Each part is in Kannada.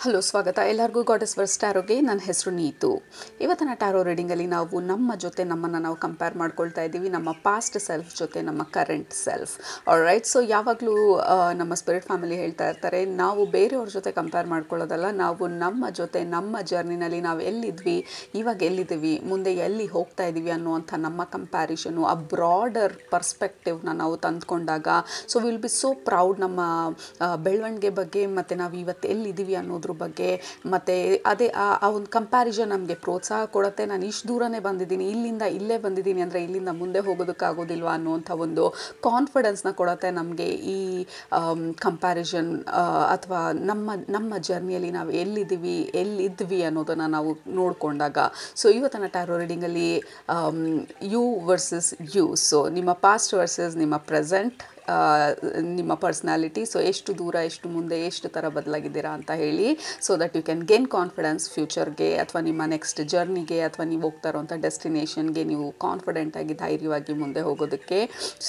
ಹಲೋ, ಸ್ವಾಗತ ಎಲ್ಲರಿಗೂ ಗಾಡೆಸ್ ವರ್ಸ್ ಟ್ಯಾರೋಗೆ. ನನ್ನ ಹೆಸರು ನೀತು. ಇವತ್ತಿನ ಟ್ಯಾರೋ ರೀಡಿಂಗಲ್ಲಿ ನಾವು ನಮ್ಮನ್ನು ನಾವು ಕಂಪೇರ್ ಮಾಡ್ಕೊಳ್ತಾ ಇದ್ದೀವಿ, ನಮ್ಮ ಪಾಸ್ಟ್ ಸೆಲ್ಫ್ ಜೊತೆ ನಮ್ಮ ಕರೆಂಟ್ ಸೆಲ್ಫ್. ಆಲ್ರೈಟ್, ಸೊ ಯಾವಾಗಲೂ ನಮ್ಮ ಸ್ಪಿರಿಟ್ ಫ್ಯಾಮಿಲಿ ಹೇಳ್ತಾ ಇರ್ತಾರೆ, ನಾವು ಬೇರೆಯವ್ರ ಜೊತೆ ಕಂಪೇರ್ ಮಾಡ್ಕೊಳ್ಳೋದಲ್ಲ, ನಾವು ನಮ್ಮ ಜೊತೆ ನಮ್ಮ ಜರ್ನಿನಲ್ಲಿ ನಾವು ಎಲ್ಲಿದ್ವಿ, ಇವಾಗ ಎಲ್ಲಿದ್ದೀವಿ, ಮುಂದೆ ಎಲ್ಲಿ ಹೋಗ್ತಾ ಇದ್ದೀವಿ ಅನ್ನುವಂಥ ನಮ್ಮ ಕಂಪ್ಯಾರಿಷನು, ಆ ಬ್ರಾಡರ್ ಪರ್ಸ್ಪೆಕ್ಟಿವ್ನ ನಾವು ತಂದುಕೊಂಡಾಗ so will be so proud ನಮ್ಮ ಬೆಳವಣಿಗೆ ಬಗ್ಗೆ, ಮತ್ತು ನಾವು ಇವತ್ತು ಎಲ್ಲಿದ್ದೀವಿ ಅನ್ನೋದ್ರ ಬಗ್ಗೆ. ಮತ್ತು ಅದೇ ಆ ಒಂದು ಕಂಪ್ಯಾರಿಸನ್ ನಮಗೆ ಪ್ರೋತ್ಸಾಹ ಕೊಡುತ್ತೆ. ನಾನು ಇಷ್ಟು ದೂರನೇ ಬಂದಿದ್ದೀನಿ, ಇಲ್ಲಿಂದ ಇಲ್ಲೇ ಬಂದಿದ್ದೀನಿ ಅಂದರೆ ಇಲ್ಲಿಂದ ಮುಂದೆ ಹೋಗೋದಕ್ಕಾಗೋದಿಲ್ವ ಅನ್ನುವಂಥ ಒಂದು ಕಾನ್ಫಿಡೆನ್ಸ್ನ ಕೊಡುತ್ತೆ ನಮಗೆ ಈ ಕಂಪ್ಯಾರಿಸನ್, ಅಥವಾ ನಮ್ಮ ಜರ್ನಿಯಲ್ಲಿ ನಾವು ಎಲ್ಲಿದ್ವಿ ಅನ್ನೋದನ್ನು ನಾವು ನೋಡಿಕೊಂಡಾಗ. ಸೊ ಇವತ್ತಿನ ಟ್ಯಾರೋ ರೀಡಿಂಗಲ್ಲಿ ಯು ವರ್ಸಸ್ ಯು, ಸೊ ನಿಮ್ಮ ಪಾಸ್ಟ್ ವರ್ಸಸ್ ನಿಮ್ಮ ಪ್ರೆಸೆಂಟ್, ನಿಮ್ಮ ಪರ್ಸ್ನಾಲಿಟಿ. ಸೊ ಎಷ್ಟು ದೂರ, ಎಷ್ಟು ಮುಂದೆ, ಎಷ್ಟು ಥರ ಬದಲಾಗಿದ್ದೀರಾ ಅಂತ ಹೇಳಿ, so that you can gain confidence ಫ್ಯೂಚರ್ಗೆ, ಅಥವಾ ನಿಮ್ಮ ನೆಕ್ಸ್ಟ್ ಜರ್ನಿಗೆ, ಅಥವಾ ನೀವು ಹೋಗ್ತಾ ಇರೋಂಥ ಡೆಸ್ಟಿನೇಷನ್ಗೆ ನೀವು ಕಾನ್ಫಿಡೆಂಟಾಗಿ ಧೈರ್ಯವಾಗಿ ಮುಂದೆ ಹೋಗೋದಕ್ಕೆ.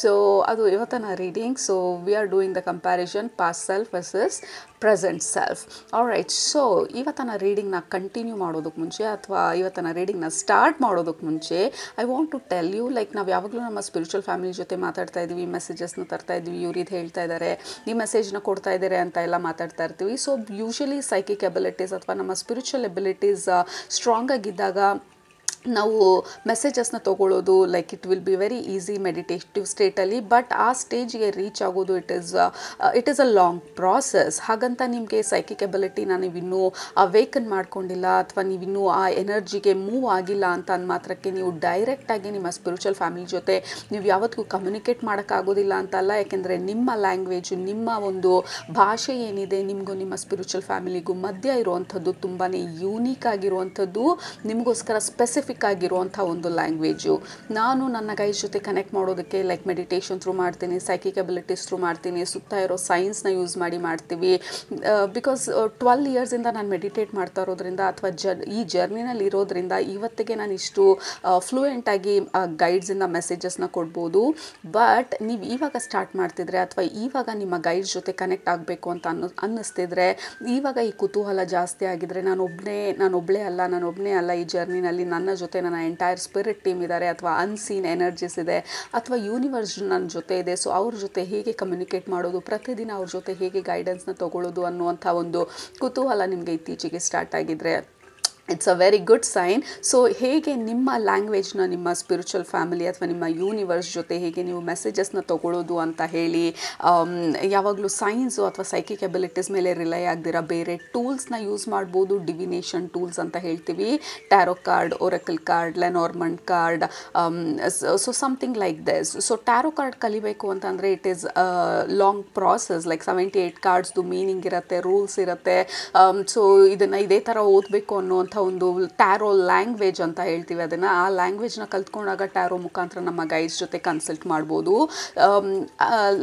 ಸೊ ಅದು ಇವತ್ತಿನ reading. So we are doing the comparison past self versus present self. All right, so ಇವತ್ತಿನ ರೀಡಿಂಗ್ನ ಕಂಟಿನ್ಯೂ ಮಾಡೋದಕ್ಕೆ ಮುಂಚೆ, ಅಥವಾ ಇವತ್ತಿನ ರೀಡಿಂಗ್ನ ಸ್ಟಾರ್ಟ್ ಮಾಡೋದಕ್ಕೆ ಮುಂಚೆ, I want to tell you, like ನಾವು ಯಾವಾಗಲೂ ನಮ್ಮ ಸ್ಪಿರಿಚುವಲ್ ಫ್ಯಾಮಿಲಿ ಜೊತೆ ಮಾತಾಡ್ತಾ ಇದ್ದೀವಿ, ಮೆಸೇಜಸ್ನ ತರ್ತಾ ಇದ್ವಿ, ಇವ್ರು ಇದು ಹೇಳ್ತಾ ಇದ್ದಾರೆ, ಈ ಮೆಸೇಜ್ನ ಕೊಡ್ತಾ ಇದ್ದಾರೆ ಅಂತ ಎಲ್ಲ ಮಾತಾಡ್ತಾ ಇರ್ತೀವಿ. ಸೊ ಯೂಶಲಿ ಸೈಕಿಕ್ ಎಬಿಲಿಟೀಸ್ ಅಥವಾ ನಮ್ಮ ಸ್ಪಿರಿಚುವಲ್ ಎಬಿಲಿಟೀಸ್ ಸ್ಟ್ರಾಂಗ್ ಆಗಿದ್ದಾಗ ನಾವು ಮೆಸೇಜಸ್ನ ತೊಗೊಳ್ಳೋದು, like it will be very easy meditative ಸ್ಟೇಟಲ್ಲಿ. ಬಟ್ ಆ ಸ್ಟೇಜ್ಗೆ ರೀಚ್ ಆಗೋದು it is a long process. ಹಾಗಂತ ನಿಮಗೆ ಸೈಕಿಕ್ ಎಬಿಲಿಟಿನ ನೀವಿನ್ನೂ ಅವೇಕನ್ ಮಾಡ್ಕೊಂಡಿಲ್ಲ, ಅಥವಾ ನೀವಿನ್ನೂ ಆ ಎನರ್ಜಿಗೆ ಮೂವ್ ಆಗಿಲ್ಲ ಅಂತ ಅಂದ ಮಾತ್ರಕ್ಕೆ ನೀವು ಡೈರೆಕ್ಟಾಗಿ ನಿಮ್ಮ ಸ್ಪಿರಿಚುವಲ್ ಫ್ಯಾಮಿಲಿ ಜೊತೆ ನೀವು ಯಾವತ್ತಿಗೂ ಕಮ್ಯುನಿಕೇಟ್ ಮಾಡೋಕ್ಕಾಗೋದಿಲ್ಲ ಅಂತಲ್ಲ. ಯಾಕೆಂದರೆ ನಿಮ್ಮ ಲ್ಯಾಂಗ್ವೇಜು, ನಿಮ್ಮ ಒಂದು ಭಾಷೆ ಏನಿದೆ, ನಿಮಗೂ ನಿಮ್ಮ ಸ್ಪಿರಿಚುವಲ್ ಫ್ಯಾಮಿಲಿಗೂ ಮಧ್ಯ ಇರುವಂಥದ್ದು ತುಂಬಾ ಯೂನೀಕ್ ಆಗಿರುವಂಥದ್ದು, ನಿಮಗೋಸ್ಕರ ಸ್ಪೆಸಿಫಿಕ್ ಆಗಿರುವಂಥ ಒಂದು ಲ್ಯಾಂಗ್ವೇಜು. ನಾನು ನನ್ನ ಗೈಸ್ ಜೊತೆ ಕನೆಕ್ಟ್ ಮಾಡೋದಕ್ಕೆ ಲೈಕ್ ಮೆಡಿಟೇಷನ್ ಥ್ರೂ ಮಾಡ್ತೀನಿ, ಸೈಕಿಕ್ ಎಬಿಲಿಟೀಸ್ ಥ್ರೂ ಮಾಡ್ತೀನಿ, ಸುತ್ತ ಇರೋ ಸೈನ್ಸ್ನ ಯೂಸ್ ಮಾಡ್ತೀವಿ. ಬಿಕಾಸ್ 12 ಇಯರ್ಸಿಂದ ನಾನು ಮೆಡಿಟೇಟ್ ಮಾಡ್ತಾ ಇರೋದ್ರಿಂದ, ಅಥವಾ ಈ ಜರ್ನಿನಲ್ಲಿ ಇರೋದ್ರಿಂದ ಇವತ್ತಿಗೆ ನಾನು ಇಷ್ಟು ಫ್ಲೂಯೆಂಟಾಗಿ ಗೈಡ್ಸಿಂದ ಮೆಸೇಜಸ್ನ ಕೊಡ್ಬೋದು. ಬಟ್ ನೀವು ಇವಾಗ ಸ್ಟಾರ್ಟ್ ಮಾಡ್ತಿದ್ರೆ, ಅಥವಾ ಇವಾಗ ನಿಮ್ಮ ಗೈಡ್ಸ್ ಜೊತೆ ಕನೆಕ್ಟ್ ಆಗಬೇಕು ಅಂತ ಅನ್ನಿಸ್ತಿದ್ರೆ, ಇವಾಗ ಈ ಕುತೂಹಲ ಜಾಸ್ತಿ ಆಗಿದ್ರೆ, ನಾನೊಬ್ಬಳೇ ಅಲ್ಲ ಈ ಜರ್ನಿನಲ್ಲಿ, ನನ್ನ ಜೊತೆ ನನ್ನ ಎಂಟೈರ್ ಸ್ಪಿರಿಟ್ ಟೀಮ್ ಇದ್ದಾರೆ, ಅಥವಾ ಅನ್ಸೀನ್ ಎನರ್ಜೀಸ್ ಇದೆ, ಅಥವಾ ಯೂನಿವರ್ಸ್ ನನ್ನ ಜೊತೆ ಇದೆ. ಸೊ ಅವ್ರ ಜೊತೆ ಹೇಗೆ ಕಮ್ಯುನಿಕೇಟ್ ಮಾಡೋದು, ಪ್ರತಿದಿನ ಅವ್ರ ಜೊತೆ ಹೇಗೆ ಗೈಡೆನ್ಸ್ನ ತೊಗೊಳ್ಳೋದು ಅನ್ನುವಂಥ ಒಂದು ಕುತೂಹಲ ನಿಮಗೆ ಇತ್ತೀಚೆಗೆ ಸ್ಟಾರ್ಟ್ ಆಗಿದ್ರೆ, it's a very good sign. So ಹೇಗೆ ನಿಮ್ಮ ಲ್ಯಾಂಗ್ವೇಜ್ನ ನಿಮ್ಮ ಸ್ಪಿರಿಚುವಲ್ ಫ್ಯಾಮಿಲಿ ಅಥವಾ ನಿಮ್ಮ ಯೂನಿವರ್ಸ್ ಜೊತೆ ಹೇಗೆ ನೀವು ಮೆಸೇಜಸ್ನ ತೊಗೊಳ್ಳೋದು ಅಂತ ಹೇಳಿ, ಯಾವಾಗಲೂ ಸೈನ್ಸು ಅಥವಾ ಸೈಕಿಕ್ ಎಬಿಲಿಟೀಸ್ ಮೇಲೆ ರಿಲೈ ಆಗದಿರ ಬೇರೆ ಟೂಲ್ಸ್ನ ಯೂಸ್ ಮಾಡ್ಬೋದು. ಡಿವಿನೇಷನ್ ಟೂಲ್ಸ್ ಅಂತ ಹೇಳ್ತೀವಿ, tarot card, oracle card, Lenormand card, so something like this. So tarot card ಕಲಿಬೇಕು ಅಂತಂದರೆ it is long process, like 78 ಕಾರ್ಡ್ಸ್ದು ಮೀನಿಂಗ್ ಇರುತ್ತೆ, ರೂಲ್ಸ್ ಇರುತ್ತೆ. ಸೊ ಇದನ್ನು ಇದೇ ಥರ ಓದಬೇಕು ಅನ್ನುವಂಥ ಒಂದು ಟ್ಯಾರೋ ಲ್ಯಾಂಗ್ವೇಜ್ ಅಂತ ಹೇಳ್ತೀವಿ ಅದನ್ನು. ಆ ಲ್ಯಾಂಗ್ವೇಜ್ನ ಕಲ್ತ್ಕೊಂಡಾಗ ಟ್ಯಾರೋ ಮುಖಾಂತರ ನಮ್ಮ ಗೈಡ್ಸ್ ಜೊತೆ ಕನ್ಸಲ್ಟ್ ಮಾಡ್ಬೋದು.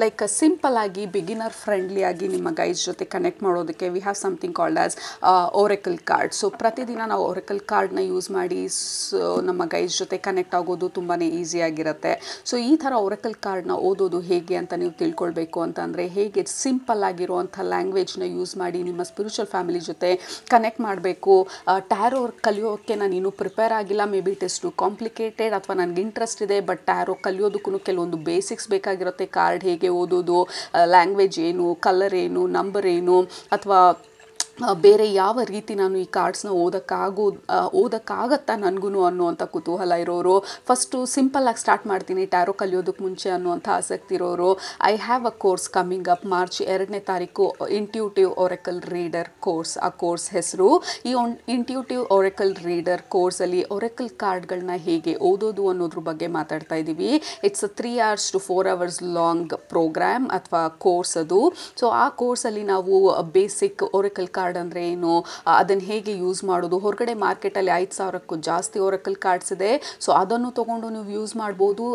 ಲೈಕ್ ಸಿಂಪಲ್ ಆಗಿ ಬಿಗಿನರ್ ಫ್ರೆಂಡ್ಲಿ ಆಗಿ ನಿಮ್ಮ ಗೈಡ್ಸ್ ಜೊತೆ ಕನೆಕ್ಟ್ ಮಾಡೋದಕ್ಕೆ we have something called as oracle card. So ಪ್ರತಿದಿನ ನಾವು ಒರೆಕಲ್ ಕಾರ್ಡ್ನ ಯೂಸ್ ಮಾಡಿ ನಮ್ಮ ಗೈಡ್ಸ್ ಜೊತೆ ಕನೆಕ್ಟ್ ಆಗೋದು ತುಂಬಾ ಈಸಿಯಾಗಿರುತ್ತೆ. ಸೊ ಈ ಥರ ಒರೆಕಲ್ ಕಾರ್ಡ್ನ ಓದೋದು ಹೇಗೆ ಅಂತ ನೀವು ತಿಳ್ಕೊಳ್ಬೇಕು ಅಂತಂದರೆ, ಹೇಗೆ ಸಿಂಪಲ್ ಆಗಿರುವಂಥ ಲ್ಯಾಂಗ್ವೇಜ್ನ ಯೂಸ್ ಮಾಡಿ ನಿಮ್ಮ ಸ್ಪಿರಿಚುವಲ್ ಫ್ಯಾಮಿಲಿ ಜೊತೆ ಕನೆಕ್ಟ್ ಮಾಡಬೇಕು. ಟ್ಯಾರೋ ಕಲಿಯೋಕ್ಕೆ ನಾನು ಇನ್ನೂ ಪ್ರಿಪೇರ್ ಆಗಿಲ್ಲ, maybe it is too complicated, ಅಥವಾ ನನಗೆ ಇಂಟ್ರೆಸ್ಟ್ ಇದೆ ಬಟ್ ಟ್ಯಾರೋ ಕಲಿಯೋದಕ್ಕೂ ಕೆಲವೊಂದು ಬೇಸಿಕ್ಸ್ ಬೇಕಾಗಿರುತ್ತೆ. ಕಾರ್ಡ್ ಹೇಗೆ ಓದೋದು, ಲ್ಯಾಂಗ್ವೇಜ್ ಏನು, ಕಲರ್ ಏನು, ನಂಬರ್ ಏನು, ಅಥವಾ ಬೇರೆ ಯಾವ ರೀತಿ ನಾನು ಈ ಕಾರ್ಡ್ಸ್ನ ಓದೋಕ್ಕಾಗತ್ತಾ ನನಗೂ ಅನ್ನುವಂಥ ಕುತೂಹಲ ಇರೋರು, ಫಸ್ಟು ಸಿಂಪಲ್ಲಾಗಿ ಸ್ಟಾರ್ಟ್ ಮಾಡ್ತೀನಿ ಟ್ಯಾರೋ ಕಲಿಯೋದಕ್ಕೆ ಮುಂಚೆ ಅನ್ನುವಂಥ ಆಸಕ್ತಿ ಇರೋರು, I have a course coming up March 2ನೇ ತಾರೀಕು, ಇಂಟ್ಯೂಟಿವ್ ಒರೆಕಲ್ ರೀಡರ್ ಕೋರ್ಸ್. ಆ ಕೋರ್ಸ್ ಹೆಸರು. ಈ ಇಂಟ್ಯೂಟಿವ್ ಒರೆಕಲ್ ರೀಡರ್ ಕೋರ್ಸಲ್ಲಿ ಒರೆಕಲ್ ಕಾರ್ಡ್ಗಳನ್ನ ಹೇಗೆ ಓದೋದು ಅನ್ನೋದ್ರ ಬಗ್ಗೆ ಮಾತಾಡ್ತಾ ಇದ್ದೀವಿ. It's 3 hours to 4 hours long program ಅಥವಾ ಕೋರ್ಸ್ ಅದು. ಸೊ ಆ ಕೋರ್ಸಲ್ಲಿ ನಾವು ಬೇಸಿಕ್ ಒರೆಕಲ್ ಕಾರ್ಡ್ ಅಂದರೆ ಏನು, ಅದನ್ನು ಹೇಗೆ ಯೂಸ್ ಮಾಡೋದು, ಹೊರಗಡೆ ಮಾರ್ಕೆಟಲ್ಲಿ 5,000ಕ್ಕೂ ಜಾಸ್ತಿ ಒರೆಕಲ್ ಕಾರ್ಡ್ಸ್ ಇದೆ. ಸೊ ಅದನ್ನು ತೊಗೊಂಡು ನೀವು ಯೂಸ್ ಮಾಡ್ಬೋದು.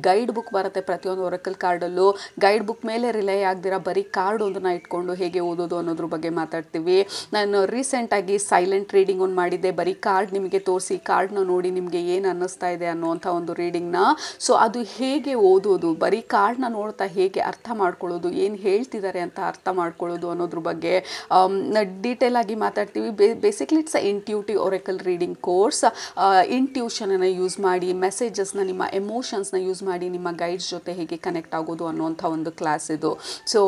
ಗೈಡ್ ಬುಕ್ ಬರುತ್ತೆ ಪ್ರತಿಯೊಂದು ಒರೆಕಲ್ ಕಾರ್ಡಲ್ಲೂ. ಗೈಡ್ ಬುಕ್ ಮೇಲೆ ರಿಲೈ ಆಗದಿರ ಬರೀ ಕಾರ್ಡ್ ಒಂದನ್ನು ಇಟ್ಕೊಂಡು ಹೇಗೆ ಓದೋದು ಅನ್ನೋದ್ರ ಬಗ್ಗೆ ಮಾತಾಡ್ತೀವಿ. ನಾನು ರೀಸೆಂಟಾಗಿ ಸೈಲೆಂಟ್ ರೀಡಿಂಗ್ ಒಂದು ಮಾಡಿದ್ದೆ, ಬರೀ ಕಾರ್ಡ್ ನಿಮಗೆ ತೋರಿಸಿ ಕಾರ್ಡ್ನ ನೋಡಿ ನಿಮಗೆ ಏನು ಅನ್ನಿಸ್ತಾ ಇದೆ ಅನ್ನೋವಂಥ ಒಂದು ರೀಡಿಂಗ್ನ. ಸೊ ಅದು ಹೇಗೆ ಓದೋದು, ಬರೀ ಕಾರ್ಡ್ನ ನೋಡ್ತಾ ಹೇಗೆ ಅರ್ಥ ಮಾಡ್ಕೊಳ್ಳೋದು, ಏನು ಹೇಳ್ತಿದ್ದಾರೆ ಅಂತ ಅರ್ಥ ಮಾಡ್ಕೊಳ್ಳೋದು ಅನ್ನೋದ್ರ ಬಗ್ಗೆ ಡೀಟೇಲ್ ಆಗಿ ಮಾತಾಡ್ತೀವಿ. Basically it's a intuitive oracle reading course. ಇಂಟ್ಯೂಷನನ್ನು ಯೂಸ್ ಮಾಡಿ, ಮೆಸೇಜಸ್ನ, ನಿಮ್ಮ ಎಮೋಷನ್ಸ್ನ ಯೂಸ್ ಮಾಡಿ ನಿಮ್ಮ ಗೈಡ್ಸ್ ಜೊತೆ ಹೇಗೆ ಕನೆಕ್ಟ್ ಆಗೋದು ಅನ್ನೋಂಥ ಒಂದು ಕ್ಲಾಸ್ ಇದು. ಸೊ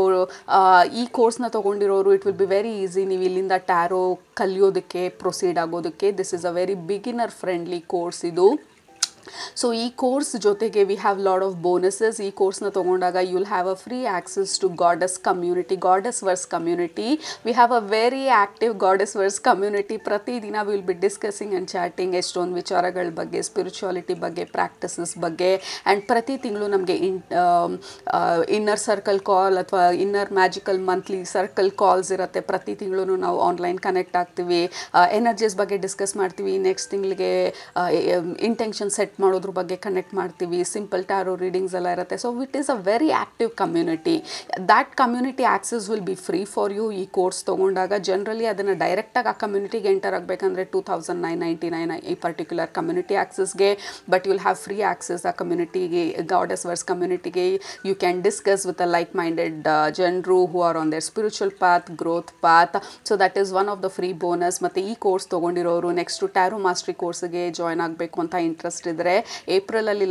ಈ ಕೋರ್ಸ್ನ ತೊಗೊಂಡಿರೋರು it will be very easy. ನೀವು ಇಲ್ಲಿಂದ ಟ್ಯಾರೋ ಕಲಿಯೋದಕ್ಕೆ, ಪ್ರೊಸೀಡ್ ಆಗೋದಕ್ಕೆ. This is a very beginner friendly course ಇದು. ಸೊ ಈ ಕೋರ್ಸ್ ಜೊತೆಗೆ we have lot of bonuses. ಈ ಕೋರ್ಸ್ನ ತೊಗೊಂಡಾಗ you will have a free access to goddess community, goddess verse community. We have a very active goddess verse community. ಪ್ರತಿದಿನ will be discussing and chatting ಎಷ್ಟೊಂದು ವಿಚಾರಗಳ ಬಗ್ಗೆ, ಸ್ಪಿರಿಚುವಾಲಿಟಿ ಬಗ್ಗೆ, ಪ್ರಾಕ್ಟಿಸಸ್ ಬಗ್ಗೆ. ಆ್ಯಂಡ್ ಪ್ರತಿ ತಿಂಗಳು ನಮಗೆ ಇನ್ನರ್ ಸರ್ಕಲ್ ಕಾಲ್ ಅಥವಾ inner magical monthly circle calls ಇರುತ್ತೆ. ಪ್ರತಿ ತಿಂಗಳು ನಾವು ಆನ್ಲೈನ್ ಕನೆಕ್ಟ್ ಆಗ್ತೀವಿ, ಎನರ್ಜೀಸ್ ಬಗ್ಗೆ ಡಿಸ್ಕಸ್ ಮಾಡ್ತೀವಿ. ನೆಕ್ಸ್ಟ್ ತಿಂಗಳಿಗೆ ಇಂಟೆನ್ಷನ್ ಸೆಟ್ ಮಾಡೋದ್ರ ಬಗ್ಗೆ ಕನೆಕ್ಟ್ ಮಾಡ್ತೀವಿ. ಸಿಂಪಲ್ ಟ್ಯಾರೋ ರೀಡಿಂಗ್ಸ್ ಎಲ್ಲ ಇರುತ್ತೆ. So it is a very active community. That community access will be free for you. ಈ ಕೋರ್ಸ್ ತೊಗೊಂಡಾಗ ಜನರಲಿ ಅದನ್ನು ಡೈರೆಕ್ಟಾಗಿ ಆ ಕಮ್ಯುನಿಟಿಗೆ ಎಂಟರ್ ಆಗಬೇಕಂದ್ರೆ 2999 ಈ ಪರ್ಟಿಕ್ಯುಲರ್ ಕಮ್ಯುನಿಟಿ ಆಕ್ಸೆಸ್ಗೆ. But you will have free access ಆ ಕಮ್ಯುನಿಟಿಗೆ, ಗಾಡೆಸ್ ವರ್ಸ್ ಕಮ್ಯುನಿಟಿಗೆ. You can discuss with a like minded ಜನರು who are on their spiritual path, growth path. So that is one of the free bonus. ಮತ್ತು ಈ ಕೋರ್ಸ್ ತೊಗೊಂಡಿರೋರು ನೆಕ್ಸ್ಟು ಟ್ಯಾರೋ ಮಾಸ್ಟ್ರಿ ಕೋರ್ಸ್ಗೆ ಜಾಯ್ನ್ ಆಗಬೇಕು ಅಂತ ಇಂಟ್ರೆಸ್ಟ್ ಇದ್ದರೆ ಏಪ್ರಿಲಲ್ಲಿ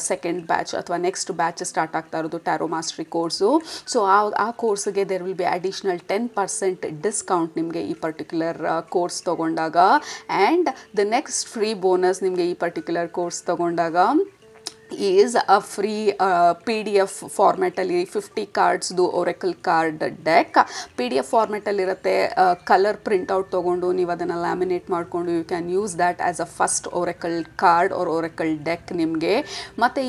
ಸೆಕೆಂಡ್ ಬ್ಯಾಚ್ ಅಥವಾ ನೆಕ್ಸ್ಟ್ ಬ್ಯಾಚ್ ಸ್ಟಾರ್ಟ್ ಆಗ್ತಾ ಇರೋದು ಟ್ಯಾರೋ ಮಾಸ್ಟ್ರಿ ಕೋರ್ಸು. ಸೊ ಆ ಕೋರ್ಸ್ಗೆ there will be additional 10% discount ನಿಮಗೆ ಈ ಪರ್ಟಿಕ್ಯುಲರ್ ಕೋರ್ಸ್ ತೊಗೊಂಡಾಗ. And the next free bonus ನಿಮಗೆ ಈ ಪರ್ಟಿಕ್ಯುಲರ್ ಕೋರ್ಸ್ ತೊಗೊಂಡಾಗ ಈಸ್ ಅ ಫ್ರೀ PDF ಫಾರ್ಮ್ಯಾಟಲ್ಲಿ 50 ಕಾರ್ಡ್ಸ್ದು ಒರೆಕಲ್ ಕಾರ್ಡ್ ಡೆಕ್. PDF ಫಾರ್ಮ್ಯಾಟಲ್ಲಿರುತ್ತೆ. ಕಲರ್ ಪ್ರಿಂಟ್ಔಟ್ ತೊಗೊಂಡು ನೀವು ಅದನ್ನು ಲ್ಯಾಮಿನೇಟ್ ಮಾಡಿಕೊಂಡು you can use that as a first oracle card or oracle deck ನಿಮಗೆ. ಮತ್ತು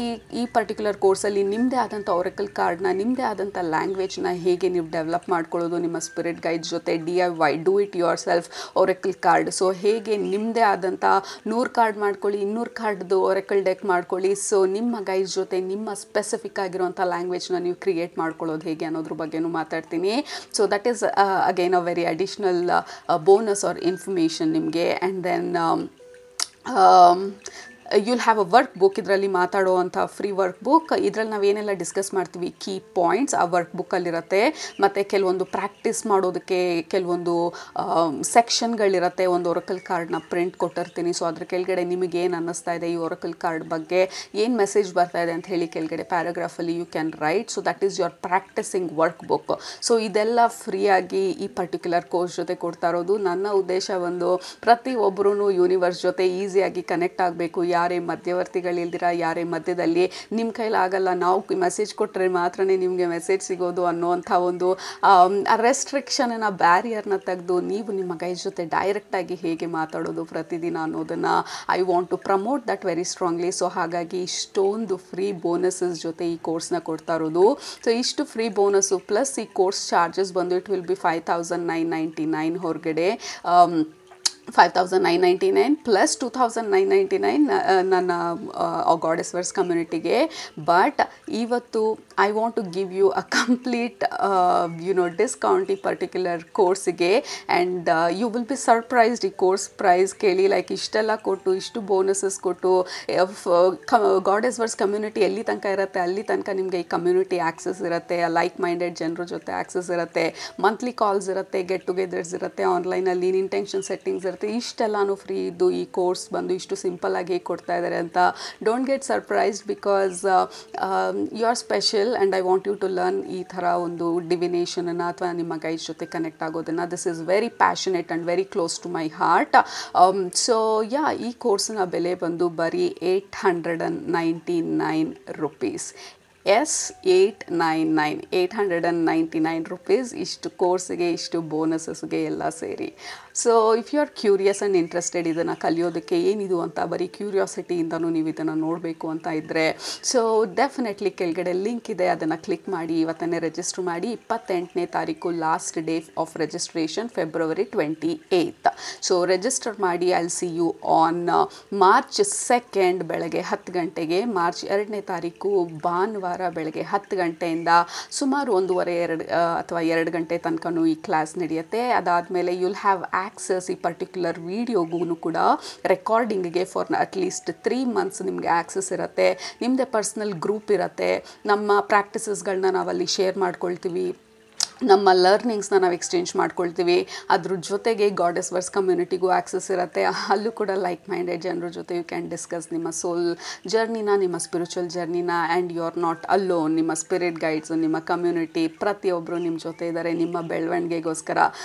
ಈ ಪರ್ಟಿಕ್ಯುಲರ್ ಕೋರ್ಸಲ್ಲಿ ನಿಮ್ಮದೇ ಆದಂಥ ಒರೆಕಲ್ ಕಾರ್ಡ್ನ, ನಿಮ್ಮದೇ ಆದಂಥ ಲ್ಯಾಂಗ್ವೇಜ್ನ ಹೇಗೆ ನೀವು ಡೆವಲಪ್ ಮಾಡ್ಕೊಳ್ಳೋದು ನಿಮ್ಮ ಸ್ಪಿರಿಟ್ ಗೈಡ್ ಜೊತೆ, DIY do it yourself oracle card. So ಹೇಗೆ ನಿಮ್ಮದೇ ಆದಂಥ 100 ಕಾರ್ಡ್ ಮಾಡ್ಕೊಳ್ಳಿ, 200 ಕಾರ್ಡ್ದು ಒರೆಕಲ್ ಡೆಕ್ ಮಾಡ್ಕೊಳ್ಳಿ. ಸೊ ನಿಮ್ಮ ಗೈಡ್ಸ್ ಜೊತೆ ನಿಮ್ಮ ಸ್ಪೆಸಿಫಿಕ್ ಆಗಿರುವಂಥ ಲ್ಯಾಂಗ್ವೇಜ್ನ ನೀವು ಕ್ರಿಯೇಟ್ ಮಾಡ್ಕೊಳ್ಳೋದು ಹೇಗೆ ಅನ್ನೋದ್ರ ಬಗ್ಗೆನೂ ಮಾತಾಡ್ತೀನಿ. So that is again a very additional bonus or information ನಿಮಗೆ. And then you'll have a workbook. ಇದರಲ್ಲಿ ಮಾತಾಡುವಂಥ ಫ್ರೀ ವರ್ಕ್ ಬುಕ್. ಇದರಲ್ಲಿ ನಾವೇನೆಲ್ಲ ಡಿಸ್ಕಸ್ ಮಾಡ್ತೀವಿ, ಕೀ ಪಾಯಿಂಟ್ಸ್ ಆ ವರ್ಕ್ ಬುಕ್ಕಲ್ಲಿರುತ್ತೆ. ಮತ್ತು ಕೆಲವೊಂದು ಪ್ರಾಕ್ಟೀಸ್ ಮಾಡೋದಕ್ಕೆ ಕೆಲವೊಂದು ಸೆಕ್ಷನ್ಗಳಿರುತ್ತೆ. ಒಂದು ಒರಕಲ್ ಕಾರ್ಡ್ನ ಪ್ರಿಂಟ್ ಕೊಟ್ಟಿರ್ತೀನಿ. ಸೊ ಅದ್ರ ಕೆಳಗಡೆ ನಿಮಗೆ ಏನು ಅನ್ನಿಸ್ತಾ ಇದೆ ಈ ಒರಕಲ್ ಕಾರ್ಡ್ ಬಗ್ಗೆ, ಏನು ಮೆಸೇಜ್ ಬರ್ತಾ ಇದೆ ಅಂತ ಹೇಳಿ ಕೆಳಗಡೆ ಪ್ಯಾರಾಗ್ರಾಫಲ್ಲಿ you can write. So that is your practising workbook. So ಇದೆಲ್ಲ ಫ್ರೀಯಾಗಿ ಈ ಪರ್ಟಿಕ್ಯುಲರ್ ಕೋರ್ಸ್ ಜೊತೆ ಕೊಡ್ತಾ ಇರೋದು. ನನ್ನ ಉದ್ದೇಶ ಒಂದು ಪ್ರತಿಯೊಬ್ಬರೂ ಯೂನಿವರ್ಸ್ ಜೊತೆ ಈಸಿಯಾಗಿ ಕನೆಕ್ಟ್ ಆಗಬೇಕು. ಯಾರೇ ಮಧ್ಯವರ್ತಿಗಳಿಲ್ದಿರ, ಯಾರೇ ಮಧ್ಯದಲ್ಲಿ ನಿಮ್ಮ ಕೈಲಾಗಲ್ಲ, ನಾವು ಮೆಸೇಜ್ ಕೊಟ್ಟರೆ ಮಾತ್ರ ನಿಮಗೆ ಮೆಸೇಜ್ ಸಿಗೋದು ಅನ್ನೋವಂಥ ಒಂದು ರೆಸ್ಟ್ರಿಕ್ಷನನ್ನು, ಬ್ಯಾರಿಯರ್ನ ತೆಗೆದು ನೀವು ನಿಮ್ಮ ಗೈಸ್ ಜೊತೆ ಡೈರೆಕ್ಟಾಗಿ ಹೇಗೆ ಮಾತಾಡೋದು ಪ್ರತಿದಿನ ಅನ್ನೋದನ್ನು I want to promote that very strongly. So ಹಾಗಾಗಿ ಇಷ್ಟೊಂದು ಫ್ರೀ ಬೋನಸಸ್ ಜೊತೆ ಈ ಕೋರ್ಸ್ನ ಕೊಡ್ತಾ ಇರೋದು. ಸೊ ಇಷ್ಟು ಫ್ರೀ ಬೋನಸ್ಸು ಪ್ಲಸ್ ಈ ಕೋರ್ಸ್ ಚಾರ್ಜಸ್ ಬಂದು ಇಟ್ ವಿಲ್ ಬಿ 5999 ಹೊರಗಡೆ. 5999 ಪ್ಲಸ್ 2999 ನನ್ನ ಗಾಡೆಸ್ ವರ್ಸ್ ಕಮ್ಯುನಿಟಿಗೆ. ಬಟ್ ಇವತ್ತು I want to give you a complete discount ಈ ಪರ್ಟಿಕ್ಯುಲರ್ ಕೋರ್ಸಿಗೆ. And you will be surprised ಈ ಕೋರ್ಸ್ ಪ್ರೈಸ್ ಕೇಳಿ. ಲೈಕ್ ಇಷ್ಟೆಲ್ಲ ಕೊಟ್ಟು, ಇಷ್ಟು ಬೋನಸಸ್ ಕೊಟ್ಟು, ಗಾಡೆಸ್ ವರ್ಸ್ ಕಮ್ಯುನಿಟಿ ಎಲ್ಲಿ ತನಕ ಇರುತ್ತೆ ಅಲ್ಲಿ ತನಕ ನಿಮಗೆ ಈ ಕಮ್ಯುನಿಟಿ ಆಕ್ಸೆಸ್ ಇರುತ್ತೆ. ಲೈಕ್ ಮೈಂಡೆಡ್ ಜನರ ಜೊತೆ ಆಕ್ಸೆಸ್ ಇರುತ್ತೆ. ಮಂತ್ಲಿ ಕಾಲ್ಸ್ ಇರುತ್ತೆ, ಗೆಟ್ ಟುಗೆದರ್ಸ್ ಇರುತ್ತೆ, ಆನ್ಲೈನಲ್ಲಿ ಇಂಟೆನ್ಷನ್ ಸೆಟ್ಟಿಂಗ್ಸ್ ಇರುತ್ತೆ. ಇಷ್ಟೆಲ್ಲನೂ ಫ್ರೀ ಇದ್ದು ಈ ಕೋರ್ಸ್ ಬಂದು ಇಷ್ಟು ಸಿಂಪಲ್ಲಾಗಿ ಹೇಗೆ ಕೊಡ್ತಾ ಇದ್ದಾರೆ ಅಂತ don't get surprised. Because you are special and I want you to learn ಈ ಥರ ಒಂದು ಡಿವಿನೇಷನನ್ನು ಅಥವಾ ನಿಮ್ಮ ಗೈಡ್ಸ್ ಜೊತೆ ಕನೆಕ್ಟ್ ಆಗೋದನ್ನು. This is very passionate and very close to my heart. So ಈ ಕೋರ್ಸಿನ ಬೆಲೆ ಬಂದು ಬರೀ 899 ರುಪೀಸ್. S 899 rupees. ಇಷ್ಟು ಕೋರ್ಸ್ಗೆ, ಇಷ್ಟು ಬೋನಸಸ್ಗೆ ಎಲ್ಲ ಸೇರಿ. So if you are curious and interested ಇದನ್ನು ಕಲಿಯೋದಕ್ಕೆ ಏನಿದು ಅಂತ ಬರೀ ಕ್ಯೂರಿಯಾಸಿಟಿಯಿಂದನೂ ನೀವು ಇದನ್ನು ನೋಡಬೇಕು ಅಂತ ಇದ್ದರೆ, ಸೊ ಡೆಫಿನೆಟ್ಲಿ ಕೆಳಗಡೆ ಲಿಂಕ್ ಇದೆ, ಅದನ್ನು ಕ್ಲಿಕ್ ಮಾಡಿ ಇವತ್ತನ್ನೇ ರಿಜಿಸ್ಟರ್ ಮಾಡಿ. 28ನೇ ತಾರೀಕು last day of registration, February 28th. So register ಮಾಡಿ. I will see you on March 2nd ಬೆಳಗ್ಗೆ 10 ಗಂಟೆಗೆ. ಮಾರ್ಚ್ 2ನೇ ತಾರೀಕು ಭಾನುವಾರ ಬೆಳಗ್ಗೆ 10 ಗಂಟೆಯಿಂದ ಸುಮಾರು 1:30 ಅಥವಾ 2 ಗಂಟೆ ತನಕನೂ ಈ ಕ್ಲಾಸ್ ನಡೆಯುತ್ತೆ. ಅದಾದಮೇಲೆ ಯು ವಿಲ್ ಹ್ಯಾವ್ ಆಕ್ಸೆಸ್ ಈ ಪರ್ಟಿಕ್ಯುಲರ್ ವೀಡಿಯೋಗೂ ಕೂಡ ರೆಕಾರ್ಡಿಂಗ್ಗೆ ಫಾರ್ ಅಟ್ಲೀಸ್ಟ್ 3 months ನಿಮಗೆ ಆಕ್ಸೆಸ್ ಇರುತ್ತೆ. ನಿಮ್ಮದೇ ಪರ್ಸ್ನಲ್ ಗ್ರೂಪ್ ಇರುತ್ತೆ. ನಮ್ಮ ಪ್ರಾಕ್ಟೀಸಸ್ಗಳನ್ನ ನಾವಲ್ಲಿ ಶೇರ್ ಮಾಡ್ಕೊಳ್ತೀವಿ. ನಮ್ಮ ಲರ್ನಿಂಗ್ಸ್ನ ನಾವು ಎಕ್ಸ್ಚೇಂಜ್ ಮಾಡ್ಕೊಳ್ತೀವಿ. ಅದ್ರ ಜೊತೆಗೆ ಗಾಡೆಸ್ ವರ್ಸ್ ಕಮ್ಯುನಿಟಿಗೂ ಆ್ಯಕ್ಸಸ್ ಇರುತ್ತೆ. ಅಲ್ಲೂ ಕೂಡ ಲೈಕ್ ಮೈಂಡೆಡ್ ಜನರ ಜೊತೆ ಯು ಕ್ಯಾನ್ ಡಿಸ್ಕಸ್ ನಿಮ್ಮ ಸೋಲ್ ಜರ್ನಿನ, ನಿಮ್ಮ ಸ್ಪಿರಿಚುವಲ್ ಜರ್ನಿನ. And you are not alone. ನಿಮ್ಮ ಸ್ಪಿರಿಟ್ ಗೈಡ್ಸು, ನಿಮ್ಮ ಕಮ್ಯುನಿಟಿ ಪ್ರತಿಯೊಬ್ಬರು ನಿಮ್ಮ ಜೊತೆ ಇದ್ದಾರೆ. ನಿಮ್ಮ ಬೆಳವಣಿಗೆಗೋಸ್ಕರ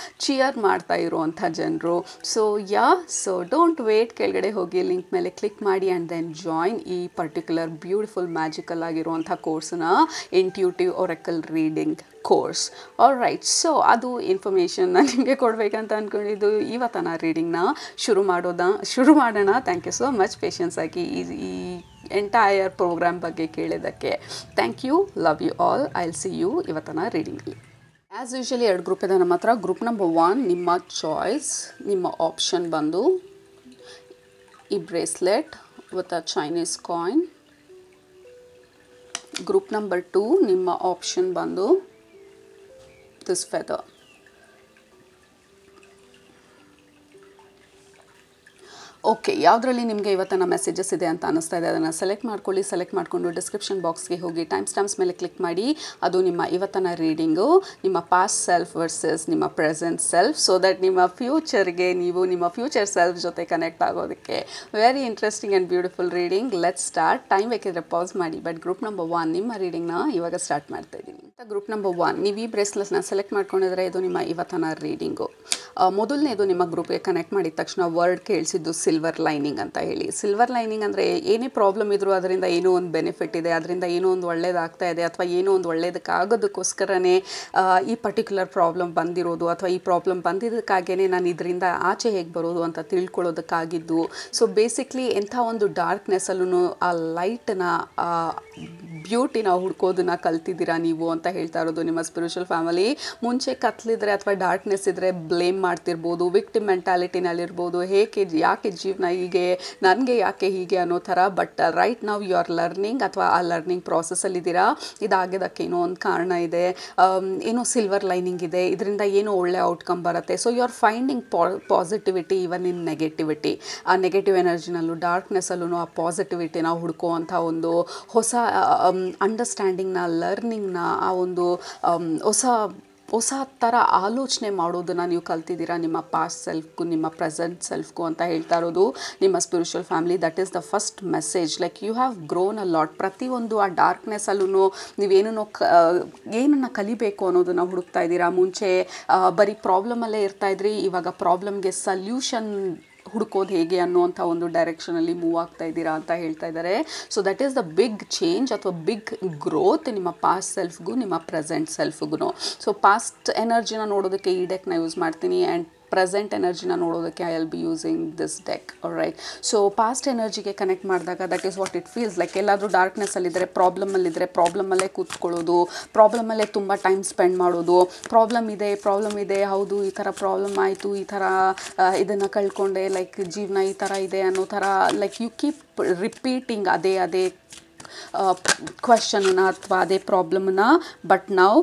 ಚಿಯರ್ ಮಾಡ್ತಾ ಇರುವಂಥ ಜನರು. ಸೊ ಡೋಂಟ್ ವೇಟ್, ಕೆಳಗಡೆ ಹೋಗಿ ಲಿಂಕ್ ಮೇಲೆ ಕ್ಲಿಕ್ ಮಾಡಿ ಆ್ಯಂಡ್ ದೆನ್ ಜಾಯಿನ್ ಈ ಪರ್ಟಿಕ್ಯುಲರ್ ಬ್ಯೂಟಿಫುಲ್ ಮ್ಯಾಜಿಕಲ್ ಆಗಿರುವಂಥ ಕೋರ್ಸ್ನ, intuitive oracle reading course. All right, so ಅದು ಇನ್ಫಾರ್ಮೇಷನ್ನ ನಿಮಗೆ ಕೊಡಬೇಕಂತ ಅಂದ್ಕೊಂಡಿದ್ದು. ಇವತ್ತಿನ ರೀಡಿಂಗ್ನ ಶುರು ಮಾಡೋಣ. Thank you so much patience ಆಗಿ ಈ ಎಂಟೈರ್ ಪ್ರೋಗ್ರಾಮ್ ಬಗ್ಗೆ ಕೇಳಿದ್ದಕ್ಕೆ. Thank you, love you all. I will see you ಇವತ್ತಿನ ರೀಡಿಂಗಲ್ಲಿ. ಆ್ಯಸ್ ಯೂಶಲಿ 2 ಗ್ರೂಪ್ ಇದೆ ನಮ್ಮ ಹತ್ರ. ಗ್ರೂಪ್ ನಂಬರ್ 1 ನಿಮ್ಮ ಚಾಯ್ಸ್, ನಿಮ್ಮ ಆಪ್ಷನ್ ಬಂದು ಈ bracelet with a Chinese coin. Group number 2 ನಿಮ್ಮ ಆಪ್ಷನ್ ಬಂದು this feather. ಓಕೆ, ಯಾವುದರಲ್ಲಿ ನಿಮಗೆ ಇವತ್ತಿನ ಮೆಸೇಜಸ್ ಇದೆ ಅಂತ ಅನ್ನಿಸ್ತಾ ಇದೆ ಅದನ್ನು ಸೆಲೆಕ್ಟ್ ಮಾಡ್ಕೊಳ್ಳಿ. ಸೆಲೆಕ್ಟ್ ಮಾಡಿಕೊಂಡು ಡಿಸ್ಕ್ರಿಪ್ಷನ್ ಬಾಕ್ಸ್ಗೆ ಹೋಗಿ ಟೈಮ್ ಸ್ಟಾಂಪ್ಸ್ ಮೇಲೆ ಕ್ಲಿಕ್ ಮಾಡಿ. ಅದು ನಿಮ್ಮ ಇವತ್ತಿನ ರೀಡಿಂಗು, ನಿಮ್ಮ ಪಾಸ್ಟ್ ಸೆಲ್ಫ್ ವರ್ಸಸ್ ನಿಮ್ಮ ಪ್ರೆಸೆಂಟ್ ಸೆಲ್ಫ್, ಸೊ ದಟ್ ನಿಮ್ಮ ಫ್ಯೂಚರ್ಗೆ ನೀವು ನಿಮ್ಮ ಫ್ಯೂಚರ್ ಸೆಲ್ಫ್ ಜೊತೆ ಕನೆಕ್ಟ್ ಆಗೋದಕ್ಕೆ very interesting and beautiful reading. Let start. Time ಬೇಕಿದ್ರೆ ಪಾಸ್ ಮಾಡಿ. ಬಟ್ ಗ್ರೂಪ್ ನಂಬರ್ 1 ನಿಮ್ಮ ರೀಡಿಂಗ್ನ ಇವಾಗ ಸ್ಟಾರ್ಟ್ ಮಾಡ್ತಾ ಇದ್ದೀನಿ. ಗ್ರೂಪ್ ನಂಬರ್ 1 ನೀವು ಈ ಬ್ರೇಸ್ಲೆಟ್ನ ಸೆಲೆಕ್ಟ್ ಮಾಡ್ಕೊಂಡಿದ್ರೆ ಇದು ನಿಮ್ಮ ಇವತ್ತಿನ ರೀಡಿಂಗು. ಮೊದಲನೇದು ನಿಮ್ಮ ಗ್ರೂಪ್ಗೆ ಕನೆಕ್ಟ್ ಮಾಡಿದ ತಕ್ಷಣ ವರ್ಡ್ ಕೇಳಿಸಿದ್ದು ಸಿಲ್ವರ್ ಲೈನಿಂಗ್ ಅಂತ ಹೇಳಿ. ಸಿಲ್ವರ್ ಲೈನಿಂಗ್ ಅಂದರೆ ಏನೇ ಪ್ರಾಬ್ಲಮ್ ಇದ್ದರೂ ಅದರಿಂದ ಏನೋ ಒಂದು ಬೆನಿಫಿಟ್ ಇದೆ, ಅದರಿಂದ ಏನೋ ಒಂದು ಒಳ್ಳೇದಾಗ್ತಾ ಇದೆ, ಅಥವಾ ಏನೋ ಒಂದು ಒಳ್ಳೇದಕ್ಕಾಗೋದಕ್ಕೋಸ್ಕರನೇ ಈ ಪರ್ಟಿಕ್ಯುಲರ್ ಪ್ರಾಬ್ಲಮ್ ಬಂದಿರೋದು, ಅಥವಾ ಈ ಪ್ರಾಬ್ಲಮ್ ಬಂದಿದ್ದಕ್ಕಾಗೇ ನಾನು ಇದರಿಂದ ಆಚೆ ಹೇಗೆ ಬರೋದು ಅಂತ ತಿಳ್ಕೊಳ್ಳೋದಕ್ಕಾಗಿದ್ದು. ಸೊ ಬೇಸಿಕ್ಲಿ ಎಂಥ ಒಂದು ಡಾರ್ಕ್ನೆಸ್ಸಲ್ಲೂ ಆ ಲೈಟ್ನ, ಬ್ಯೂಟಿನ ಹುಡ್ಕೋದನ್ನ ಕಲ್ತಿದ್ದೀರಾ ನೀವು ಅಂತ ಹೇಳ್ತಾ ಇರೋದು ನಿಮ್ಮ ಸ್ಪಿರಿಚುವಲ್ ಫ್ಯಾಮಿಲಿ. ಮುಂಚೆ ಕತ್ಲಿದ್ರೆ ಅಥವಾ ಡಾರ್ಕ್ನೆಸ್ ಇದ್ದರೆ ಬ್ಲೇಮ್ ಮಾಡ್ತಿರ್ಬೋದು, ವಿಕ್ಟಿಮ್ ಮೆಂಟಾಲಿಟಿನಲ್ಲಿರ್ಬೋದು, ಯಾಕೆ ಜೀವನ ಹೀಗೆ, ನನಗೆ ಯಾಕೆ ಹೀಗೆ ಅನ್ನೋ ಥರ. But right now you are learning, ಅಥವಾ ಆ ಲರ್ನಿಂಗ್ ಪ್ರಾಸೆಸ್ಸಲ್ಲಿದ್ದೀರಾ. ಇದಾಗಿದ್ದಕ್ಕೆ ಏನೋ ಒಂದು ಕಾರಣ ಇದೆ, ಏನೋ ಸಿಲ್ವರ್ ಲೈನಿಂಗ್ ಇದೆ, ಇದರಿಂದ ಏನೋ ಒಳ್ಳೆ ಔಟ್ಕಮ್ ಬರುತ್ತೆ. So you are finding positivity even in negativity. ಆ ನೆಗೆಟಿವ್ ಎನರ್ಜಿನಲ್ಲೂ ಡಾರ್ಕ್ನೆಸ್ಸಲ್ಲೂ ಆ ಪಾಸಿಟಿವಿಟಿನ ಹುಡ್ಕೋವಂಥ ಒಂದು ಹೊಸ ಅಂಡರ್ಸ್ಟ್ಯಾಂಡಿಂಗ್ನ, ಲರ್ನಿಂಗ್ನ, ಆ ಒಂದು ಹೊಸ ಥರ ಆಲೋಚನೆ ಮಾಡೋದನ್ನು ನೀವು ಕಲ್ತಿದ್ದೀರಾ ನಿಮ್ಮ ಪಾಸ್ಟ್ ಸೆಲ್ಫ್ಗೂ ನಿಮ್ಮ ಪ್ರೆಸೆಂಟ್ ಸೆಲ್ಫ್ಗೂ ಅಂತ ಹೇಳ್ತಾ ಇರೋದು ನಿಮ್ಮ spiritual family. That is the first message. Like you have grown a lot. ಪ್ರತಿಯೊಂದು ಆ ಡಾರ್ಕ್ನೆಸ್ಸಲ್ಲೂ ಏನನ್ನು ಕಲಿಬೇಕು ಅನ್ನೋದನ್ನು ಹುಡುಕ್ತಾ ಇದ್ದೀರಾ. ಮುಂಚೆ ಬರೀ ಪ್ರಾಬ್ಲಮಲ್ಲೇ ಇರ್ತಾಯಿದ್ರಿ, ಇವಾಗ ಪ್ರಾಬ್ಲಮ್ಗೆ ಸಲ್ಯೂಷನ್ ಹುಡುಕೋದು ಹೇಗೆ ಅನ್ನುವಂಥ ಒಂದು ಡೈರೆಕ್ಷನಲ್ಲಿ ಮೂವ್ ಆಗ್ತಾ ಇದ್ದೀರಾ ಅಂತ ಹೇಳ್ತಾ ಇದ್ದಾರೆ. So that is the big change ಅಥವಾ ಬಿಗ್ ಗ್ರೋತ್ ನಿಮ್ಮ ಪಾಸ್ಟ್ ಸೆಲ್ಫ್ಗೂ ನಿಮ್ಮ ಪ್ರೆಸೆಂಟ್ ಸೆಲ್ಫ್ಗೂ. ಸೊ ಪಾಸ್ಟ್ ಎನರ್ಜಿನ ನೋಡೋದಕ್ಕೆ ಈ ಡೆಕ್ನ ಯೂಸ್ ಮಾಡ್ತೀನಿ, ಆ್ಯಂಡ್ ಪ್ರೆಸೆಂಟ್ ಎನರ್ಜಿನ ನೋಡೋದಕ್ಕೆ I will be using this deck. Right, so past ಎನರ್ಜಿಗೆ ಕನೆಕ್ಟ್ ಮಾಡಿದಾಗ that is what it feels like. ಎಲ್ಲಾದರೂ ಡಾರ್ಕ್ನೆಸ್ಸಲ್ಲಿದ್ದರೆ, ಪ್ರಾಬ್ಲಮಲ್ಲೇ ಕೂತ್ಕೊಳ್ಳೋದು, ಪ್ರಾಬ್ಲಮಲ್ಲೇ ತುಂಬ ಟೈಮ್ ಸ್ಪೆಂಡ್ ಮಾಡೋದು. ಪ್ರಾಬ್ಲಮ್ ಇದೆ, ಹೌದು ಈ ಥರ ಪ್ರಾಬ್ಲಮ್ ಆಯಿತು, ಈ ಥರ ಇದನ್ನು ಕಳ್ಕೊಂಡೆ, ಲೈಕ್ ಜೀವನ ಈ ಥರ ಇದೆ ಅನ್ನೋ ಥರ. ಲೈಕ್ ಯು ಕೀಪ್ ರಿಪೀಟಿಂಗ್ ಅದೇ ಕ್ವೆಶನ್ನ ಅಥವಾ ಅದೇ ಪ್ರಾಬ್ಲಮ್ನ. ಬಟ್ ನಾವು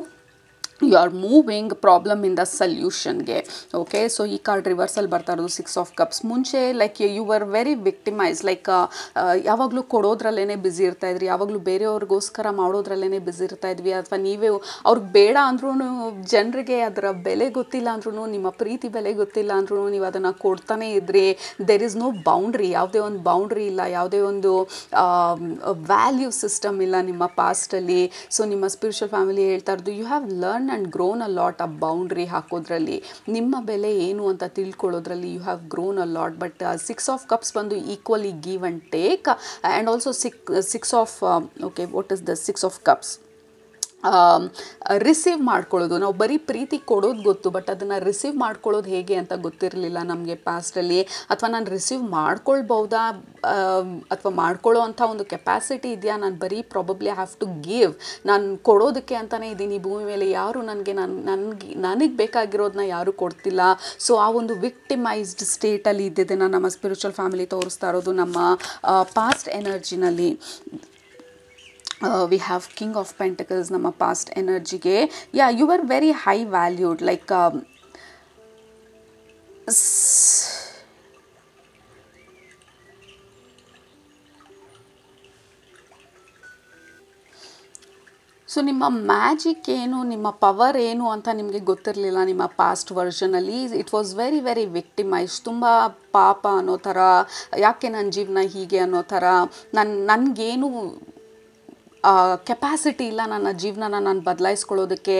you are moving problem in the ಸಲ್ಯೂಷನ್ಗೆ. ಓಕೆ, ಸೊ ಈ ಕಾರ್ಡ್ ರಿವರ್ಸಲ್ಲಿ ಬರ್ತಾ ಇರೋದು 6 ಆಫ್ ಕಪ್ಸ್. ಮುಂಚೆ like you were very victimise. Like ಯಾವಾಗಲೂ ಕೊಡೋದ್ರಲ್ಲೇ ಬ್ಯುಸಿ ಇರ್ತಾಯಿದ್ರಿ, ಯಾವಾಗಲೂ ಬೇರೆಯವ್ರಿಗೋಸ್ಕರ ಮಾಡೋದ್ರಲ್ಲೇ ಬ್ಯುಸಿ ಇರ್ತಾಯಿದ್ವಿ. ಅಥವಾ ನೀವೇ ಅವ್ರಿಗೆ ಬೇಡ ಅಂದ್ರೂ, ಜನರಿಗೆ ಅದರ ಬೆಲೆ ಗೊತ್ತಿಲ್ಲ ಅಂದ್ರೂ, ನಿಮ್ಮ ಪ್ರೀತಿ ಬೆಲೆ ಗೊತ್ತಿಲ್ಲ ಅಂದ್ರೂ ನೀವು ಅದನ್ನು ಕೊಡ್ತಾನೇ ಇದ್ರಿ. ದೆರ್ ಇಸ್ ನೋ ಬೌಂಡ್ರಿ, ಯಾವುದೇ ಒಂದು ಬೌಂಡ್ರಿ ಇಲ್ಲ, ಯಾವುದೇ ಒಂದು ವ್ಯಾಲ್ಯೂ ಸಿಸ್ಟಮ್ ಇಲ್ಲ ನಿಮ್ಮ ಪಾಸ್ಟಲ್ಲಿ. ಸೊ ನಿಮ್ಮ ಸ್ಪಿರಿಚುವಲ್ ಫ್ಯಾಮಿಲಿ ಹೇಳ್ತಾ ಇರೋದು you have learn and grown a lot. ಆ ಬೌಂಡ್ರಿ ಹಾಕೋದ್ರಲ್ಲಿ, ನಿಮ್ಮ ಬೆಲೆ ಏನು ಅಂತ ತಿಳ್ಕೊಳ್ಳೋದ್ರಲ್ಲಿ you have grown a lot. But 6 of cups ಬಂದು equally give and take. And also six of okay, what is the 6 of cups? Receive ಮಾಡ್ಕೊಳ್ಳೋದು. ನಾವು ಬರೀ ಪ್ರೀತಿ ಕೊಡೋದು ಗೊತ್ತು, ಬಟ್ ಅದನ್ನು ರಿಸೀವ್ ಮಾಡ್ಕೊಳ್ಳೋದು ಹೇಗೆ ಅಂತ ಗೊತ್ತಿರಲಿಲ್ಲ ನಮಗೆ ಪಾಸ್ಟಲ್ಲಿ. ಅಥವಾ ನಾನು ರಿಸೀವ್ ಮಾಡ್ಕೊಳ್ಬೋದಾ, ಅಥವಾ ಮಾಡ್ಕೊಳ್ಳೋ ಅಂಥ ಒಂದು ಕೆಪಾಸಿಟಿ ಇದೆಯಾ? ನಾನು ಬರೀ ಪ್ರಾಬಬ್ಲಿ ಹ್ಯಾವ್ ಟು ಗಿವ್. ನಾನು ಕೊಡೋದಕ್ಕೆ ಅಂತಲೇ ಇದ್ದೀನಿ ಭೂಮಿ ಮೇಲೆ, ಯಾರು ನನಗೆ ಬೇಕಾಗಿರೋದನ್ನ ಯಾರೂ ಕೊಡ್ತಿಲ್ಲ. ಸೊ ಆ ಒಂದು ವಿಕ್ಟಿಮೈಸ್ಡ್ ಸ್ಟೇಟಲ್ಲಿ ಇದ್ದಿದ್ದನ್ನು ನಮ್ಮ ಸ್ಪಿರಿಚುವಲ್ ಫ್ಯಾಮಿಲಿ ತೋರಿಸ್ತಾ ಇರೋದು ನಮ್ಮ ಪಾಸ್ಟ್ ಎನರ್ಜಿನಲ್ಲಿ. we have King of Pentacles ನಮ್ಮ ಪಾಸ್ಟ್ ಎನರ್ಜಿಗೆ. Yeah, you are very high valued. Like so ನಿಮ್ಮ ಮ್ಯಾಜಿಕ್ ಏನು, ನಿಮ್ಮ ಪವರ್ ಏನು ಅಂತ ನಿಮಗೆ ಗೊತ್ತಿರಲಿಲ್ಲ ನಿಮ್ಮ ಪಾಸ್ಟ್ ವರ್ಷನಲ್ಲಿ. It was very very victimise, ತುಂಬ ಪಾಪ ಅನ್ನೋ ಥರ, ಯಾಕೆ ನನ್ನ ಜೀವನ ಹೀಗೆ ಅನ್ನೋ ಥರ, ನನಗೇನು ಕೆಪಾಸಿಟಿ ಇಲ್ಲ ನನ್ನ ಜೀವನನ ನಾನು ಬದಲಾಯಿಸ್ಕೊಳ್ಳೋದಕ್ಕೆ,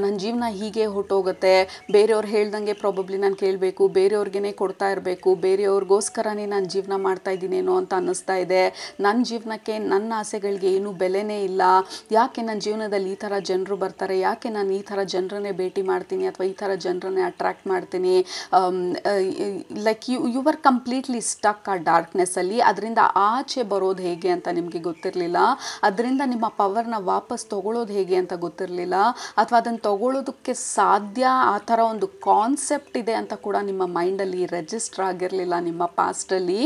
ನನ್ನ ಜೀವನ ಹೀಗೆ ಹೊಟ್ಟೋಗುತ್ತೆ, ಬೇರೆಯವ್ರು ಹೇಳ್ದಂಗೆ ಪ್ರಾಬಬ್ಲಿ ನಾನು ಕೇಳಬೇಕು, ಬೇರೆಯವ್ರಿಗೇ ಕೊಡ್ತಾ ಇರಬೇಕು, ಬೇರೆಯವ್ರಿಗೋಸ್ಕರನೇ ನಾನು ಜೀವನ ಮಾಡ್ತಾಯಿದ್ದೀನೇನೋ ಅಂತ ಅನ್ನಿಸ್ತಾ ಇದೆ, ನನ್ನ ಜೀವನಕ್ಕೆ ನನ್ನ ಆಸೆಗಳಿಗೆ ಏನೂ ಬೆಲೆನೇ ಇಲ್ಲ, ಯಾಕೆ ನನ್ನ ಜೀವನದಲ್ಲಿ ಈ ಥರ ಜನರು ಬರ್ತಾರೆ, ಯಾಕೆ ನಾನು ಈ ಥರ ಜನರನ್ನೇ ಭೇಟಿ ಮಾಡ್ತೀನಿ ಅಥವಾ ಈ ಥರ ಜನರನ್ನೇ ಅಟ್ರ್ಯಾಕ್ಟ್ ಮಾಡ್ತೀನಿ, like you are completely stuck ಆ ಡಾರ್ಕ್ನೆಸ್ಸಲ್ಲಿ. ಅದರಿಂದ ಆಚೆ ಬರೋದು ಹೇಗೆ ಅಂತ ನಿಮಗೆ ಗೊತ್ತಿರಲಿಲ್ಲ, ಅದರಿಂದ ನಿಮ್ಮ ಪವರ್ನ ವಾಪಸ್ ತಗೊಳ್ಳೋದು ಹೇಗೆ ಅಂತ ಗೊತ್ತಿರಲಿಲ್ಲ, ಅಥವಾ ಅದನ್ನು ತಗೊಳ್ಳೋದಕ್ಕೆ ಸಾಧ್ಯ ಆ ಥರ ಒಂದು ಕಾನ್ಸೆಪ್ಟ್ ಇದೆ ಅಂತ ಕೂಡ ನಿಮ್ಮ ಮೈಂಡಲ್ಲಿ ರಿಜಿಸ್ಟರ್ ಆಗಿರಲಿಲ್ಲ ನಿಮ್ಮ ಪಾಸ್ಟಲ್ಲಿ.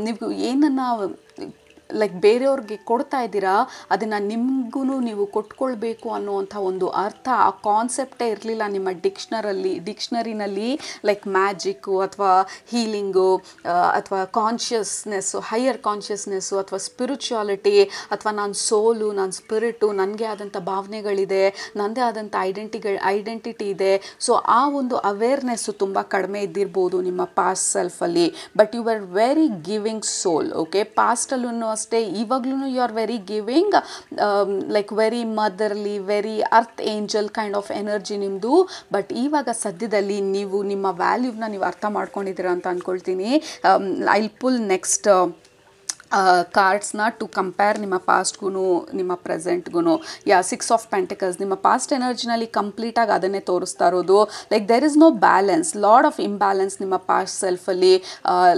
ನೀವು ಏನನ್ನು ಲೈಕ್ ಬೇರೆಯವ್ರಿಗೆ ಕೊಡ್ತಾ ಇದ್ದೀರಾ ಅದನ್ನು ನಿಮಗೂ ನೀವು ಕೊಟ್ಕೊಳ್ಬೇಕು ಅನ್ನೋವಂಥ ಒಂದು ಅರ್ಥ, ಆ ಕಾನ್ಸೆಪ್ಟೇ ಇರಲಿಲ್ಲ ನಿಮ್ಮ ಡಿಕ್ಷನರಿನಲ್ಲಿ. ಲೈಕ್ ಮ್ಯಾಜಿಕ್ಕು ಅಥವಾ ಹೀಲಿಂಗು ಅಥವಾ ಕಾನ್ಷಿಯಸ್ನೆಸ್ಸು, ಹೈಯರ್ ಕಾನ್ಷಿಯಸ್ನೆಸ್ಸು ಅಥವಾ ಸ್ಪಿರಿಚುಯಾಲಿಟಿ ಅಥವಾ ನಾನು ಸೋಲು, ನಾನು ಸ್ಪಿರಿಟು, ನನಗೆ ಆದಂಥ ಭಾವನೆಗಳಿದೆ, ನನ್ನದೇ ಆದಂಥ ಐಡೆಂಟಿಟಿ ಇದೆ. ಸೊ ಆ ಒಂದು ಅವೇರ್ನೆಸ್ಸು ತುಂಬ ಕಡಿಮೆ ಇದ್ದಿರ್ಬೋದು ನಿಮ್ಮ ಪಾಸ್ಟ್ ಸೆಲ್ಫಲ್ಲಿ. But you are very giving soul. Okay, ಪಾಸ್ಟಲ್ಲೂ ಅಷ್ಟೇ, ಇವಾಗ್ಲೂ you are very giving, like very motherly, very earth angel kind of energy ನಿಮ್ಮದು. ಬಟ್ ಇವಾಗ ಸದ್ಯದಲ್ಲಿ ನೀವು ನಿಮ್ಮ ವ್ಯಾಲ್ಯೂನ ನೀವು ಅರ್ಥ ಮಾಡ್ಕೊಂಡಿದ್ದೀರಾ ಅಂತ ಅಂದ್ಕೊಳ್ತೀನಿ. ಐ ವಿಲ್ ಪುಲ್ ನೆಕ್ಸ್ಟ್ ಕಾರ್ಡ್ಸ್ನ ಟು ಕಂಪೇರ್ ನಿಮ್ಮ ಪಾಸ್ಟ್ಗೂ ನಿಮ್ಮ ಪ್ರೆಸೆಂಟ್ಗೂ. 6 ಆಫ್ ಪೆಂಟಿಕಲ್ಸ್ ನಿಮ್ಮ ಪಾಸ್ಟ್ ಎನರ್ಜಿನಲ್ಲಿ ಕಂಪ್ಲೀಟಾಗಿ ಅದನ್ನೇ ತೋರಿಸ್ತಾ ಇರೋದು. Like there is no balance, lot of imbalance ನಿಮ್ಮ ಪಾಸ್ಟ್ ಸೆಲ್ಫಲ್ಲಿ.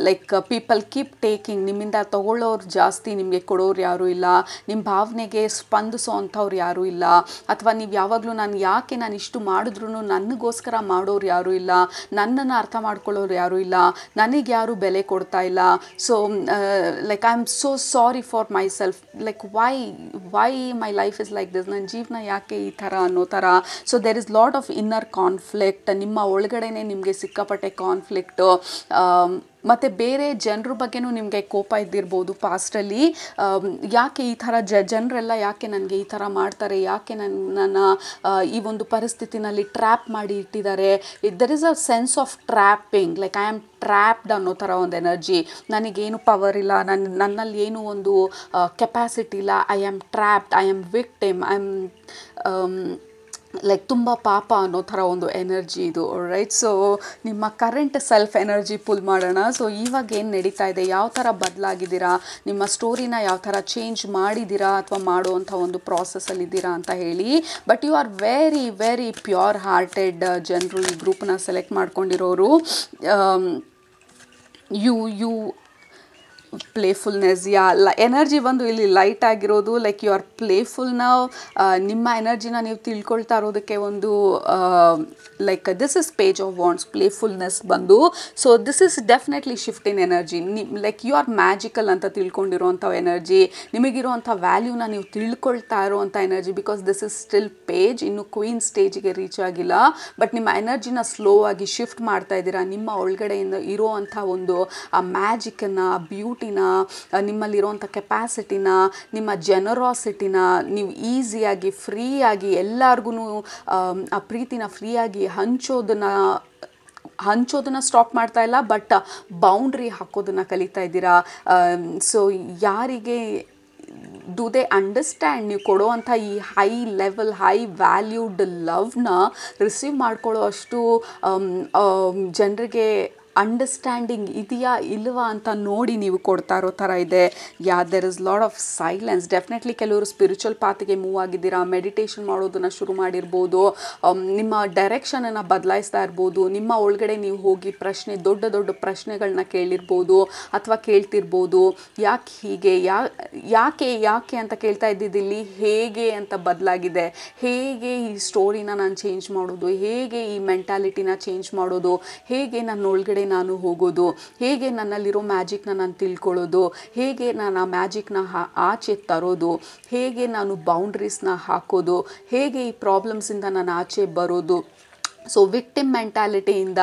ಲೈಕ್ ಪೀಪಲ್ ಕೀಪ್ ಟೇಕಿಂಗ್, ನಿಮ್ಮಿಂದ ತಗೊಳ್ಳೋರು ಜಾಸ್ತಿ, ನಿಮಗೆ ಕೊಡೋರು ಯಾರೂ ಇಲ್ಲ, ನಿಮ್ಮ ಭಾವನೆಗೆ ಸ್ಪಂದಿಸೋ ಅಂಥವ್ರು ಯಾರೂ ಇಲ್ಲ, ಅಥವಾ ನೀವು ಯಾವಾಗಲೂ ನಾನು ಇಷ್ಟು ಮಾಡಿದ್ರೂ ನನಗೋಸ್ಕರ ಮಾಡೋರು ಯಾರೂ ಇಲ್ಲ, ನನ್ನನ್ನು ಅರ್ಥ ಮಾಡ್ಕೊಳ್ಳೋರು ಯಾರೂ ಇಲ್ಲ, ನನಗೆ ಯಾರೂ ಬೆಲೆ ಕೊಡ್ತಾ ಇಲ್ಲ. So like I am so sorry for myself, like why my life is like this, ನನ್ನ ಜೀವನ ಯಾಕೆ ಈ ಥರ ಅನ್ನೋ ಥರ. So there is lot of inner conflict, ನಿಮ್ಮ ಒಳಗಡೆನೇ ನಿಮಗೆ ಸಿಕ್ಕಾಪಟ್ಟೆ ಕಾನ್ಫ್ಲಿಕ್ಟು. ಮತ್ತು ಬೇರೆ ಜನರ ಬಗ್ಗೆನೂ ನಿಮಗೆ ಕೋಪ ಇದ್ದಿರ್ಬೋದು ಪಾಸ್ಟಲ್ಲಿ. ಯಾಕೆ ಈ ಥರ ಜನರೆಲ್ಲ ಯಾಕೆ ನನಗೆ ಈ ಥರ ಮಾಡ್ತಾರೆ, ಯಾಕೆ ನನ್ನ ಈ ಒಂದು ಪರಿಸ್ಥಿತಿನಲ್ಲಿ ಟ್ರ್ಯಾಪ್ ಮಾಡಿ ಇಟ್ಟಿದ್ದಾರೆ. There is a sense of trapping, like I am trapped ಅನ್ನೋ ಥರ ಒಂದು ಎನರ್ಜಿ. ನನಗೇನು ಪವರ್ ಇಲ್ಲ, ನನ್ನಲ್ಲಿ ಏನೂ ಒಂದು ಕೆಪಾಸಿಟಿ ಇಲ್ಲ, I am trapped, I am victim, I am like ತುಂಬ ಪಾಪ ಅನ್ನೋ ಥರ ಒಂದು ಎನರ್ಜಿ ಇದು. ರೈಟ್, ಸೊ ನಿಮ್ಮ ಕರೆಂಟ್ ಸೆಲ್ಫ್ ಎನರ್ಜಿ ಪುಲ್ ಮಾಡೋಣ. ಸೊ ಇವಾಗ ಏನು ನಡೀತಾ ಇದೆ, ಯಾವ ಥರ ಬದಲಾಗಿದ್ದೀರಾ, ನಿಮ್ಮ ಸ್ಟೋರಿನ ಯಾವ ಥರ ಚೇಂಜ್ ಮಾಡಿದ್ದೀರಾ ಅಥವಾ ಮಾಡುವಂಥ ಒಂದು ಪ್ರಾಸೆಸ್ಸಲ್ಲಿದ್ದೀರಾ ಅಂತ ಹೇಳಿ. But you are very very pure hearted ಜನರು ಈ ಗ್ರೂಪ್ನ ಸೆಲೆಕ್ಟ್ ಮಾಡ್ಕೊಂಡಿರೋರು. ಯು ಪ್ಲೇಫುಲ್ನೆಸ್, ಎನರ್ಜಿ ಬಂದು ಇಲ್ಲಿ ಲೈಟ್ ಆಗಿರೋದು. ಲೈಕ್ ಯು ಆರ್ ಪ್ಲೇಫುಲ್ನ, ನಿಮ್ಮ ಎನರ್ಜಿನ ನೀವು ತಿಳ್ಕೊಳ್ತಾ ಇರೋದಕ್ಕೆ ಒಂದು like this is page of wands, ಪ್ಲೇಫುಲ್ನೆಸ್ ಬಂದು. So this is definitely shift in energy. Like you are magical ಅಂತ ತಿಳ್ಕೊಂಡಿರೋವಂಥ ಎನರ್ಜಿ, ನಿಮಗಿರೋವಂಥ ವ್ಯಾಲ್ಯೂನ ನೀವು ತಿಳ್ಕೊಳ್ತಾ ಇರೋವಂಥ energy. Because this is still page, ಇನ್ನು ಕ್ವೀನ್ ಸ್ಟೇಜಿಗೆ ರೀಚ್ ಆಗಿಲ್ಲ. ಬಟ್ ನಿಮ್ಮ ಎನರ್ಜಿನ ಸ್ಲೋ ಆಗಿ ಶಿಫ್ಟ್ ಮಾಡ್ತಾ ಇದ್ದೀರಾ. ನಿಮ್ಮ ಒಳಗಡೆಯಿಂದ ಇರೋವಂಥ ಒಂದು ಆ ಮ್ಯಾಜಿಕನ್ನು, ಆ ಬ್ಯೂಟಿನ, ನಿಮ್ಮಲ್ಲಿರುವಂಥ ಕೆಪಾಸಿಟಿನ, ನಿಮ್ಮ ಜನರಾಸಿಟಿನ ನೀವು ಈಸಿಯಾಗಿ ಫ್ರೀಯಾಗಿ ಎಲ್ಲರಿಗೂ ಆ ಪ್ರೀತಿನ ಫ್ರೀಯಾಗಿ ಹಂಚೋದನ್ನು ಸ್ಟಾಪ್ ಮಾಡ್ತಾ ಇಲ್ಲ, ಬಟ್ ಬೌಂಡ್ರಿ ಹಾಕೋದನ್ನು ಕಲಿತಾ ಇದ್ದೀರಾ. ಸೊ ಯಾರಿಗೆ ಡು ದೇ ಅಂಡರ್ಸ್ಟ್ಯಾಂಡ್ ನೀವು ಕೊಡೋವಂಥ ಈ ಹೈ ಲೆವೆಲ್, ಹೈ ವ್ಯಾಲ್ಯೂಡ್ ಲವ್ನ ರಿಸೀವ್ ಮಾಡ್ಕೊಳ್ಳೋ ಅಷ್ಟು ಜನರಿಗೆ ಅಂಡರ್ಸ್ಟ್ಯಾಂಡಿಂಗ್ ಇದೆಯಾ ಇಲ್ವಾ ಅಂತ ನೋಡಿ ನೀವು ಕೊಡ್ತಾ ಇರೋ ಥರ ಇದೆ. There is lot of silence. Definitely ಕೆಲವರು ಸ್ಪಿರಿಚುವಲ್ ಪಾತಿಗೆ ಮೂವ್ ಆಗಿದ್ದೀರಾ, ಮೆಡಿಟೇಷನ್ ಮಾಡೋದನ್ನು ಶುರು ಮಾಡಿರ್ಬೋದು, ನಿಮ್ಮ ಡೈರೆಕ್ಷನನ್ನು ಬದಲಾಯಿಸ್ತಾ ಇರ್ಬೋದು, ನಿಮ್ಮ ಒಳಗಡೆ ನೀವು ಹೋಗಿ ದೊಡ್ಡ ದೊಡ್ಡ ಪ್ರಶ್ನೆಗಳನ್ನ ಕೇಳಿರ್ಬೋದು ಅಥವಾ ಕೇಳ್ತಿರ್ಬೋದು. ಯಾಕೆ ಹೀಗೆ, ಯಾಕೆ ಅಂತ ಕೇಳ್ತಾ ಇದ್ದಿದ್ದಿಲ್ಲಿ ಹೇಗೆ ಅಂತ ಬದಲಾಗಿದೆ. ಹೇಗೆ ಈ ಸ್ಟೋರಿನ ನಾನು ಚೇಂಜ್ ಮಾಡೋದು, ಹೇಗೆ ಈ ಮೆಂಟಾಲಿಟಿನ ಚೇಂಜ್ ಮಾಡೋದು, ಹೇಗೆ ನನ್ನ ಒಳಗಡೆ ನಾನು ಹೋಗೋದು, ಹೇಗೆ ನನ್ನಲ್ಲಿರೋ ಮ್ಯಾಜಿಕ್ನ ನಾನು ತಿಳ್ಕೊಳ್ಳೋದು, ಹೇಗೆ ನಾನು ಆ ಮ್ಯಾಜಿಕ್ನ ಆಚೆ ತರೋದು, ಹೇಗೆ ನಾನು ಬೌಂಡ್ರೀಸ್ನ ಹಾಕೋದು, ಹೇಗೆ ಈ ಪ್ರಾಬ್ಲಮ್ಸಿಂದ ನಾನು ಆಚೆ ಬರೋದು. ಸೊ ವಿಕ್ಟಿಮ್ ಮೆಂಟ್ಯಾಲಿಟಿಯಿಂದ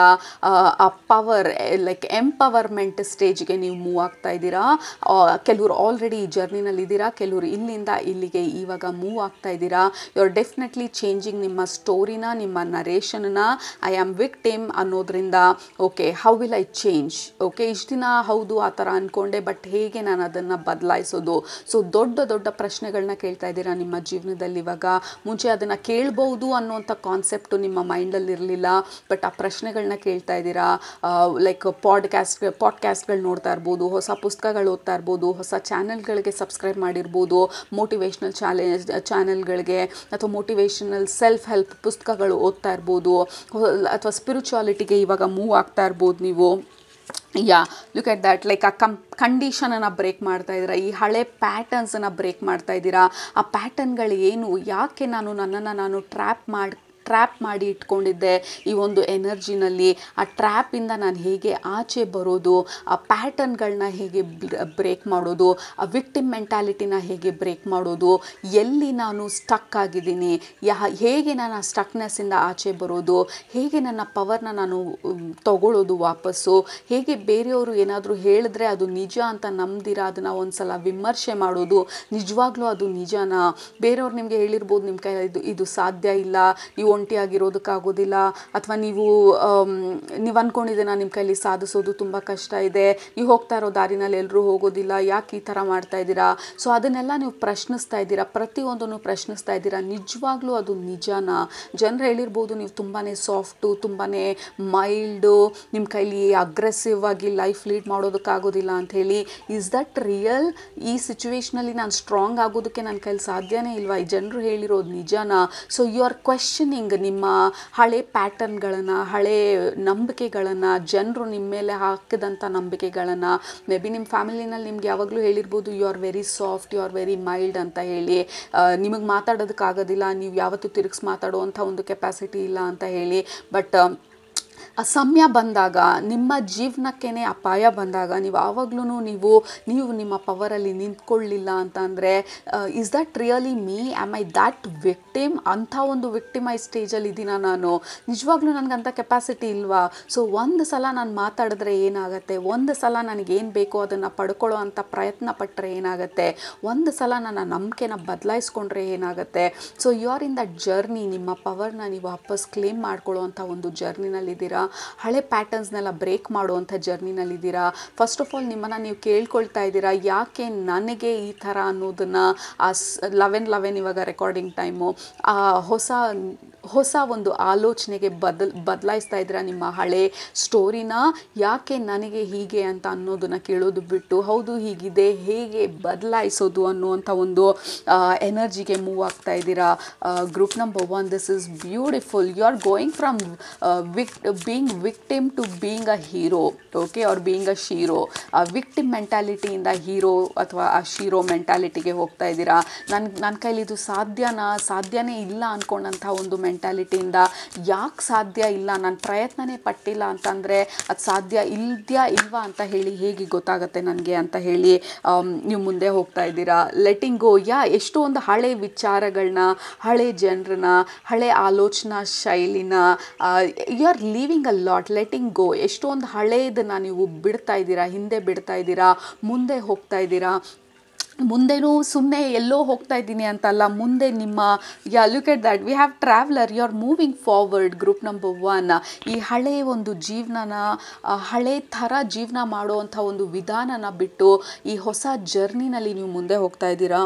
ಆ ಪವರ್ ಲೈಕ್ ಎಂಪವರ್ಮೆಂಟ್ ಸ್ಟೇಜ್ಗೆ ನೀವು ಮೂವ್ ಆಗ್ತಾ ಇದ್ದೀರಾ. ಕೆಲವರು ಆಲ್ರೆಡಿ ಈ ಜರ್ನಿನಲ್ಲಿ ಇದ್ದೀರಾ, ಕೆಲವರು ಇಲ್ಲಿಂದ ಇಲ್ಲಿಗೆ ಇವಾಗ ಮೂವ್ ಆಗ್ತಾ ಇದ್ದೀರಾ. ಯು ಆರ್ ಡೆಫಿನೆಟ್ಲಿ ಚೇಂಜಿಂಗ್ ನಿಮ್ಮ ಸ್ಟೋರಿನ, ನಿಮ್ಮ ನರೇಷನ್ನ. ಐ ಆಮ್ ವಿಕ್ಟಿಮ್ ಅನ್ನೋದ್ರಿಂದ okay how will I change, okay ಇಷ್ಟು ದಿನ ಹೌದು ಆ ಥರ ಅಂದ್ಕೊಂಡೆ, ಬಟ್ ಹೇಗೆ ನಾನು ಅದನ್ನು ಬದಲಾಯಿಸೋದು. ಸೊ ದೊಡ್ಡ ದೊಡ್ಡ ಪ್ರಶ್ನೆಗಳನ್ನ ಕೇಳ್ತಾ ಇದ್ದೀರಾ ನಿಮ್ಮ ಜೀವನದಲ್ಲಿ ಇವಾಗ. ಮುಂಚೆ ಅದನ್ನು ಕೇಳ್ಬೋದು ಅನ್ನೋಂಥ ಕಾನ್ಸೆಪ್ಟು ನಿಮ್ಮ ಮೈಂಡಲ್ಲಿ ಇರಲಿಲ್ಲ, ಬಟ್ ಆ ಪ್ರಶ್ನೆಗಳನ್ನ ಕೇಳ್ತಾ ಇದ್ದೀರಾ. ಲೈಕ್ ಪಾಡ್ಕಾಸ್ಟ್ಗಳು ನೋಡ್ತಾ ಇರ್ಬೋದು, ಹೊಸ ಪುಸ್ತಕಗಳು ಓದ್ತಾ ಇರ್ಬೋದು, ಹೊಸ ಚಾನೆಲ್ಗಳಿಗೆ ಸಬ್ಸ್ಕ್ರೈಬ್ ಮಾಡಿರ್ಬೋದು, ಮೋಟಿವೇಶ್ನಲ್ ಚಾನೆಲ್ಗಳಿಗೆ ಅಥವಾ ಮೋಟಿವೇಶನಲ್ ಸೆಲ್ಫ್ ಹೆಲ್ಪ್ ಪುಸ್ತಕಗಳು ಓದ್ತಾ ಇರ್ಬೋದು, ಅಥವಾ ಸ್ಪಿರಿಚುವಾಲಿಟಿಗೆ ಇವಾಗ ಮೂವ್ ಆಗ್ತಾ ಇರ್ಬೋದು ನೀವು. ಲುಕ್ ಎಟ್ ದ್ಯಾಟ್, ಲೈಕ್ ಆ ಕಂಡೀಷನನ್ನು ಬ್ರೇಕ್ ಮಾಡ್ತಾ ಇದ್ದೀರಾ, ಈ ಹಳೆ ಪ್ಯಾಟರ್ನ್ಸನ್ನು ಬ್ರೇಕ್ ಮಾಡ್ತಾ ಇದ್ದೀರಾ. ಆ ಪ್ಯಾಟರ್ನ್ಗಳು ಏನು, ಯಾಕೆ ನನ್ನನ್ನು ನಾನು ಟ್ರ್ಯಾಪ್ ಮಾಡಿ ಇಟ್ಕೊಂಡಿದ್ದೆ ಈ ಒಂದು ಎನರ್ಜಿನಲ್ಲಿ, ಆ ಟ್ರ್ಯಾಪಿಂದ ನಾನು ಹೇಗೆ ಆಚೆ ಬರೋದು, ಆ ಪ್ಯಾಟರ್ನ್ಗಳನ್ನ ಹೇಗೆ ಬ್ರೇಕ್ ಮಾಡೋದು, ಆ ವಿಕ್ಟಿಮ್ ಮೆಂಟ್ಯಾಲಿಟಿನ ಹೇಗೆ ಬ್ರೇಕ್ ಮಾಡೋದು, ಎಲ್ಲಿ ನಾನು ಸ್ಟಕ್ ಆಗಿದ್ದೀನಿ, ಹೇಗೆ ನಾನು ಆ ಸ್ಟಕ್ನೆಸ್ಸಿಂದ ಆಚೆ ಬರೋದು, ಹೇಗೆ ನನ್ನ ಪವರ್ನ ನಾನು ತಗೊಳ್ಳೋದು ವಾಪಸ್ಸು, ಹೇಗೆ ಬೇರೆಯವರು ಏನಾದರೂ ಹೇಳಿದ್ರೆ ಅದು ನಿಜ ಅಂತ ನಂಬ್ದಿರ ಅದನ್ನು ಒಂದು ಸಲ ವಿಮರ್ಶೆ ಮಾಡೋದು, ನಿಜವಾಗ್ಲೂ ಅದು ನಿಜನಾ. ಬೇರೆಯವ್ರು ನಿಮಗೆ ಹೇಳಿರ್ಬೋದು ನಿಮ್ಮ ಕೈ ಇದು ಸಾಧ್ಯ ಇಲ್ಲ, ನೀವು ಒಂಟಿಯಾಗಿರೋದಕ್ಕಾಗೋದಿಲ್ಲ, ಅಥವಾ ನೀವು ಅಂದ್ಕೊಂಡಿದ್ದೀನ ನಿಮ್ಮ ಕೈಲಿ ಸಾಧಿಸೋದು ತುಂಬ ಕಷ್ಟ ಇದೆ, ನೀವು ಹೋಗ್ತಾ ಇರೋ ದಾರಿನಲ್ಲಿ ಎಲ್ಲರೂ ಹೋಗೋದಿಲ್ಲ, ಯಾಕೆ ಈ ಥರ ಮಾಡ್ತಾ ಇದ್ದೀರಾ. ಸೊ ಅದನ್ನೆಲ್ಲ ನೀವು ಪ್ರಶ್ನಿಸ್ತಾ ಇದ್ದೀರಾ, ಪ್ರತಿಯೊಂದನ್ನು ಪ್ರಶ್ನಿಸ್ತಾ ಇದ್ದೀರಾ. ನಿಜವಾಗ್ಲೂ ಅದು ನಿಜನಾ. ಜನರು ಹೇಳಿರ್ಬೋದು ನೀವು ತುಂಬಾ ಸಾಫ್ಟು, ತುಂಬಾ ಮೈಲ್ಡು, ನಿಮ್ಮ ಕೈಲಿ ಅಗ್ರೆಸಿವ್ ಆಗಿ ಲೈಫ್ ಲೀಡ್ ಮಾಡೋದಕ್ಕಾಗೋದಿಲ್ಲ ಅಂಥೇಳಿ. Is that real? ಈ ಸಿಚುವೇಶ್ನಲ್ಲಿ ನಾನು ಸ್ಟ್ರಾಂಗ್ ಆಗೋದಕ್ಕೆ ನನ್ನ ಕೈಲಿ ಸಾಧ್ಯನೇ ಇಲ್ವಾ? ಈ ಜನರು ಹೇಳಿರೋದು ನಿಜನಾ? ಸೊ ಯು ಆರ್ ಕ್ವೆಶ್ಚನಿಂಗ್ ನಿಮ್ಮ ಹಳೆ ಪ್ಯಾಟರ್ನ್ಗಳನ್ನು, ಹಳೆ ನಂಬಿಕೆಗಳನ್ನು, ಜನರು ನಿಮ್ಮ ಮೇಲೆ ಹಾಕಿದಂಥ ನಂಬಿಕೆಗಳನ್ನು. ಮೇ ಬಿ ನಿಮ್ಮ ಫ್ಯಾಮಿಲಿನಲ್ಲಿ ನಿಮ್ಗೆ ಯಾವಾಗಲೂ ಹೇಳಿರ್ಬೋದು you are very soft, you are very mild ಅಂತ ಹೇಳಿ, ನಿಮಗೆ ಮಾತಾಡೋದಕ್ಕಾಗೋದಿಲ್ಲ, ನೀವು ಯಾವತ್ತೂ ತಿರುಗಿಸಿ ಮಾತಾಡುವಂಥ ಒಂದು ಕೆಪಾಸಿಟಿ ಇಲ್ಲ ಅಂತ ಹೇಳಿ. ಬಟ್ ಆ ಸಮಯ ಬಂದಾಗ, ನಿಮ್ಮ ಜೀವನಕ್ಕೇ ಅಪಾಯ ಬಂದಾಗ, ನೀವು ಆವಾಗ್ಲೂ ನೀವು ನಿಮ್ಮ ಪವರಲ್ಲಿ ನಿಂತ್ಕೊಳ್ಳಿಲ್ಲ ಅಂತಂದರೆ, is that really me? Am I that victim? ಅಂಥ ಒಂದು ವಿಕ್ಟಿಮೈಸ್ ಸ್ಟೇಜಲ್ಲಿ ಇದ್ದೀನ ನಾನು? ನಿಜವಾಗ್ಲೂ ನನಗಂಥ ಕೆಪಾಸಿಟಿ ಇಲ್ವಾ? ಸೊ ಒಂದು ಸಲ ನಾನು ಮಾತಾಡಿದ್ರೆ ಏನಾಗುತ್ತೆ, ಒಂದು ಸಲ ನನಗೇನು ಬೇಕೋ ಅದನ್ನು ಪಡ್ಕೊಳ್ಳೋ ಅಂಥ ಪ್ರಯತ್ನ ಪಟ್ಟರೆ ಏನಾಗುತ್ತೆ, ಒಂದು ಸಲ ನನ್ನ ನಂಬಿಕೆನ ಬದಲಾಯಿಸ್ಕೊಂಡ್ರೆ ಏನಾಗುತ್ತೆ. So you are in that journey. ನಿಮ್ಮ ಪವರ್ನ ನೀವು ವಾಪಸ್ ಕ್ಲೇಮ್ ಮಾಡ್ಕೊಳ್ಳೋ ಅಂಥ ಒಂದು ಜರ್ನಿನಲ್ಲಿದ್ದೀರಾ. ಹಳೆ ಪ್ಯಾಟರ್ನ್ಸ್ನೆಲ್ಲ ಬ್ರೇಕ್ ಮಾಡುವಂಥ ಜರ್ನಿನಲ್ಲಿದ್ದೀರಾ. ಫಸ್ಟ್ ಆಫ್ ಆಲ್ ನಿಮ್ಮನ್ನು ನೀವು ಕೇಳ್ಕೊಳ್ತಾ ಇದ್ದೀರಾ, ಯಾಕೆ ನನಗೆ ಈ ಥರ ಅನ್ನೋದನ್ನು. ಆ 11 ಇವಾಗ ರೆಕಾರ್ಡಿಂಗ್ ಟೈಮು, ಆ ಹೊಸ ಒಂದು ಆಲೋಚನೆಗೆ ಬದಲಾಯಿಸ್ತಾ ಇದ್ದೀರಾ ನಿಮ್ಮ ಹಳೆ ಸ್ಟೋರಿನ. ಯಾಕೆ ನನಗೆ ಹೀಗೆ ಅಂತ ಅನ್ನೋದನ್ನು ಕೇಳೋದು ಬಿಟ್ಟು, ಹೌದು ಹೀಗಿದೆ, ಹೇಗೆ ಬದಲಾಯಿಸೋದು ಅನ್ನುವಂಥ ಒಂದು ಎನರ್ಜಿಗೆ ಮೂವ್ ಆಗ್ತಾ ಇದ್ದೀರಾ. Group number 1, this is beautiful. You are going from being victim to being a hero, okay, or being a shero. ಆ ವಿಕ್ಟಿಮ್ ಮೆಂಟ್ಯಾಲಿಟಿಯಿಂದ ಹೀರೋ ಅಥವಾ ಆ ಶೀರೋ ಮೆಂಟ್ಯಾಲಿಟಿಗೆ ಹೋಗ್ತಾ ಇದ್ದೀರಾ. ನನ್ನ ಕೈಲಿ ಇದು ಸಾಧ್ಯನೇ ಇಲ್ಲ ಅಂದ್ಕೊಂಡಂಥ ಒಂದು ಮೆಂಟ್ಯಾಲಿಟಿಯಿಂದ, ಯಾಕೆ ಸಾಧ್ಯ ಇಲ್ಲ, ನಾನು ಪ್ರಯತ್ನನೇ ಪಟ್ಟಿಲ್ಲ ಅಂತಂದರೆ ಅದು ಸಾಧ್ಯ ಇಲ್ವಾ ಅಂತ ಹೇಳಿ ಹೇಗೆ ಗೊತ್ತಾಗುತ್ತೆ ನನಗೆ ಅಂತ ಹೇಳಿ ನೀವು ಮುಂದೆ ಹೋಗ್ತಾ ಇದ್ದೀರಾ. Letting go. ಎಷ್ಟೊಂದು ಹಳೆ ವಿಚಾರಗಳನ್ನ, ಹಳೆ ಜನರನ್ನ, ಹಳೆ ಆಲೋಚನಾ ಶೈಲಿನ, you are leaving a lot. Letting go. ಎಷ್ಟೊಂದು ಹಳೇದನ್ನು ನೀವು ಬಿಡ್ತಾ ಇದ್ದೀರಾ, ಹಿಂದೆ ಬಿಡ್ತಾ ಇದ್ದೀರಾ, ಮುಂದೆ ಹೋಗ್ತಾ ಇದ್ದೀರಾ. ಮುಂದೆನೂ ಸುಮ್ಮನೆ ಎಲ್ಲೋ ಹೋಗ್ತಾ ಇದ್ದೀನಿ ಅಂತಲ್ಲ, ಮುಂದೆ ನಿಮ್ಮ look at that, we have traveller, you are moving forward. Group number 1, ಈ ಹಳೆ ಒಂದು ಜೀವನನ, ಹಳೆ ಥರ ಜೀವನ ಮಾಡುವಂಥ ಒಂದು ವಿಧಾನನ ಬಿಟ್ಟು ಈ ಹೊಸ ಜರ್ನಿನಲ್ಲಿ ನೀವು ಮುಂದೆ ಹೋಗ್ತಾ ಇದ್ದೀರಾ.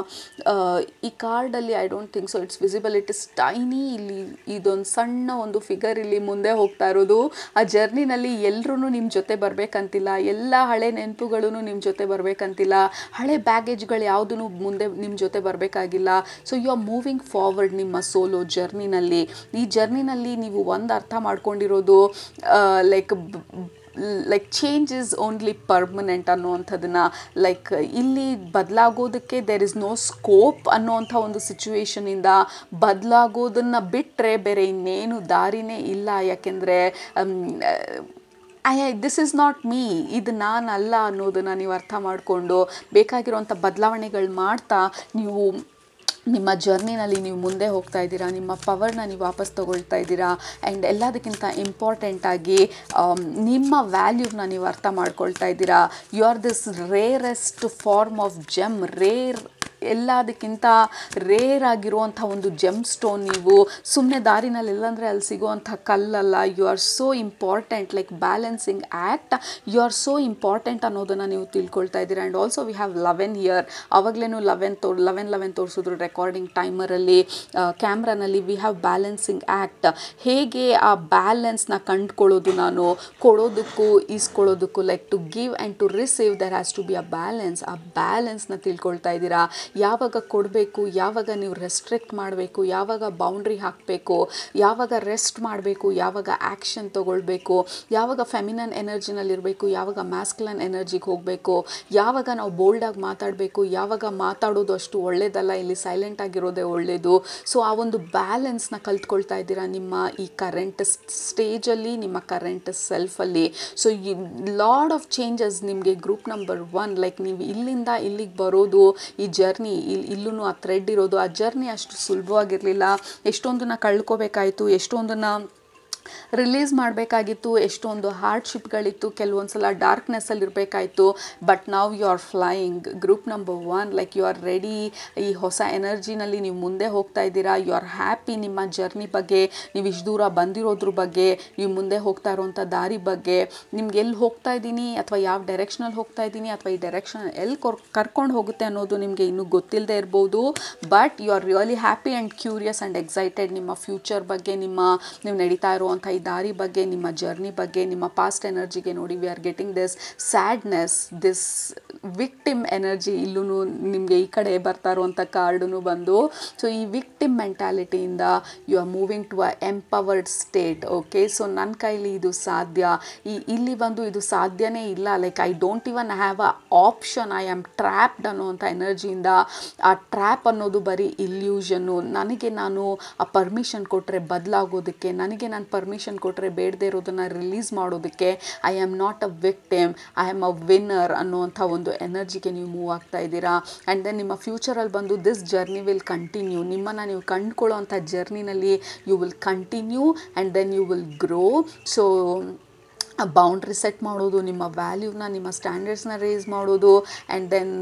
ಈ ಕಾರ್ಡಲ್ಲಿ I don't think so it's visible, it is tiny. ಇಲ್ಲಿ ಇದೊಂದು ಸಣ್ಣ ಒಂದು ಫಿಗರ್ ಇಲ್ಲಿ ಮುಂದೆ ಹೋಗ್ತಾ ಇರೋದು. ಆ ಜರ್ನಿನಲ್ಲಿ ಎಲ್ಲರೂ ನಿಮ್ಮ ಜೊತೆ ಬರಬೇಕಂತಿಲ್ಲ, ಎಲ್ಲ ಹಳೆ ನೆನಪುಗಳೂ ನಿಮ್ಮ ಜೊತೆ ಬರಬೇಕಂತಿಲ್ಲ, ಹಳೆ ಬ್ಯಾಗೇಜ್ಗಳು ಯಾವುದೂ ಮುಂದೆ ನಿಮ್ಮ ಜೊತೆ ಬರಬೇಕಾಗಿಲ್ಲ. So you are moving forward ನಿಮ್ಮ ಸೋಲೋ ಜರ್ನಿನಲ್ಲಿ. ಈ ಜರ್ನಿನಲ್ಲಿ ನೀವು ಒಂದು ಅರ್ಥ ಮಾಡ್ಕೊಂಡಿರೋದು, like change is only permanent ಅನ್ನೋವಂಥದ್ದನ್ನು. ಲೈಕ್ ಇಲ್ಲಿ ಬದಲಾಗೋದಕ್ಕೆ ದೇರ್ ಇಸ್ ನೋ ಸ್ಕೋಪ್ ಅನ್ನೋವಂಥ ಒಂದು ಸಿಚುವೇಶನಿಂದ ಬದಲಾಗೋದನ್ನು ಬಿಟ್ಟರೆ ಬೇರೆ ಇನ್ನೇನು ದಾರಿನೇ ಇಲ್ಲ. ಯಾಕೆಂದರೆ ದಿಸ್ ಇಸ್ ನಾಟ್ ಮೀ, ಇದು ನಾನಲ್ಲ ಅನ್ನೋದನ್ನು ನೀವು ಅರ್ಥ ಮಾಡಿಕೊಂಡು ಬೇಕಾಗಿರುವಂಥ ಬದಲಾವಣೆಗಳು ಮಾಡ್ತಾ ನೀವು ನಿಮ್ಮ ಜರ್ನಿನಲ್ಲಿ ನೀವು ಮುಂದೆ ಹೋಗ್ತಾ ಇದ್ದೀರಾ, ನಿಮ್ಮ ಪವರ್ನ ನೀವು ವಾಪಸ್ ತೊಗೊಳ್ತಾ ಇದ್ದೀರಾ. ಆ್ಯಂಡ್ ಎಲ್ಲದಕ್ಕಿಂತ ಇಂಪಾರ್ಟೆಂಟಾಗಿ ನಿಮ್ಮ ವ್ಯಾಲ್ಯೂನ ನೀವು ಅರ್ಥ ಮಾಡ್ಕೊಳ್ತಾ ಇದ್ದೀರಾ. You are this rarest form of gem, ಎಲ್ಲದಕ್ಕಿಂತ ರೇರ್ ಆಗಿರುವಂಥ ಒಂದು ಜೆಮ್ ಸ್ಟೋನ್. ನೀವು ಸುಮ್ಮನೆ ದಾರಿನಲ್ಲಿ ಎಲ್ಲಂದರೆ ಅಲ್ಲಿ ಸಿಗುವಂಥ ಕಲ್ಲಲ್ಲ. You are so important, like balancing act. You are so important ಅನ್ನೋದನ್ನು ನೀವು ತಿಳ್ಕೊಳ್ತಾ ಇದ್ದೀರಾ. And also we have 11 year. ಆವಾಗಲೇನು 11 ತೋರಿಸಿದ್ರು ರೆಕಾರ್ಡಿಂಗ್ ಟೈಮರಲ್ಲಿ, ಕ್ಯಾಮ್ರಾನಲ್ಲಿ. We have balancing act. ಹೇಗೆ ಆ ಬ್ಯಾಲೆನ್ಸ್ನ ಕಂಡುಕೊಳ್ಳೋದು, ನಾನು ಕೊಡೋದಕ್ಕೂ ಈಸ್ಕೊಳ್ಳೋದಕ್ಕೂ, like to give and to receive there has to be a balance. ಆ ಬ್ಯಾಲೆನ್ಸ್ನ ತಿಳ್ಕೊಳ್ತಾ ಇದ್ದೀರಾ. ಯಾವಾಗ ಕೊಡಬೇಕು, ಯಾವಾಗ ನೀವು ರೆಸ್ಟ್ರಿಕ್ಟ್ ಮಾಡಬೇಕು, ಯಾವಾಗ ಬೌಂಡ್ರಿ ಹಾಕಬೇಕು, ಯಾವಾಗ ರೆಸ್ಟ್ ಮಾಡಬೇಕು, ಯಾವಾಗ ಆ್ಯಕ್ಷನ್ ತೊಗೊಳ್ಬೇಕು, ಯಾವಾಗ ಫೆಮಿನನ್ ಎನರ್ಜಿನಲ್ಲಿರಬೇಕು, ಯಾವಾಗ ಮ್ಯಾಸ್ಕ್ಯುಲನ್ ಎನರ್ಜಿಗೆ ಹೋಗಬೇಕು, ಯಾವಾಗ ನಾವು ಬೋಲ್ಡಾಗಿ ಮಾತಾಡಬೇಕು, ಯಾವಾಗ ಮಾತಾಡೋದು ಅಷ್ಟು ಒಳ್ಳೆಯದಲ್ಲ, ಇಲ್ಲಿ ಸೈಲೆಂಟ್ ಆಗಿರೋದೇ ಒಳ್ಳೆಯದು. ಸೊ ಆ ಒಂದು ಬ್ಯಾಲೆನ್ಸ್ನ ಕಲ್ತ್ಕೊಳ್ತಾ ಇದ್ದೀರಾ ನಿಮ್ಮ ಈ ಕರೆಂಟ್ ಸ್ಟೇಜಲ್ಲಿ, ನಿಮ್ಮ ಕರೆಂಟ್ ಸೆಲ್ಫಲ್ಲಿ. ಸೊ ಈ ಲಾಡ್ ಆಫ್ ಚೇಂಜಸ್ ನಿಮಗೆ ಗ್ರೂಪ್ ನಂಬರ್ 1, ಲೈಕ್ ನೀವು ಇಲ್ಲಿಂದ ಇಲ್ಲಿಗೆ ಬರೋದು, ಈ ಜರ್ನಿ ಇಲ್ಲೂ ಆ ಥ್ರೆಡ್ ಇರೋದು, ಆ ಜರ್ನಿ ಅಷ್ಟು ಸುಲಭವಾಗಿರಲಿಲ್ಲ. ಎಷ್ಟೊಂದನ್ನು ಕಳ್ಕೋಬೇಕಾಯಿತು, ಎಷ್ಟೊಂದನ್ನು ರಿಲೀಸ್ ಮಾಡಬೇಕಾಗಿತ್ತು, ಎಷ್ಟೊಂದು ಹಾರ್ಡ್ಶಿಪ್ಗಳಿತ್ತು, ಕೆಲವೊಂದು ಸಲ ಡಾರ್ಕ್ನೆಸ್ಸಲ್ಲಿ ಇರಬೇಕಾಯಿತು. ಬಟ್ ನಾವು you are flying. Group number 1, like you are ready. ಈ ಹೊಸ ಎನರ್ಜಿನಲ್ಲಿ ನೀವು ಮುಂದೆ ಹೋಗ್ತಾ ಇದ್ದೀರಾ. ಯು ಆರ್ ಹ್ಯಾಪಿ ನಿಮ್ಮ ಜರ್ನಿ ಬಗ್ಗೆ, ನೀವು ಇಷ್ಟು ದೂರ ಬಂದಿರೋದ್ರ ಬಗ್ಗೆ, ನೀವು ಮುಂದೆ ಹೋಗ್ತಾ ಇರೋವಂಥ ದಾರಿ ಬಗ್ಗೆ, ನಿಮ್ಗೆ ಎಲ್ಲಿ ಹೋಗ್ತಾ ಇದ್ದೀನಿ ಅಥವಾ ಯಾವ ಡೈರೆಕ್ಷನಲ್ಲಿ ಹೋಗ್ತಾ ಇದ್ದೀನಿ ಅಥವಾ ಈ ಡೈರೆಕ್ಷನ್ ಎಲ್ಲಿ ಕರ್ಕೊಂಡು ಹೋಗುತ್ತೆ ಅನ್ನೋದು ನಿಮಗೆ ಇನ್ನೂ ಗೊತ್ತಿಲ್ಲದೆ ಇರ್ಬೋದು. But you are really happy and curious and excited ನಿಮ್ಮ ಫ್ಯೂಚರ್ ಬಗ್ಗೆ, ನೀವು ನಡೀತಾ ಇರುವಂಥ ಈ ದಾರಿ ಬಗ್ಗೆ, ನಿಮ್ಮ ಜರ್ನಿ ಬಗ್ಗೆ. ನಿಮ್ಮ ಪಾಸ್ಟ್ ಎನರ್ಜಿಗೆ ನೋಡಿ, we are getting this sadness, this victim energy. ಇಲ್ಲೂ ನಿಮಗೆ ಈ ಕಡೆ ಬರ್ತಾ ಇರುವಂಥ ಕಾರ್ಡೂ ಬಂದು. ಸೊ ಈ ವಿಕ್ಟಿಮ್ ಮೆಂಟ್ಯಾಲಿಟಿಯಿಂದ you are moving to a empowered state. Okay, so ನನ್ನ ಕೈಲಿ ಇದು ಸಾಧ್ಯ, ಇಲ್ಲಿ ಬಂದು ಇದು ಸಾಧ್ಯನೇ ಇಲ್ಲ, like I don't even have a option, I am trapped ಅನ್ನೋವಂಥ ಎನರ್ಜಿಯಿಂದ. ಆ ಟ್ರ್ಯಾಪ್ ಅನ್ನೋದು ಬರೀ ಇಲ್ಯೂಷನ್ನು. ನನಗೆ ನಾನು ಆ ಪರ್ಮಿಷನ್ ಕೊಟ್ಟರೆ ಬದಲಾಗೋದಕ್ಕೆ, ನನಗೆ ನಾನು ಪರ್ಮಿಷನ್ ಕೊಟ್ಟರೆ ಬೇಡದೇ ಇರೋದನ್ನು ರಿಲೀಸ್ ಮಾಡೋದಕ್ಕೆ, I am not a victim, I am a winner ಅನ್ನುವಂಥ ಒಂದು ಎನರ್ಜಿಗೆ ನೀವು ಮೂವ್ ಆಗ್ತಾ ಇದ್ದೀರಾ. ಆ್ಯಂಡ್ ದೆನ್ ನಿಮ್ಮ ಫ್ಯೂಚರಲ್ಲಿ ಬಂದು ದಿಸ್ ಜರ್ನಿ ವಿಲ್ ಕಂಟಿನ್ಯೂ. ನಿಮ್ಮನ್ನು ನೀವು ಕಂಡುಕೊಳ್ಳೋ ಅಂಥ ಜರ್ನಿನಲ್ಲಿ you will continue and then you will grow. So boundary set ಮಾಡೋದು, ನಿಮ್ಮ ವ್ಯಾಲ್ಯೂನ, ನಿಮ್ಮ ಸ್ಟ್ಯಾಂಡರ್ಡ್ಸ್ನ ರೇಸ್ ಮಾಡೋದು, ಆ್ಯಂಡ್ ದೆನ್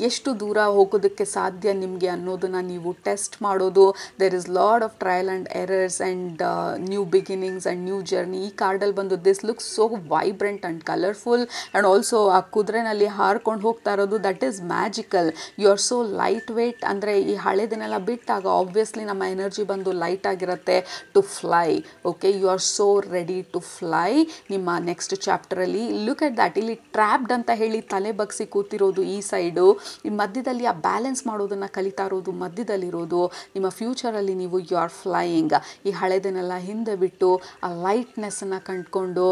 ಎಷ್ಟು ದೂರ ಹೋಗೋದಕ್ಕೆ ಸಾಧ್ಯ ನಿಮಗೆ ಅನ್ನೋದನ್ನು ನೀವು ಟೆಸ್ಟ್ ಮಾಡೋದು. There is lot of trial and errors and new beginnings and new journey. ಈ ಕಾರ್ಡಲ್ಲಿ ಬಂದು this looks so vibrant and colourful. And also ಆ ಕುದುರೆನಲ್ಲಿ ಹಾರ್ಕೊಂಡು ಹೋಗ್ತಾ ಇರೋದು, that is magical. You are so light weight. ಅಂದರೆ ಈ ಹಳೆದನ್ನೆಲ್ಲ ಬಿಟ್ಟಾಗ ಆಬ್ವಿಯಸ್ಲಿ ನಮ್ಮ ಎನರ್ಜಿ ಬಂದು ಲೈಟ್ ಆಗಿರುತ್ತೆ to fly. Okay, you are so ready to fly. ನಿಮ್ಮ ನೆಕ್ಸ್ಟ್ ಚಾಪ್ಟರಲ್ಲಿ ಲುಕ್ ಎಟ್ ದ್ಯಾಟ್. ಇಲ್ಲಿ ಟ್ರ್ಯಾಪ್ಡ್ ಅಂತ ಹೇಳಿ ತಲೆ ಬಗ್ಸಿ ಕೂತಿರೋದು ಈ ಸೈಡು, ಈ ಮಧ್ಯದಲ್ಲಿ ಆ ಬ್ಯಾಲೆನ್ಸ್ ಮಾಡೋದನ್ನು ಕಲಿತಾ ಇರೋದು ಮಧ್ಯದಲ್ಲಿರೋದು. ನಿಮ್ಮ ಫ್ಯೂಚರಲ್ಲಿ ನೀವು ಯು ಆರ್ ಫ್ಲೈಯಿಂಗ್. ಈ ಹಳೆದನ್ನೆಲ್ಲ ಹಿಂದೆ ಬಿಟ್ಟು ಆ ಲೈಟ್ನೆಸ್ಸನ್ನು ಕಂಡುಕೊಂಡು,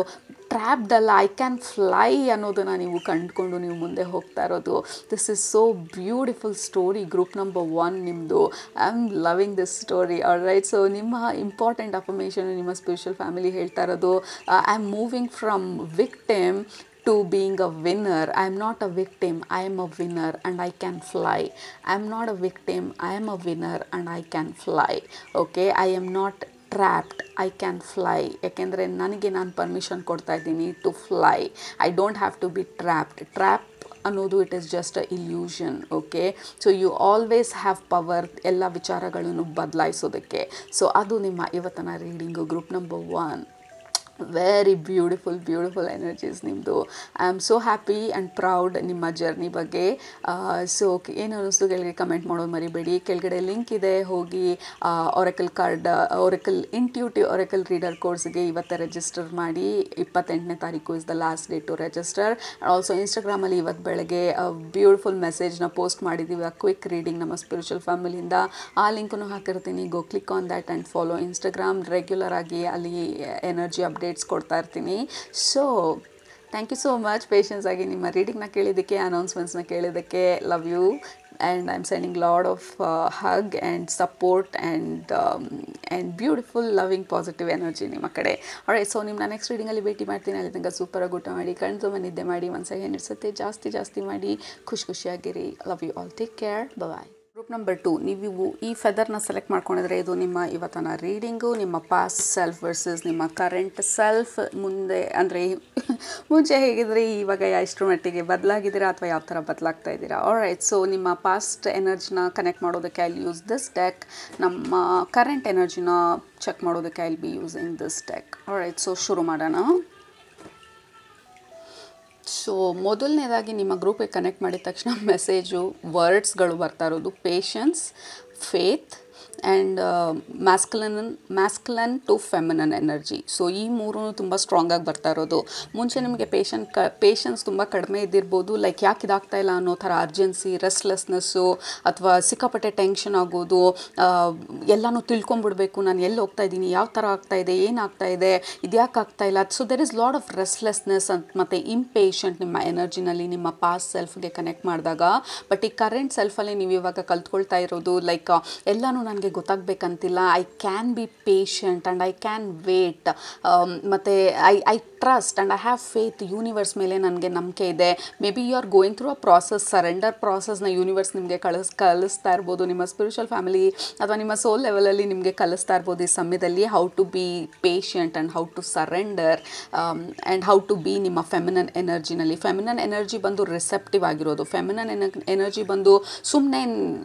ಟ್ರ್ಯಾಪ್ಡ್ ಅಲ್ಲ, ಐ ಕ್ಯಾನ್ ಫ್ಲೈ ಅನ್ನೋದನ್ನು ನೀವು ಕಂಡುಕೊಂಡು ನೀವು ಮುಂದೆ ಹೋಗ್ತಾ ಇರೋದು. This is so beautiful story. Group number 1 ನಿಮ್ಮದು. I am loving this story. All right, so ನಿಮ್ಮ ಇಂಪಾರ್ಟೆಂಟ್ ಅಫರ್ಮೇಷನ್ ನಿಮ್ಮ ಸ್ಪಿರಿಚುವಲ್ ಫ್ಯಾಮಿಲಿ ಹೇಳ್ತಾ ಇರೋದು, I am moving from victim to being a winner. I am not a victim, I am a winner and I can fly. I am not a victim, I am a winner and I can fly. Okay, I am not trapped, I can fly. ಯಾಕೆಂದರೆ ನನಗೆ ನಾನು ಪರ್ಮಿಷನ್ ಕೊಡ್ತಾ ಇದ್ದೀನಿ to fly. I don't have to be trap ಅನ್ನೋದು it is just a illusion. Okay, so you always have power ಎಲ್ಲ ವಿಚಾರಗಳನ್ನು ಬದಲಾಯಿಸೋದಕ್ಕೆ. ಸೊ ಅದು ನಿಮ್ಮ ಇವತ್ತಿನ reading group number 1. Very beautiful energies ನಿಮ್ಮದು. I am so happy and proud ನಿಮ್ಮ ಜರ್ನಿ ಬಗ್ಗೆ. ಸೊ ಏನು ಅನ್ನಿಸ್ತು ಕೆಳಗೆ ಕಮೆಂಟ್ ಮಾಡೋದು ಮರಿಬೇಡಿ. ಕೆಳಗಡೆ ಲಿಂಕ್ ಇದೆ, ಹೋಗಿ ಒರೆಕಲ್ ಇಂಟ್ಯೂಟಿವ್ ಒರೆಕಲ್ ರೀಡರ್ ಕೋರ್ಸ್ಗೆ ಇವತ್ತೇ ರಿಜಿಸ್ಟರ್ ಮಾಡಿ. 28ನೇ ತಾರೀಕು is the last date to register. And also ಇನ್ಸ್ಟಾಗ್ರಾಮಲ್ಲಿ ಇವತ್ತು ಬೆಳಗ್ಗೆ ಬ್ಯೂಟಿಫುಲ್ ಮೆಸೇಜ್ನ ಪೋಸ್ಟ್ ಮಾಡಿದ್ದೀವಿ, ಅ ಕ್ವಿಕ್ ರೀಡಿಂಗ್ ನಮ್ಮ ಸ್ಪಿರಿಚುವಲ್ ಫ್ಯಾಮಿಲಿಯಿಂದ. ಆ ಲಿಂಕನ್ನು ಹಾಕಿರ್ತೀನಿ, go click on that and follow Instagram. Regular ಆಗಿ ಅಲ್ಲಿ ಎನರ್ಜಿ ಅಪ್ಡೇಟ್ಸ್ ಕೊಡ್ತಾ ಇರ್ತೀನಿ. So thank you so much patience ಆಗಿ ನಿಮ್ಮ ರೀಡಿಂಗ್ನ ಕೇಳಿದ್ದಕ್ಕೆ, ಅನೌನ್ಸ್ಮೆಂಟ್ಸ್ನ ಕೇಳಿದ್ದಕ್ಕೆ. Love you and I am sending lot of hug and support and beautiful loving positive energy ನಿಮ್ಮ ಕಡೆ. ಆಲ್ರೈಟ್, ಸೊ ನಿಮ್ಮನ್ನ ನೆಕ್ಸ್ಟ್ ರೀಡಿಂಗಲ್ಲಿ ಭೇಟಿ ಮಾಡ್ತೀನಿ. ಅಲ್ಲಿ ತನಕ ಸೂಪರಾಗಿ ಊಟ ಮಾಡಿ, ಕಣ್ಸು ನಿದ್ದೆ ಮಾಡಿ, ಮನಸ್ಸಾಗಿ ಏನಿಸುತ್ತೆ ಜಾಸ್ತಿ ಮಾಡಿ, ಖುಷಿಯಾಗಿರಿ. Love you all, take care, bye. Group number 2 ನೀವು ಈ ಫೆದರ್ನ ಸೆಲೆಕ್ಟ್ ಮಾಡ್ಕೊಂಡಿದ್ರೆ ಇದು ನಿಮ್ಮ ಇವತ್ತಿನ ರೀಡಿಂಗು, ನಿಮ್ಮ ಪಾಸ್ಟ್ ಸೆಲ್ಫ್ ವರ್ಸಸ್ ನಿಮ್ಮ ಕರೆಂಟ್ ಸೆಲ್ಫ್. ಮುಂದೆ ಅಂದರೆ ಮುಂಚೆ ಹೇಗಿದ್ರೆ ಇವಾಗ ಎಷ್ಟರ ಮಟ್ಟಿಗೆ ಬದಲಾಗಿದ್ದೀರಾ ಅಥವಾ ಯಾವ ಥರ ಬದಲಾಗ್ತಾ ಇದ್ದೀರಾ. ಆಲ್ರೈಟ್, ಸೊ ನಿಮ್ಮ ಪಾಸ್ಟ್ ಎನರ್ಜಿನ ಕನೆಕ್ಟ್ ಮಾಡೋದಕ್ಕೆ ಐ ಯೂಸ್ ದಿಸ್ ಡೆಕ್, ನಮ್ಮ ಕರೆಂಟ್ ಎನರ್ಜಿನ ಚೆಕ್ ಮಾಡೋದಕ್ಕೆ I B using this deck. All right, so ಶುರು ಮಾಡೋಣ. ಸೊ ಮೊದಲನೇದಾಗಿ ನಿಮ್ಮ ಗ್ರೂಪಿಗೆ ಕನೆಕ್ಟ್ ಮಾಡಿದ ತಕ್ಷಣ ಮೆಸೇಜು ವರ್ಡ್ಸ್ಗಳು ಬರ್ತಾ ಇರೋದು patience, faith and masculine to feminine energy. So ಈ ಮೂರೂ ತುಂಬ ಸ್ಟ್ರಾಂಗಾಗಿ ಬರ್ತಾ ಇರೋದು. ಮುಂಚೆ ನಿಮಗೆ ಪೇಷನ್ಸ್ ತುಂಬ ಕಡಿಮೆ ಇದ್ದಿರ್ಬೋದು, ಲೈಕ್ ಯಾಕೆ ಇದಾಗ್ತಾ ಇಲ್ಲ ಅನ್ನೋ ಥರ ಅರ್ಜೆನ್ಸಿ, ರೆಸ್ಟ್ಲೆಸ್ನೆಸ್ಸು ಅಥವಾ ಸಿಕ್ಕಾಪಟ್ಟೆ ಟೆನ್ಷನ್ ಆಗೋದು, ಎಲ್ಲನೂ ತಿಳ್ಕೊಂಬಿಡ್ಬೇಕು, ನಾನು ಎಲ್ಲಿ ಹೋಗ್ತಾ ಇದ್ದೀನಿ, ಯಾವ ಥರ ಆಗ್ತಾಯಿದೆ, ಏನಾಗ್ತಾ ಇದೆ, ಇದ್ಯಾಕೆ ಆಗ್ತಾ ಇಲ್ಲ. So there is lot of restlessness ಮತ್ತು ಇಂಪೇಷಂಟ್ ನಿಮ್ಮ ಎನರ್ಜಿನಲ್ಲಿ ನಿಮ್ಮ ಪಾಸ್ಟ್ ಸೆಲ್ಫ್ಗೆ ಕನೆಕ್ಟ್ ಮಾಡಿದಾಗ. ಬಟ್ ಈ ಕರೆಂಟ್ ಸೆಲ್ಫಲ್ಲಿ ನೀವು ಇವಾಗ ಕಲ್ತ್ಕೊಳ್ತಾ ಇರೋದು ಲೈಕ್ ಎಲ್ಲನೂ ನನಗೆ ಗೊತ್ತಾಗಬೇಕಂತಿಲ್ಲ, I can be patient and I can wait, ಮತ್ತು I trust and I have faith, universe ಮೇಲೆ ನನಗೆ ನಂಬಿಕೆ ಇದೆ. Maybe you are going through a process, surrender ಪ್ರಾಸೆಸ್ನ ಯೂನಿವರ್ಸ್ ನಿಮಗೆ ಕಲಿಸ್ತಾ ಇರ್ಬೋದು, ನಿಮ್ಮ ಸ್ಪಿರಿಚುವಲ್ ಫ್ಯಾಮಿಲಿ ಅಥವಾ ನಿಮ್ಮ ಸೋಲ್ ಲೆವೆಲಲ್ಲಿ ನಿಮಗೆ ಕಲಿಸ್ತಾ ಇರ್ಬೋದು ಈ ಸಮಯದಲ್ಲಿ how to be patient and how to surrender and how to be ನಿಮ್ಮ ಫೆಮಿನನ್ ಎನರ್ಜಿನಲ್ಲಿ. ಫೆಮಿನನ್ ಎನರ್ಜಿ ಬಂದು ರಿಸೆಪ್ಟಿವ್ ಆಗಿರೋದು, ಫೆಮಿನನ್ ಎನರ್ಜಿ ಬಂದು ಸುಮ್ಮನೆ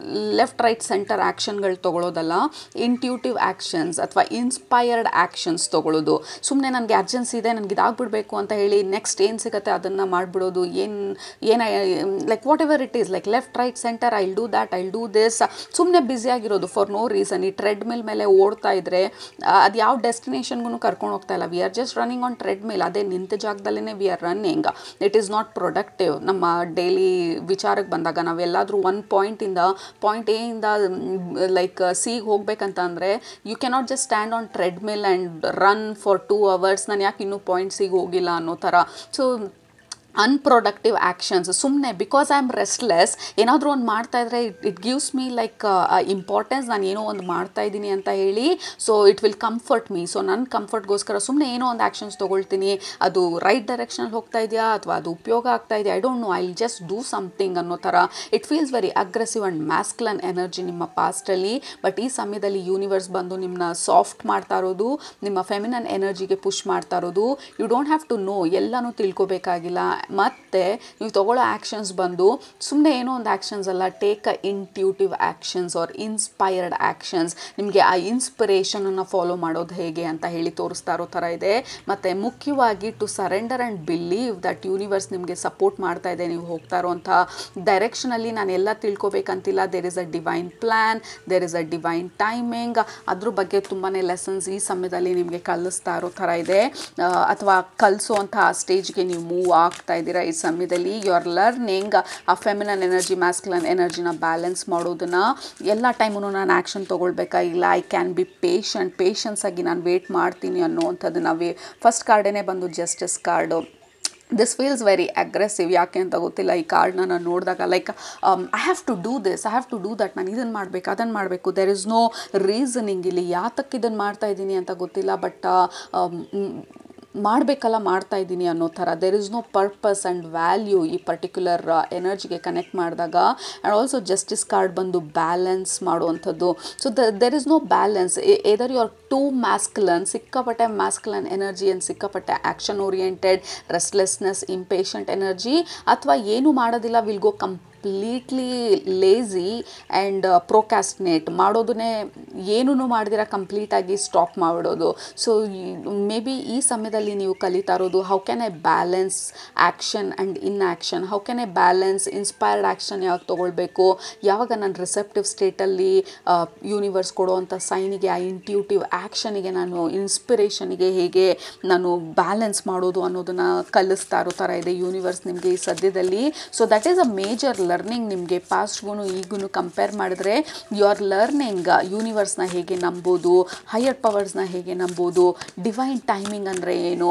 ಲೆಫ್ಟ್ ರೈಟ್ ಸೆಂಟರ್ ಆ್ಯಕ್ಷನ್ಗಳು ತೊಗೊಳೋದಲ್ಲ, ಇಂಟ್ಯೂಟಿವ್ ಆ್ಯಕ್ಷನ್ಸ್ ಅಥವಾ ಇನ್ಸ್ಪೈರ್ಡ್ ಆ್ಯಕ್ಷನ್ಸ್ ತೊಗೊಳ್ಳೋದು. ಸುಮ್ಮನೆ ನನಗೆ ಅರ್ಜೆನ್ಸಿ ಇದೆ, ನನಗೆ ಇದಾಗ್ಬಿಡಬೇಕು ಅಂತ ಹೇಳಿ ನೆಕ್ಸ್ಟ್ ಏನು ಸಿಗುತ್ತೆ ಅದನ್ನು ಮಾಡಿಬಿಡೋದು. ಏನು like what ever it is, like left right centre I do that, I do this, ಸುಮ್ಮನೆ ಬ್ಯುಸಿಯಾಗಿರೋದು ಫಾರ್ ನೋ ರೀಸನ್. ಈ ಟ್ರೆಡ್ಮಿಲ್ ಮೇಲೆ ಓಡ್ತಾ ಇದ್ದರೆ ಅದು ಯಾವ ಡೆಸ್ಟಿನೇಷನ್ಗೂ ಕರ್ಕೊಂಡು ಹೋಗ್ತಾ ಇಲ್ಲ. We are just running on treadmill, ಅದೇ ನಿಂತ ಜಾಗದಲ್ಲೇ we are running. It is not productive. ನಮ್ಮ ಡೈಲಿ ವಿಚಾರಕ್ಕೆ ಬಂದಾಗ ನಾವೆಲ್ಲಾದರೂ ಒಂದು ಪಾಯಿಂಟ್ ಎ ಇಂದ ಲೈಕ್ ಸಿಗೆ ಹೋಗ್ಬೇಕಂತ ಅಂದರೆ you cannot just stand on treadmill and run for 2 hours, ನಾನು ಯಾಕೆ ಇನ್ನೂ ಪಾಯಿಂಟ್ ಸಿಗೆ ಹೋಗಿಲ್ಲ ಅನ್ನೋ ಥರ. ಸೊ ಅನ್ಪ್ರೊಡಕ್ಟಿವ್ ಆ್ಯಕ್ಷನ್ಸ್ ಸುಮ್ಮನೆ ಬಿಕಾಸ್ ಐ ಆಮ್ ರೆಸ್ಟ್ಲೆಸ್, ಏನಾದರೂ ಒಂದು ಮಾಡ್ತಾಯಿದ್ರೆ it gives me like importance, ನಾನು ಏನೋ ಒಂದು ಮಾಡ್ತಾಯಿದ್ದೀನಿ ಅಂತ ಹೇಳಿ. So it will comfort me. So ನನ್ನ ಕಂಫರ್ಟ್ಗೋಸ್ಕರ ಸುಮ್ಮನೆ ಏನೋ ಒಂದು ಆ್ಯಕ್ಷನ್ಸ್ ತೊಗೊಳ್ತೀನಿ. ಅದು ರೈಟ್ ಡೈರೆಕ್ಷನಲ್ಲಿ ಹೋಗ್ತಾ ಇದೆಯಾ ಅಥವಾ ಅದು ಉಪಯೋಗ ಆಗ್ತಾ ಇದೆಯಾ, I don't know, I will just do something ಅನ್ನೋ ಥರ. It feels very aggressive and masculine energy ನಿಮ್ಮ ಪಾಸ್ಟಲ್ಲಿ. ಬಟ್ ಈ ಸಮಯದಲ್ಲಿ ಯೂನಿವರ್ಸ್ ಬಂದು ನಿಮ್ಮನ್ನ ಸಾಫ್ಟ್ ಮಾಡ್ತಾ ಇರೋದು, ನಿಮ್ಮ ಫೆಮಿನನ್ ಎನರ್ಜಿಗೆ ಪುಷ್ ಮಾಡ್ತಾ ಇರೋದು. You don't have to know, ಎಲ್ಲನೂ ತಿಳ್ಕೊಬೇಕಾಗಿಲ್ಲ. ಮತ್ತು ನೀವು ತೊಗೊಳ್ಳೋ ಆ್ಯಕ್ಷನ್ಸ್ ಬಂದು ಸುಮ್ಮನೆ ಏನೋ ಒಂದು ಆ್ಯಕ್ಷನ್ಸ್ ಅಲ್ಲ, take a intuitive actions are inspired actions. ನಿಮಗೆ ಆ ಇನ್ಸ್ಪಿರೇಷನನ್ನು ಫಾಲೋ ಮಾಡೋದು ಹೇಗೆ ಅಂತ ಹೇಳಿ ತೋರಿಸ್ತಾ ಇರೋ ಥರ ಇದೆ. ಮತ್ತು ಮುಖ್ಯವಾಗಿ to surrender and believe that universe ನಿಮಗೆ ಸಪೋರ್ಟ್ ಮಾಡ್ತಾ ಇದೆ. ನೀವು ಹೋಗ್ತಾ ಇರೋವಂಥ ಡೈರೆಕ್ಷನಲ್ಲಿ ನಾನು ಎಲ್ಲ ತಿಳ್ಕೊಬೇಕಂತಿಲ್ಲ. There is a divine plan, there is a divine timing. ಅದ್ರ ಬಗ್ಗೆ ತುಂಬಾ ಲೆಸನ್ಸ್ ಈ ಸಮಯದಲ್ಲಿ ನಿಮಗೆ ಕಲಿಸ್ತಾ ಇರೋ ಥರ ಇದೆ, ಅಥವಾ ಕಲಿಸೋವಂಥ ಸ್ಟೇಜ್ಗೆ ನೀವು ಮೂವ್ ಆಗ್ತಾ ಇದ್ದೀರಾ ಈ ಸಮಯದಲ್ಲಿ. ಯು ಆರ್ ಲರ್ನಿಂಗ್ ಆ ಫೆಮಿನನ್ ಎನರ್ಜಿ ಮ್ಯಾಸ್ಕ್ಯುಲನ್ ಎನರ್ಜಿನ ಬ್ಯಾಲೆನ್ಸ್ ಮಾಡೋದನ್ನು. ಎಲ್ಲ ಟೈಮೂ ನಾನು ಆ್ಯಕ್ಷನ್ ತೊಗೊಳ್ಬೇಕಾಗಿಲ್ಲ, ಐ ಕ್ಯಾನ್ ಬಿ ಪೇಷನ್ಸ್ ಆಗಿ ನಾನು ವೇಟ್ ಮಾಡ್ತೀನಿ ಅನ್ನೋವಂಥದ್ದನ್ನು. ಫಸ್ಟ್ ಕಾರ್ಡೇ ಬಂದು justice card. This feels very aggressive. ಯಾಕೆ ಅಂತ ಗೊತ್ತಿಲ್ಲ, ಈ ಕಾರ್ಡ್ನ ನಾನು ನೋಡಿದಾಗ like I have to do this, I have to do that, ನಾನು ಇದನ್ನು ಮಾಡಬೇಕು ಅದನ್ನು ಮಾಡಬೇಕು. ದೆರ್ ಇಸ್ ನೋ ರೀಸನಿಂಗ್ ಇಲ್ಲಿ, ಯಾತಕ್ಕೆ ಇದನ್ನು ಮಾಡ್ತಾ ಇದ್ದೀನಿ ಅಂತ ಗೊತ್ತಿಲ್ಲ, ಬಟ್ ಮಾಡಬೇಕಲ್ಲ ಮಾಡ್ತಾ ಇದ್ದೀನಿ ಅನ್ನೋ ಥರ. There is no purpose and value ಈ ಪರ್ಟಿಕ್ಯುಲರ್ ಎನರ್ಜಿಗೆ ಕನೆಕ್ಟ್ ಮಾಡಿದಾಗ. ಆ್ಯಂಡ್ ಆಲ್ಸೋ ಜಸ್ಟಿಸ್ ಕಾರ್ಡ್ ಬಂದು ಬ್ಯಾಲೆನ್ಸ್ ಮಾಡುವಂಥದ್ದು. So there is no balance. Either you are too masculine, ಸಿಕ್ಕಾಪಟ್ಟೆ ಮ್ಯಾಸ್ಕ್ಯುಲನ್ ಎನರ್ಜಿ ಆ್ಯಂಡ್ ಸಿಕ್ಕಾಪಟ್ಟೆ action oriented, restlessness, impatient energy, ಅಥವಾ ಏನೂ ಮಾಡೋದಿಲ್ಲ, will go completely lazy and procrastinate ಮಾಡೋದನ್ನೇ, ಏನೂ ಮಾಡಿದಿರ ಕಂಪ್ಲೀಟಾಗಿ ಸ್ಟಾಪ್ ಮಾಡಿಬಿಡೋದು. ಸೊ ಮೇ ಬಿ ಈ ಸಮಯದಲ್ಲಿ ನೀವು ಕಲಿತಾ ಇರೋದು how can I balance action and in action, how can I balance inspired action ಯಾವಾಗ ತೊಗೊಳ್ಬೇಕು, ಯಾವಾಗ ನಾನು ರಿಸೆಪ್ಟಿವ್ ಸ್ಟೇಟಲ್ಲಿ ಯೂನಿವರ್ಸ್ ಕೊಡುವಂಥ ಸೈನಿಗೆ, ಆ ಇಂಟ್ಯೂಟಿವ್ ಆ್ಯಕ್ಷನಿಗೆ, ನಾನು ಇನ್ಸ್ಪಿರೇಷನಿಗೆ ಹೇಗೆ ನಾನು ಬ್ಯಾಲೆನ್ಸ್ ಮಾಡೋದು ಅನ್ನೋದನ್ನು ಕಲಿಸ್ತಾ ಇರೋ ಥರ ಇದೆ ಯೂನಿವರ್ಸ್ ನಿಮಗೆ ಈ ಸದ್ಯದಲ್ಲಿ. So that is a major learning ನಿಮಗೆ. ಪಾಸ್ಟ್ಗೂ ಈಗೂ ಕಂಪೇರ್ ಮಾಡಿದ್ರೆ ಯು ಆರ್ ಲರ್ನಿಂಗ್ ಯೂನಿವರ್ಸ್ನ ಹೇಗೆ ನಂಬೋದು, ಹೈಯರ್ ಪವರ್ಸ್ನ ಹೇಗೆ ನಂಬೋದು, ಡಿವೈನ್ ಟೈಮಿಂಗ್ ಅಂದರೆ ಏನು,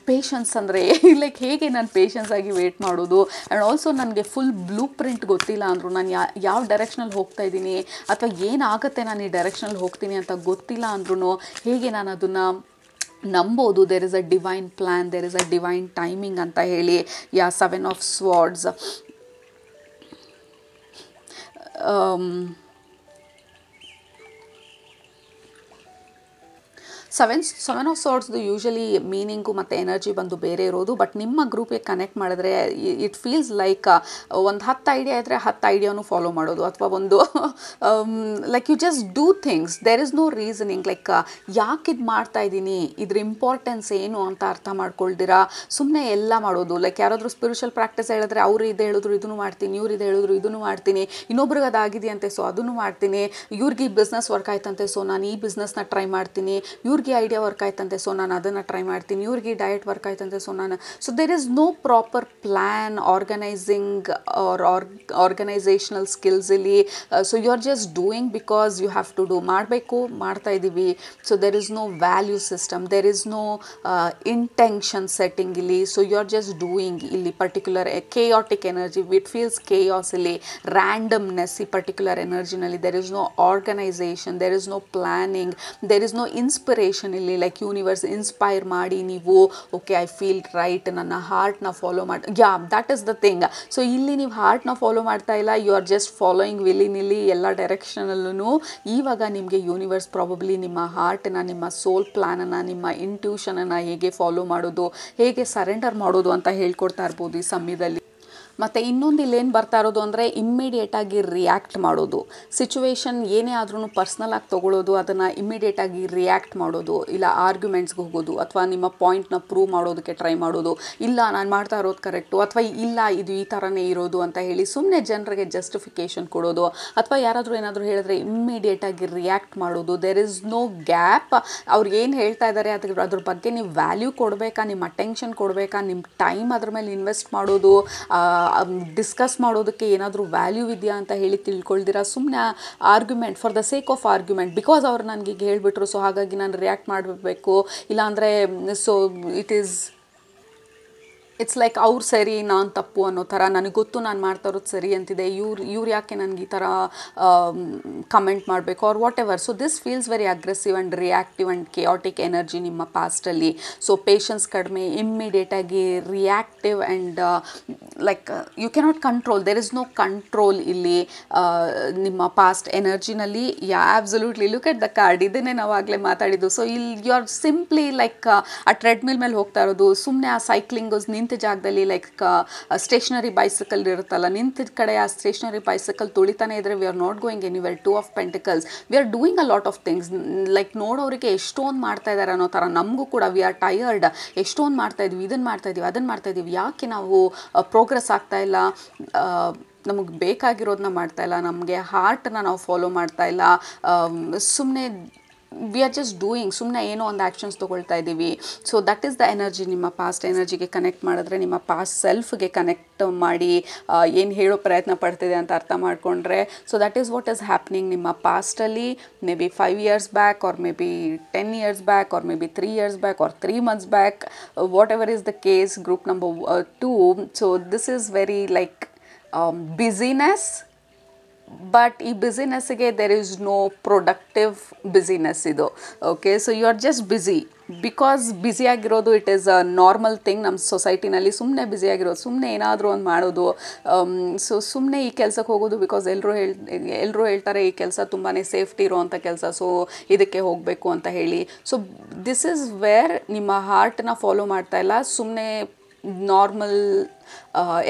ಪೇಷನ್ಸ್ ಅಂದರೆ ಲೈಕ್ ಹೇಗೆ ನಾನು ಪೇಷನ್ಸ್ ಆಗಿ ವೇಟ್ ಮಾಡೋದು. ಆ್ಯಂಡ್ ಆಲ್ಸೋ ನನಗೆ ಫುಲ್ ಬ್ಲೂ ಪ್ರಿಂಟ್ ಗೊತ್ತಿಲ್ಲ ಅಂದರು, ನಾನು ಯಾವ ಡೈರೆಕ್ಷನಲ್ಲಿ ಹೋಗ್ತಾ ಇದ್ದೀನಿ ಅಥವಾ ಏನಾಗುತ್ತೆ ನಾನು ಈ ಡೈರೆಕ್ಷನಲ್ಲಿ ಹೋಗ್ತೀನಿ ಅಂತ ಗೊತ್ತಿಲ್ಲ ಅಂದ್ರೂ ಹೇಗೆ ನಾನು ಅದನ್ನು ನಂಬೋದು. There is a divine plan, there is a divine timing ಅಂತ ಹೇಳಿ. 7 of Swords. ಸೆವೆನ್ ಆಫ್ ಸಾರ್ಟ್ಸ್ದು ಯೂಶಲಿ ಮೀನಿಂಗು ಮತ್ತು ಎನರ್ಜಿ ಬಂದು ಬೇರೆ ಇರೋದು, ಬಟ್ ನಿಮ್ಮ ಗ್ರೂಪ್ಗೆ ಕನೆಕ್ಟ್ ಮಾಡಿದ್ರೆ ಇಟ್ ಫೀಲ್ಸ್ ಲೈಕ್ ಒಂದು 10 ಐಡಿಯಾ ಇದ್ದರೆ 10 ಐಡಿಯಾನು ಫಾಲೋ ಮಾಡೋದು, ಅಥವಾ ಒಂದು like you just do things, there is no reasoning, like ಯಾಕೆ ಇದು ಮಾಡ್ತಾ ಇದ್ದೀನಿ, ಇದ್ರ ಇಂಪಾರ್ಟೆನ್ಸ್ ಏನು ಅಂತ ಅರ್ಥ ಮಾಡ್ಕೊಳ್ದಿರಾ ಸುಮ್ಮನೆ ಎಲ್ಲ ಮಾಡೋದು. ಲೈಕ್ ಯಾರಾದರೂ ಸ್ಪಿರಿಚುವಲ್ ಪ್ರಾಕ್ಟೀಸ್ ಹೇಳಿದ್ರೆ ಅವ್ರು ಇದು ಹೇಳಿದ್ರು ಇದನ್ನು ಮಾಡ್ತೀನಿ, ಇವ್ರು ಇದು ಹೇಳಿದ್ರು ಇದನ್ನು ಮಾಡ್ತೀನಿ, ಇನ್ನೊಬ್ರಿಗೆ ಅದಾಗಿದೆಯಂತೆ ಸೊ ಅದನ್ನು ಮಾಡ್ತೀನಿ, ಇವ್ರಿಗೆ ಈ ಬಿಸ್ನೆಸ್ ವರ್ಕ್ ಆಯ್ತಂತೆ ಸೊ ನಾನು ಈ ಬಿಸ್ನೆಸ್ನ ಟ್ರೈ ಮಾಡ್ತೀನಿ, ಇವ್ರಿಗೆ ಐಡಿಯಾ ವರ್ಕ್ ಆಯ್ತಂತೆ ಸೊ ನಾನು ಅದನ್ನು ಟ್ರೈ ಮಾಡ್ತೀನಿ, ಇವ್ರಿಗೆ ಡಯಟ್ ವರ್ಕ್ ಆಯ್ತಂತೆ ಸೊ ನಾನು. So there is no proper plan, organizing organizational skills ಇಲ್ಲಿ. So you are just doing because you have to do, ಮಾಡಬೇಕು ಮಾಡ್ತಾ ಇದ್ದೀವಿ. So there is no value system, there is no intention setting ಇಲ್ಲಿ. So you are just doing. ಇಲ್ಲಿ particular chaotic energy, it feels chaos ಇಲ್ಲಿ, ರ್ಯಾಂಡಮ್ನೆಸ್ ಈ ಪರ್ಟಿಕ್ಯುಲರ್ ಎನರ್ಜಿನಲ್ಲಿ. There is no organization, there is no planning, there is no inspiration ಇಲ್ಲಿ. ಲೈಕ್ ಯೂನಿವರ್ಸ್ ಇನ್ಸ್ಪೈರ್ ಮಾಡಿ ನೀವು ಓಕೆ ಐ ಫೀಲ್ ರೈಟ್, ನನ್ನ ಹಾರ್ಟ್ನ ಫಾಲೋ ಮಾಡಿ, yeah that is the thing. So ಇಲ್ಲಿ ನೀವು ಹಾರ್ಟ್ನ ಫಾಲೋ ಮಾಡ್ತಾ ಇಲ್ಲ, you are just following willy nilly ಎಲ್ಲ ಡೈರೆಕ್ಷನಲ್ಲೂ. ಇವಾಗ ನಿಮಗೆ ಯೂನಿವರ್ಸ್ ಪ್ರಾಬಬ್ಲಿ ನಿಮ್ಮ ಹಾರ್ಟನ್ನ, ನಿಮ್ಮ ಸೋಲ್ ಪ್ಲ್ಯಾನನ್ನು, ನಿಮ್ಮ ಇಂಟ್ಯೂಷನನ್ನು ಹೇಗೆ ಫಾಲೋ ಮಾಡೋದು, ಹೇಗೆ ಸರೆಂಡರ್ ಮಾಡೋದು ಅಂತ ಹೇಳ್ಕೊಡ್ತಾ ಇರ್ಬೋದು ಈ ಸಮಯದಲ್ಲಿ. ಮತ್ತು ಇನ್ನೊಂದು ಇಲ್ಲೇನು ಬರ್ತಾ ಇರೋದು ಅಂದರೆ ಇಮ್ಮಿಡಿಯೇಟಾಗಿ ರಿಯಾಕ್ಟ್ ಮಾಡೋದು. ಸಿಚುವೇಶನ್ ಏನೇ ಆದ್ರೂ ಪರ್ಸ್ನಲಾಗಿ ತೊಗೊಳ್ಳೋದು, ಅದನ್ನು ಇಮ್ಮಿಡಿಯೇಟಾಗಿ ರಿಯಾಕ್ಟ್ ಮಾಡೋದು, ಇಲ್ಲ ಆರ್ಗ್ಯುಮೆಂಟ್ಸ್ಗೆ ಹೋಗೋದು, ಅಥವಾ ನಿಮ್ಮ ಪಾಯಿಂಟ್ನ ಪ್ರೂವ್ ಮಾಡೋದಕ್ಕೆ ಟ್ರೈ ಮಾಡೋದು, ಇಲ್ಲ ನಾನು ಮಾಡ್ತಾ ಇರೋದು ಕರೆಕ್ಟು, ಅಥವಾ ಇಲ್ಲ ಇದು ಈ ಥರನೇ ಇರೋದು ಅಂತ ಹೇಳಿ ಸುಮ್ಮನೆ ಜನರಿಗೆ ಜಸ್ಟಿಫಿಕೇಷನ್ ಕೊಡೋದು, ಅಥವಾ ಯಾರಾದರೂ ಏನಾದರೂ ಹೇಳಿದ್ರೆ ಇಮ್ಮಿಡಿಯೇಟಾಗಿ ರಿಯಾಕ್ಟ್ ಮಾಡೋದು. There is no gap. ಅವ್ರು ಏನು ಹೇಳ್ತಾ ಇದ್ದಾರೆ ಅದ್ರ ಬಗ್ಗೆ ನೀವು ವ್ಯಾಲ್ಯೂ ಕೊಡಬೇಕಾ, ನಿಮ್ಮ ಅಟೆನ್ಷನ್ ಕೊಡಬೇಕಾ, ನಿಮ್ಮ ಟೈಮ್ ಅದ್ರ ಮೇಲೆ ಇನ್ವೆಸ್ಟ್ ಮಾಡೋದು, ಡಿಸ್ಕಸ್ ಮಾಡೋದಕ್ಕೆ ಏನಾದರೂ ವ್ಯಾಲ್ಯೂ ಇದೆಯಾ ಅಂತ ಹೇಳಿ ತಿಳ್ಕೊಳ್ದಿರಾ ಸುಮ್ಮನೆ argument for the sake of argument, because ಅವ್ರು ನನಗೆ ಹೇಳಿಬಿಟ್ರು ಸೊ ಹಾಗಾಗಿ ನಾನು ರಿಯಾಕ್ಟ್ ಮಾಡಬೇಕು, ಇಲ್ಲಾಂದರೆ ಸೊ ಇಟ್ಸ್ ಲೈಕ್ ಅವ್ರು ಸರಿ ನಾನು ತಪ್ಪು ಅನ್ನೋ ಥರ. ನನಗೆ ಗೊತ್ತು ನಾನು ಮಾಡ್ತಾ ಇರೋದು ಸರಿ ಅಂತಿದೆ, ಇವ್ರು ಯಾಕೆ ನನಗೆ ಈ ಥರ ಕಮೆಂಟ್ ಮಾಡಬೇಕು or whatever. So this feels very aggressive and reactive and chaotic energy ನಿಮ್ಮ ಪಾಸ್ಟಲ್ಲಿ. ಸೊ ಪೇಷನ್ಸ್ ಕಡಿಮೆ, ಇಮ್ಮಿಡಿಯೇಟಾಗಿ reactive and like you cannot control, there is no control ಇಲ್ಲಿ ನಿಮ್ಮ ಪಾಸ್ಟ್ ಎನರ್ಜಿನಲ್ಲಿ. Absolutely look at the card, ಇದನ್ನೇ ನಾವು ಆಗಲೇ ಮಾತಾಡಿದ್ದು. ಸೊ ಇಲ್ಲಿ ಯು ಆರ್ ಸಿಂಪ್ಲಿ ಲೈಕ್ ಆ ಟ್ರೆಡ್ಮಿಲ್ ಮೇಲೆ ಹೋಗ್ತಾ ಇರೋದು, ಸುಮ್ಮನೆ ಆ ಸೈಕ್ಲಿಂಗ್ ನಿಂತ ಜಾಗದಲ್ಲಿ, ಲೈಕ್ ಸ್ಟೇಷನರಿ ಬೈಸಿಕಲ್ ಇರುತ್ತಲ್ಲ, ನಿಂತಿದ್ದ ಕಡೆ ಆ ಸ್ಟೇಷನರಿ ಬೈಸಿಕಲ್ ತುಳಿತಾನೆ ಇದ್ರೆ we are not going anywhere. 2 of pentacles, we are doing a lot of things. Like ನೋಡೋರಿಗೆ ಎಷ್ಟೊಂದು ಮಾಡ್ತಾ ಇದ್ದಾರೆ ಅನ್ನೋ ಥರ ನಮಗೂ ಕೂಡ ವಿ ಆರ್ ಟಯರ್ಡ್. ಎಷ್ಟೊಂದು ಮಾಡ್ತಾ ಇದ್ವಿ, ಇದನ್ನು ಮಾಡ್ತಾ ಇದ್ದೀವಿ, ಅದನ್ನು ಮಾಡ್ತಾ ಇದ್ದೀವಿ, ಯಾಕೆ ನಾವು ಪ್ರೋಗ್ರೆಸ್ ಆಗ್ತಾ ಇಲ್ಲ, ನಮಗೆ ಬೇಕಾಗಿರೋದನ್ನ ಮಾಡ್ತಾ ಇಲ್ಲ, ನಮಗೆ ಹಾರ್ಟನ್ನ ನಾವು ಫಾಲೋ ಮಾಡ್ತಾ ಇಲ್ಲ, ಸುಮ್ಮನೆ ವಿ ಆರ್ ಜಸ್ಟ್ ಡೂಯಿಂಗ್, ಸುಮ್ಮನೆ ಏನೋ ಒಂದು ಆ್ಯಕ್ಷನ್ಸ್ ತೊಗೊಳ್ತಾ ಇದ್ದೀವಿ. So that is the energy. ನಿಮ್ಮ ಪಾಸ್ಟ್ ಎನರ್ಜಿಗೆ ಕನೆಕ್ಟ್ ಮಾಡಿದ್ರೆ, ನಿಮ್ಮ ಪಾಸ್ಟ್ ಸೆಲ್ಫ್ಗೆ ಕನೆಕ್ಟ್ ಮಾಡಿ ಏನು ಹೇಳೋ ಪ್ರಯತ್ನ ಪಡ್ತಿದೆ ಅಂತ ಅರ್ಥ ಮಾಡಿಕೊಂಡ್ರೆ, so that is what is happening ನಿಮ್ಮ ಪಾಸ್ಟಲ್ಲಿ. Maybe 5 years back, or maybe 10 years back, or maybe 3 years back, or 3 months back, whatever is the case. Group number 2. So this is very like business, but ಈ ಬಿಸಿನೆಸ್ಸಿಗೆ there is no productive business ಇದು. Okay, so you are just busy because ಬ್ಯುಸಿಯಾಗಿರೋದು it is a normal thing ನಮ್ಮ ಸೊಸೈಟಿನಲ್ಲಿ. ಸುಮ್ಮನೆ ಬ್ಯುಸಿಯಾಗಿರೋದು, ಸುಮ್ಮನೆ ಏನಾದರೂ ಒಂದು ಮಾಡೋದು, ಸೊ ಸುಮ್ಮನೆ ಈ ಕೆಲಸಕ್ಕೆ ಹೋಗೋದು ಬಿಕಾಸ್ ಎಲ್ಲರೂ ಹೇಳ್ತಾರೆ ಈ ಕೆಲಸ ತುಂಬಾ ಸೇಫ್ಟಿ ಇರೋವಂಥ ಕೆಲಸ, ಸೊ ಇದಕ್ಕೆ ಹೋಗಬೇಕು ಅಂತ ಹೇಳಿ. ಸೊ ದಿಸ್ ಈಸ್ ವೇರ್ ನಿಮ್ಮ ಹಾರ್ಟನ್ನ ಫಾಲೋ ಮಾಡ್ತಾ ಇಲ್ಲ, ಸುಮ್ಮನೆ ನಾರ್ಮಲ್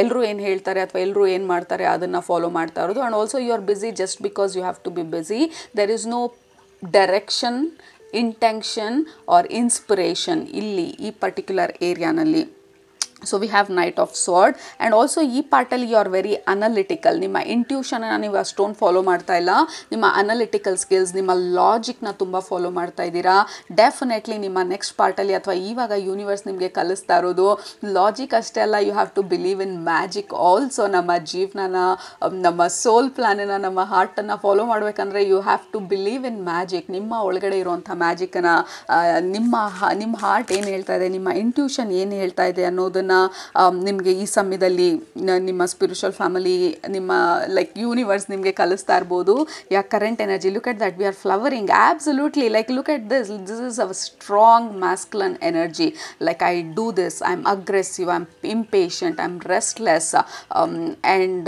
ಎಲ್ಲರೂ ಏನು ಹೇಳ್ತಾರೆ ಅಥವಾ ಎಲ್ಲರೂ ಏನು ಮಾಡ್ತಾರೆ ಅದನ್ನು ಫಾಲೋ ಮಾಡ್ತಾ ಇರೋದು. And also you are busy just because you have to be busy. There is no direction, intention or inspiration ಇಲ್ಲಿ ಈ ಪರ್ಟಿಕ್ಯುಲರ್ ಏರಿಯಾನಲ್ಲಿ. So we have knight of sword. And also ಈ ಪಾರ್ಟಲ್ಲಿ ಯು ಆರ್ ವೆರಿ ಅನಲಿಟಿಕಲ್. ನಿಮ್ಮ ಇಂಟ್ಯೂಷನನ್ನು ನೀವು ಅಷ್ಟೊಂದು ಫಾಲೋ ಮಾಡ್ತಾ ಇಲ್ಲ, ನಿಮ್ಮ ಅನಲಿಟಿಕಲ್ ಸ್ಕಿಲ್ಸ್, ನಿಮ್ಮ ಲಾಜಿಕ್ನ ತುಂಬ ಫಾಲೋ ಮಾಡ್ತಾ ಇದ್ದೀರಾ. ಡೆಫಿನೆಟ್ಲಿ ನಿಮ್ಮ ನೆಕ್ಸ್ಟ್ ಪಾರ್ಟಲ್ಲಿ ಅಥವಾ ಇವಾಗ ಯೂನಿವರ್ಸ್ ನಿಮಗೆ ಕಲಿಸ್ತಾ ಇರೋದು ಲಾಜಿಕ್ ಅಷ್ಟೇ ಅಲ್ಲ, you have to believe in magic also. ನಮ್ಮ ಜೀವನನ, ನಮ್ಮ ಸೋಲ್ ಪ್ಲ್ಯಾನನ್ನು, ನಮ್ಮ ಹಾರ್ಟನ್ನು ಫಾಲೋ ಮಾಡಬೇಕಂದ್ರೆ you have to believe in magic. ನಿಮ್ಮ ಒಳಗಡೆ ಇರುವಂಥ ಮ್ಯಾಜಿಕನ್ನು, ನಿಮ್ಮ ಹಾರ್ಟ್ ಏನು ಹೇಳ್ತಾ ಇದೆ, ನಿಮ್ಮ ಇಂಟ್ಯೂಷನ್ ಏನು ಹೇಳ್ತಾ ಇದೆ ಅನ್ನೋದನ್ನು ನಿಮಗೆ ಈ ಸಮಯದಲ್ಲಿ ನಿಮ್ಮ ಸ್ಪಿರಿಚುವಲ್ ಫ್ಯಾಮಿಲಿ, ನಿಮ್ಮ ಲೈಕ್ ಯೂನಿವರ್ಸ್ ನಿಮಗೆ ಕಲಿಸ್ತಾ ಇರ್ಬೋದು. Yeah current energy, look at that, we are flowering. Absolutely, like look at this is a strong masculine energy. Like I do this, I'm aggressive, I'm impatient, I'm restless, and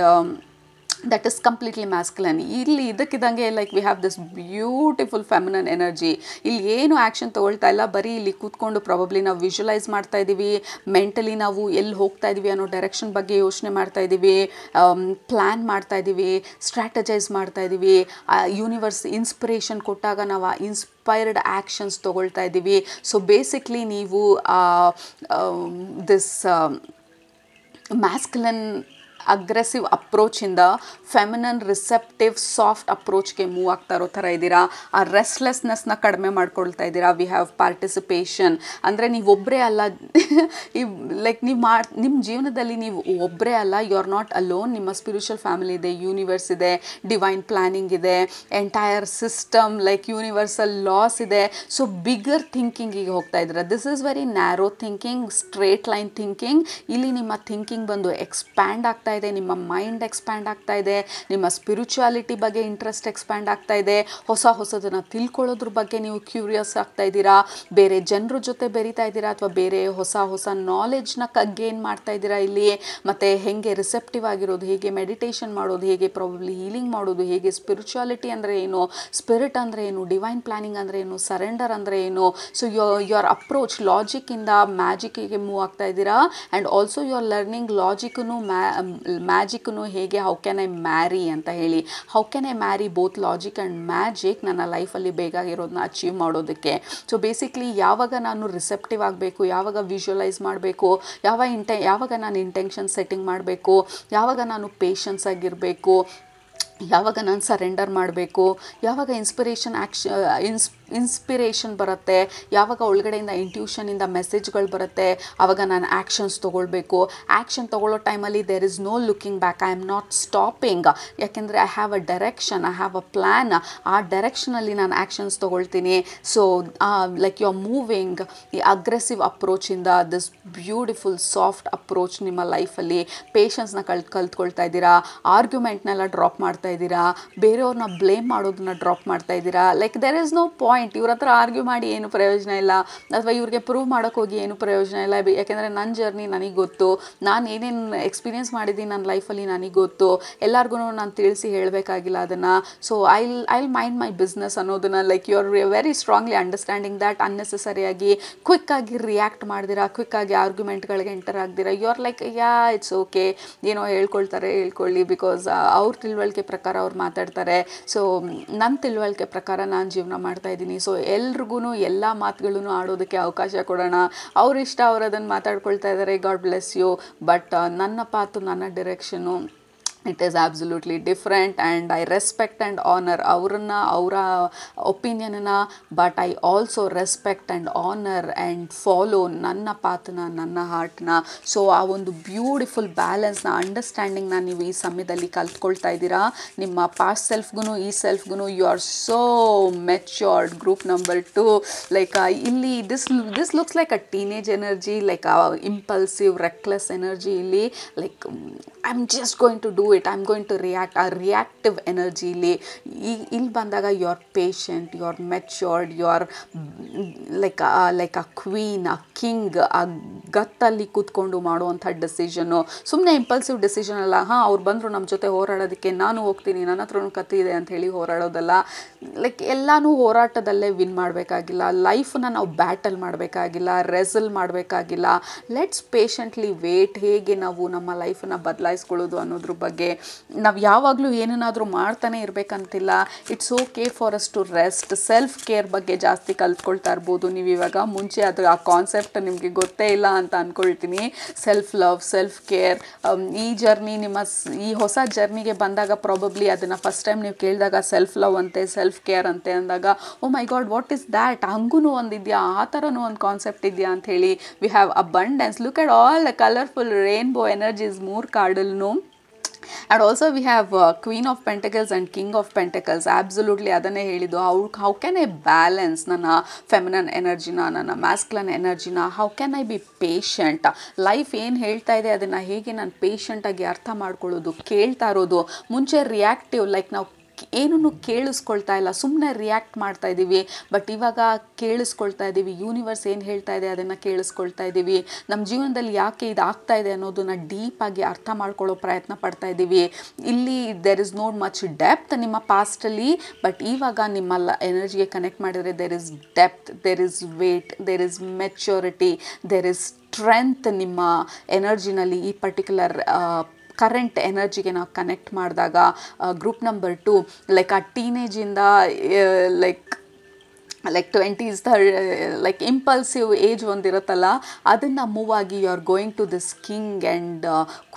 that is completely masculine. ಇಲ್ಲಿ ಇದಕ್ಕಿದ್ದಂಗೆ like we have this beautiful feminine energy. ಇಲ್ಲಿ ಏನು ಆ್ಯಕ್ಷನ್ ತೊಗೊಳ್ತಾ ಇಲ್ಲ, ಬರೀ ಇಲ್ಲಿ ಕೂತ್ಕೊಂಡು ಪ್ರಾಬಬ್ಲಿ ನಾವು ವಿಜುವಲೈಸ್ ಮಾಡ್ತಾ ಇದ್ದೀವಿ, ಮೆಂಟಲಿ ನಾವು ಎಲ್ಲಿ ಹೋಗ್ತಾ ಇದ್ದೀವಿ ಅನ್ನೋ ಡೈರೆಕ್ಷನ್ ಬಗ್ಗೆ ಯೋಚನೆ ಮಾಡ್ತಾ ಇದ್ದೀವಿ, ಪ್ಲ್ಯಾನ್ ಮಾಡ್ತಾ ಇದ್ದೀವಿ, ಸ್ಟ್ರಾಟಜೈಸ್ ಮಾಡ್ತಾ ಇದ್ದೀವಿ. ಯೂನಿವರ್ಸ್ ಇನ್ಸ್ಪಿರೇಷನ್ ಕೊಟ್ಟಾಗ ನಾವು ಆ ಇನ್ಸ್ಪೈರ್ಡ್ ಆ್ಯಕ್ಷನ್ಸ್ ತೊಗೊಳ್ತಾ ಇದ್ದೀವಿ. ಸೊ ಬೇಸಿಕ್ಲಿ ನೀವು ದಿಸ್ ಮ್ಯಾಸ್ಕ್ಯುಲನ್ ಅಗ್ರೆಸಿವ್ ಅಪ್ರೋಚಿಂದ ಫೆಮಿನನ್ ರಿಸೆಪ್ಟಿವ್ ಸಾಫ್ಟ್ ಅಪ್ರೋಚ್ಗೆ ಮೂವ್ ಆಗ್ತಾ ಇರೋ ಥರ ಇದ್ದೀರಾ. ಆ ರೆಸ್ಟ್ಲೆಸ್ನೆಸ್ನ ಕಡಿಮೆ ಮಾಡ್ಕೊಳ್ತಾ ಇದ್ದೀರಾ. We have participation. ಅಂದರೆ ನೀವು ಒಬ್ಬರೇ ಅಲ್ಲ, ಲೈಕ್ ನಿಮ್ಮ ಜೀವನದಲ್ಲಿ ನೀವು ಒಬ್ಬರೇ ಅಲ್ಲ, ಯು ಆರ್ ನಾಟ್ ಅಲೋನ್. ನಿಮ್ಮ ಸ್ಪಿರಿಚುವಲ್ ಫ್ಯಾಮಿಲಿ ಇದೆ, ಯೂನಿವರ್ಸ್ ಇದೆ, ಡಿವೈನ್ ಪ್ಲ್ಯಾನಿಂಗ್ ಇದೆ, entire system like universal loss ಇದೆ. ಸೊ ಬಿಗರ್ ಥಿಂಕಿಂಗಿಗೆ ಹೋಗ್ತಾ ಇದ್ದೀರಾ. This is very narrow thinking, straight line thinking. ಇಲ್ಲಿ ನಿಮ್ಮ ಥಿಂಕಿಂಗ್ ಬಂದು ಎಕ್ಸ್ಪ್ಯಾಂಡ್ ಆಗ್ತಾ ಇದೆ, ನಿಮ್ಮ ಮೈಂಡ್ ಎಕ್ಸ್ಪ್ಯಾಂಡ್ ಆಗ್ತಾ ಇದೆ, ನಿಮ್ಮ ಸ್ಪಿರಿಚುಯಾಲಿಟಿ ಬಗ್ಗೆ ಇಂಟ್ರೆಸ್ಟ್ ಎಕ್ಸ್ಪ್ಯಾಂಡ್ ಆಗ್ತಾ ಇದೆ, ಹೊಸದನ್ನು ತಿಳ್ಕೊಳ್ಳೋದ್ರ ಬಗ್ಗೆ ನೀವು ಕ್ಯೂರಿಯಸ್ ಆಗ್ತಾ ಇದ್ದೀರಾ, ಬೇರೆ ಜನರ ಜೊತೆ ಬೆರೀತಾ ಇದ್ದೀರಾ, ಅಥವಾ ಬೇರೆ ಹೊಸ ನಾಲೆಡ್ಜ್ನ ಗೇನ್ ಮಾಡ್ತಾ ಇದ್ದೀರಾ ಇಲ್ಲಿ. ಮತ್ತು ಹೇಗೆ ರಿಸೆಪ್ಟಿವ್ ಆಗಿರೋದು, ಹೇಗೆ ಮೆಡಿಟೇಷನ್ ಮಾಡೋದು, ಹೇಗೆ ಪ್ರಾಬಬ್ಲಿ ಹೀಲಿಂಗ್ ಮಾಡೋದು, ಹೇಗೆ ಸ್ಪಿರಿಚುಯಾಲಿಟಿ ಅಂದರೆ ಏನು, ಸ್ಪಿರಿಟ್ ಅಂದರೆ ಏನು, ಡಿವೈನ್ ಪ್ಲ್ಯಾನಿಂಗ್ ಅಂದರೆ ಏನು, ಸರೆಂಡರ್ ಅಂದರೆ ಏನು. ಸೊ ಯೋರ್ ಅಪ್ರೋಚ್ ಲಾಜಿಕ್ಕಿಂದ ಮ್ಯಾಜಿಕ್ಕಿಗೆ ಮೂವ್ ಆಗ್ತಾ ಇದ್ದೀರಾ. And also you are learning ಲಾಜಿಕ್ಕೂ ಮ್ಯಾಜಿಕ್ಕೂ ಹೇಗೆ, ಹೌ ಕ್ಯಾನ್ ಐ ಮ್ಯಾರಿ ಅಂತ ಹೇಳಿ. How can I marry both logic and magic ನನ್ನ ಲೈಫಲ್ಲಿ ಬೇಕಾಗಿರೋದನ್ನ ಅಚೀವ್ ಮಾಡೋದಕ್ಕೆ. ಸೊ ಬೇಸಿಕ್ಲಿ ಯಾವಾಗ ನಾನು ರಿಸೆಪ್ಟಿವ್ ಆಗಬೇಕು, ಯಾವಾಗ ವಿಜುವಲೈಸ್ ಮಾಡಬೇಕು, ಯಾವಾಗ ನಾನು ಇಂಟೆನ್ಷನ್ ಸೆಟ್ಟಿಂಗ್ ಮಾಡಬೇಕು, ಯಾವಾಗ ನಾನು ಪೇಷನ್ಸ್ ಆಗಿರಬೇಕು, ಯಾವಾಗ ನಾನು ಸರೆಂಡರ್ ಮಾಡಬೇಕು, ಯಾವಾಗ ಇನ್ಸ್ಪಿರೇಷನ್ ಬರುತ್ತೆ, ಯಾವಾಗ ಒಳಗಡೆಯಿಂದ ಇಂಟ್ಯೂಷನಿಂದ ಮೆಸೇಜ್ಗಳು ಬರುತ್ತೆ, ಆವಾಗ ನಾನು ಆ್ಯಕ್ಷನ್ಸ್ ತೊಗೊಳ್ಬೇಕು. ಆ್ಯಕ್ಷನ್ ತೊಗೊಳ್ಳೋ ಟೈಮಲ್ಲಿ there is no looking back. I am not stopping. ಯಾಕೆಂದರೆ I have a direction, I have a plan. ಆ ಡೈರೆಕ್ಷನಲ್ಲಿ ನಾನು ಆ್ಯಕ್ಷನ್ಸ್ ತೊಗೊಳ್ತೀನಿ. So like you are moving ಈ ಅಗ್ರೆಸಿವ್ ಅಪ್ರೋಚಿಂದ ದಿಸ್ ಬ್ಯೂಟಿಫುಲ್ ಸಾಫ್ಟ್ ಅಪ್ರೋಚ್ ನಿಮ್ಮ ಲೈಫಲ್ಲಿ. ಪೇಷನ್ಸ್ನ ಕಲ್ತ್ಕೊಳ್ತಾ ಇದ್ದೀರಾ, ಆರ್ಗ್ಯುಮೆಂಟ್ನೆಲ್ಲ ಡ್ರಾಪ್ ಮಾಡ್ತಾ ಇದ್ದೀರಾ, ಬೇರೆಯವ್ರನ್ನ ಬ್ಲೇಮ್ ಮಾಡೋದನ್ನ ಡ್ರಾಪ್ ಮಾಡ್ತಾ ಇದ್ದೀರಾ. Like there is no point. ಇವ್ರ ಹತ್ರ ಆರ್ಗ್ಯೂ ಮಾಡಿ ಏನು ಪ್ರಯೋಜನ ಇಲ್ಲ, ಅಥವಾ ಇವ್ರಿಗೆ ಪ್ರೂವ್ ಮಾಡೋಕ್ಕೋಗಿ ಏನು ಪ್ರಯೋಜನ ಇಲ್ಲ. ಯಾಕೆಂದರೆ ನನ್ನ ಜರ್ನಿ ನನಗೆ ಗೊತ್ತು, ನಾನು ಏನೇನು ಎಕ್ಸ್ಪೀರಿಯೆನ್ಸ್ ಮಾಡಿದ್ದೀನಿ ನನ್ನ ಲೈಫಲ್ಲಿ ನನಗೆ ಗೊತ್ತು. ಎಲ್ಲರಿಗೂ ನಾನು ತಿಳಿಸಿ ಹೇಳಬೇಕಾಗಿಲ್ಲ ಅದನ್ನು. So I'll mind my business ಅನ್ನೋದನ್ನು like you are very strongly understanding that. ಅನ್ನೆಸೆಸರಿಯಾಗಿ ಕ್ವಿಕ್ಕಾಗಿ ರಿಯಾಕ್ಟ್ ಮಾಡ್ದಿರಾ, ಕ್ವಿಕ್ಕಾಗಿ ಆರ್ಗ್ಯುಮೆಂಟ್ಗಳಿಗೆ ಎಂಟರ್ ಆಗ್ದಿರಾ. You are like it's okay, ಏನೋ ಹೇಳ್ಕೊಳ್ಳಿ, ಬಿಕಾಸ್ ಅವ್ರ ತಿಳುವಳಿಕೆ ಪ್ರಕಾರ ಅವ್ರು ಮಾತಾಡ್ತಾರೆ. ಸೊ ನನ್ನ ತಿಳುವಳಿಕೆ ಪ್ರಕಾರ ನಾನು ಜೀವನ ಮಾಡ್ತಾ ಇದ್ದೀನಿ. ಸೊ ಎಲ್ರಿಗೂ ಎಲ್ಲ ಮಾತುಗಳನ್ನು ಆಡೋದಕ್ಕೆ ಅವಕಾಶ ಕೊಡೋಣ. ಅವ್ರಿಷ್ಟ, ಅವ್ರು ಅದನ್ನು ಮಾತಾಡ್ಕೊಳ್ತಾ ಇದ್ದಾರೆ, ಗಾಡ್ ಬ್ಲೆಸ್ ಯು. ಬಟ್ ನನ್ನ ಪಾತು, ನನ್ನ direction, it is absolutely different. And I respect and honour ಅವರ ಒಪಿನಿಯನನ್ನು. But I also respect and honour and follow ನನ್ನ ಪಾತನ್ನ, ನನ್ನ ಹಾರ್ಟ್ನ. ಸೊ ಆ ಒಂದು ಬ್ಯೂಟಿಫುಲ್ ಬ್ಯಾಲೆನ್ಸ್ನ, ಅಂಡರ್ಸ್ಟ್ಯಾಂಡಿಂಗ್ನ ನೀವು ಈ ಸಮಯದಲ್ಲಿ ಕಲ್ತ್ಕೊಳ್ತಾ ಇದ್ದೀರಾ. ನಿಮ್ಮ ಪಾಸ್ಟ್ ಸೆಲ್ಫ್ಗೂ ಈ ಸೆಲ್ಫ್ಗೂ you are so matured. Group number 2 like ಇಲ್ಲಿ this looks like a teenage energy, like impulsive reckless energy. ಇಲ್ಲಿ like I am just going to do it, I am going to react. ಆ ರಿಯಾಕ್ಟಿವ್ ಎನರ್ಜಿ ಇಲ್ಲಿ ಬಂದಾಗ you are patient, you are matured, you are like a queen, a king. ಆ ಗತ್ತಲ್ಲಿ ಕೂತ್ಕೊಂಡು ಮಾಡುವಂಥ ಡಿಸಿಷನ್ನು ಸುಮ್ಮನೆ ಇಂಪಲ್ಸಿವ್ ಡಿಸಿಷನ್ ಅಲ್ಲ. ಅವ್ರು ಬಂದರು ನಮ್ಮ ಜೊತೆ ಹೋರಾಡೋದಕ್ಕೆ, ನಾನು ಹೋಗ್ತೀನಿ, ನನ್ನ ಹತ್ರನೂ ಕತ್ತಿ ಇದೆ ಅಂತ ಹೇಳಿ ಹೋರಾಡೋದಲ್ಲ. ಲೈಕ್ ಎಲ್ಲನೂ ಹೋರಾಟದಲ್ಲೇ ವಿನ್ ಮಾಡಬೇಕಾಗಿಲ್ಲ. ಲೈಫನ್ನ ನಾವು ಬ್ಯಾಟಲ್ ಮಾಡಬೇಕಾಗಿಲ್ಲ, ರೆಸಲ್ ಮಾಡಬೇಕಾಗಿಲ್ಲ. Let's patiently wait. ಹೇಗೆ ನಾವು ನಮ್ಮ ಲೈಫನ್ನು ಬದಲಾಯಿಸ್ಕೊಳ್ಳೋದು ಅನ್ನೋದ್ರ ಬಗ್ಗೆ ನಾವು ಯಾವಾಗಲೂ ಏನನ್ನಾದರೂ ಮಾಡ್ತಾನೆ ಇರಬೇಕಂತಿಲ್ಲ. It's okay for us to rest. Self care ಬಗ್ಗೆ ಜಾಸ್ತಿ ಕಲ್ತ್ಕೊಳ್ತಾ ಇರ್ಬೋದು ನೀವು ಇವಾಗ. ಮುಂಚೆ ಅದು ಆ ಕಾನ್ಸೆಪ್ಟ್ ನಿಮಗೆ ಗೊತ್ತೇ ಇಲ್ಲ ಅಂತ ಅಂದ್ಕೊಳ್ತೀನಿ. ಸೆಲ್ಫ್ ಲವ್, ಸೆಲ್ಫ್ ಕೇರ್, ಈ ಜರ್ನಿ ಈ ಹೊಸ ಜರ್ನಿಗೆ ಬಂದಾಗ ಪ್ರಾಬಬ್ಲಿ ಅದನ್ನು ಫಸ್ಟ್ ಟೈಮ್ ನೀವು ಕೇಳಿದಾಗ ಸೆಲ್ಫ್ ಲವ್ ಅಂತೆ, ಸೆಲ್ಫ್ ಕೇರ್ ಅಂತೆ ಅಂದಾಗ, oh my god, what is that? ಹಂಗೂ ಒಂದಿದೆಯಾ, ಆ ಥರನೂ ಒಂದು ಕಾನ್ಸೆಪ್ಟ್ ಇದೆಯಾ ಅಂತ ಹೇಳಿ. We have abundance. Look at all the colourful rainbow energies 3 ಕಾರ್ಡಲ್ಲೂ. And also we have queen of pentacles and king of pentacles. Absolutely ಅದನ್ನೇ ಹೇಳಿದ್ದು. ಹೌ ಕ್ಯಾನ್ ಐ ಬ್ಯಾಲೆನ್ಸ್ ನನ್ನ ಫೆಮಿನನ್ ಎನರ್ಜಿನ, ನನ್ನ ಮ್ಯಾಸ್ಕ್ಯುಲನ್ ಎನರ್ಜಿನ? How can I be patient? Life ಏನು ಹೇಳ್ತಾ ಇದೆ ಅದನ್ನು ಹೇಗೆ ನಾನು ಪೇಷಂಟಾಗಿ ಅರ್ಥ ಮಾಡ್ಕೊಳ್ಳೋದು, ಕೇಳ್ತಾ ಇರೋದು. ಮುಂಚೆ ರಿಯಾಕ್ಟಿವ್, ಲೈಕ್ ನಾವು ಏನೂ ಕೇಳಿಸ್ಕೊಳ್ತಾ ಇಲ್ಲ, ಸುಮ್ಮನೆ ರಿಯಾಕ್ಟ್ ಮಾಡ್ತಾ ಇದ್ದೀವಿ. ಬಟ್ ಇವಾಗ ಕೇಳಿಸ್ಕೊಳ್ತಾ ಇದ್ದೀವಿ, ಯೂನಿವರ್ಸ್ ಏನು ಹೇಳ್ತಾ ಇದೆ ಅದನ್ನು ಕೇಳಿಸ್ಕೊಳ್ತಾ ಇದ್ದೀವಿ. ನಮ್ಮ ಜೀವನದಲ್ಲಿ ಯಾಕೆ ಇದು ಆಗ್ತಾ ಇದೆ ಅನ್ನೋದನ್ನು ಡೀಪಾಗಿ ಅರ್ಥ ಮಾಡ್ಕೊಳ್ಳೋ ಪ್ರಯತ್ನ ಪಡ್ತಾ ಇದ್ದೀವಿ. ಇಲ್ಲಿ there is no much depth ನಿಮ್ಮ ಪಾಸ್ಟಲ್ಲಿ, ಬಟ್ ಇವಾಗ ನಿಮ್ಮ ಎನರ್ಜಿಗೆ ಕನೆಕ್ಟ್ ಮಾಡಿದರೆ there is depth, there is weight, there is maturity, there is strength ನಿಮ್ಮ ಎನರ್ಜಿನಲ್ಲಿ. ಈ ಪರ್ಟಿಕ್ಯುಲರ್ ಕರೆಂಟ್ ಎನರ್ಜಿಗೆ ನಾವು ಕನೆಕ್ಟ್ ಮಾಡಿದಾಗ ಗ್ರೂಪ್ ನಂಬರ್ 2 ಲೈಕ್ ಆ ಟೀನೇಜಿಂದ like 20s like impulsive age ಒಂದಿರುತ್ತಲ್ಲ, ಅದನ್ನು ಮೂವ್ ಆಗಿ you are going to this king and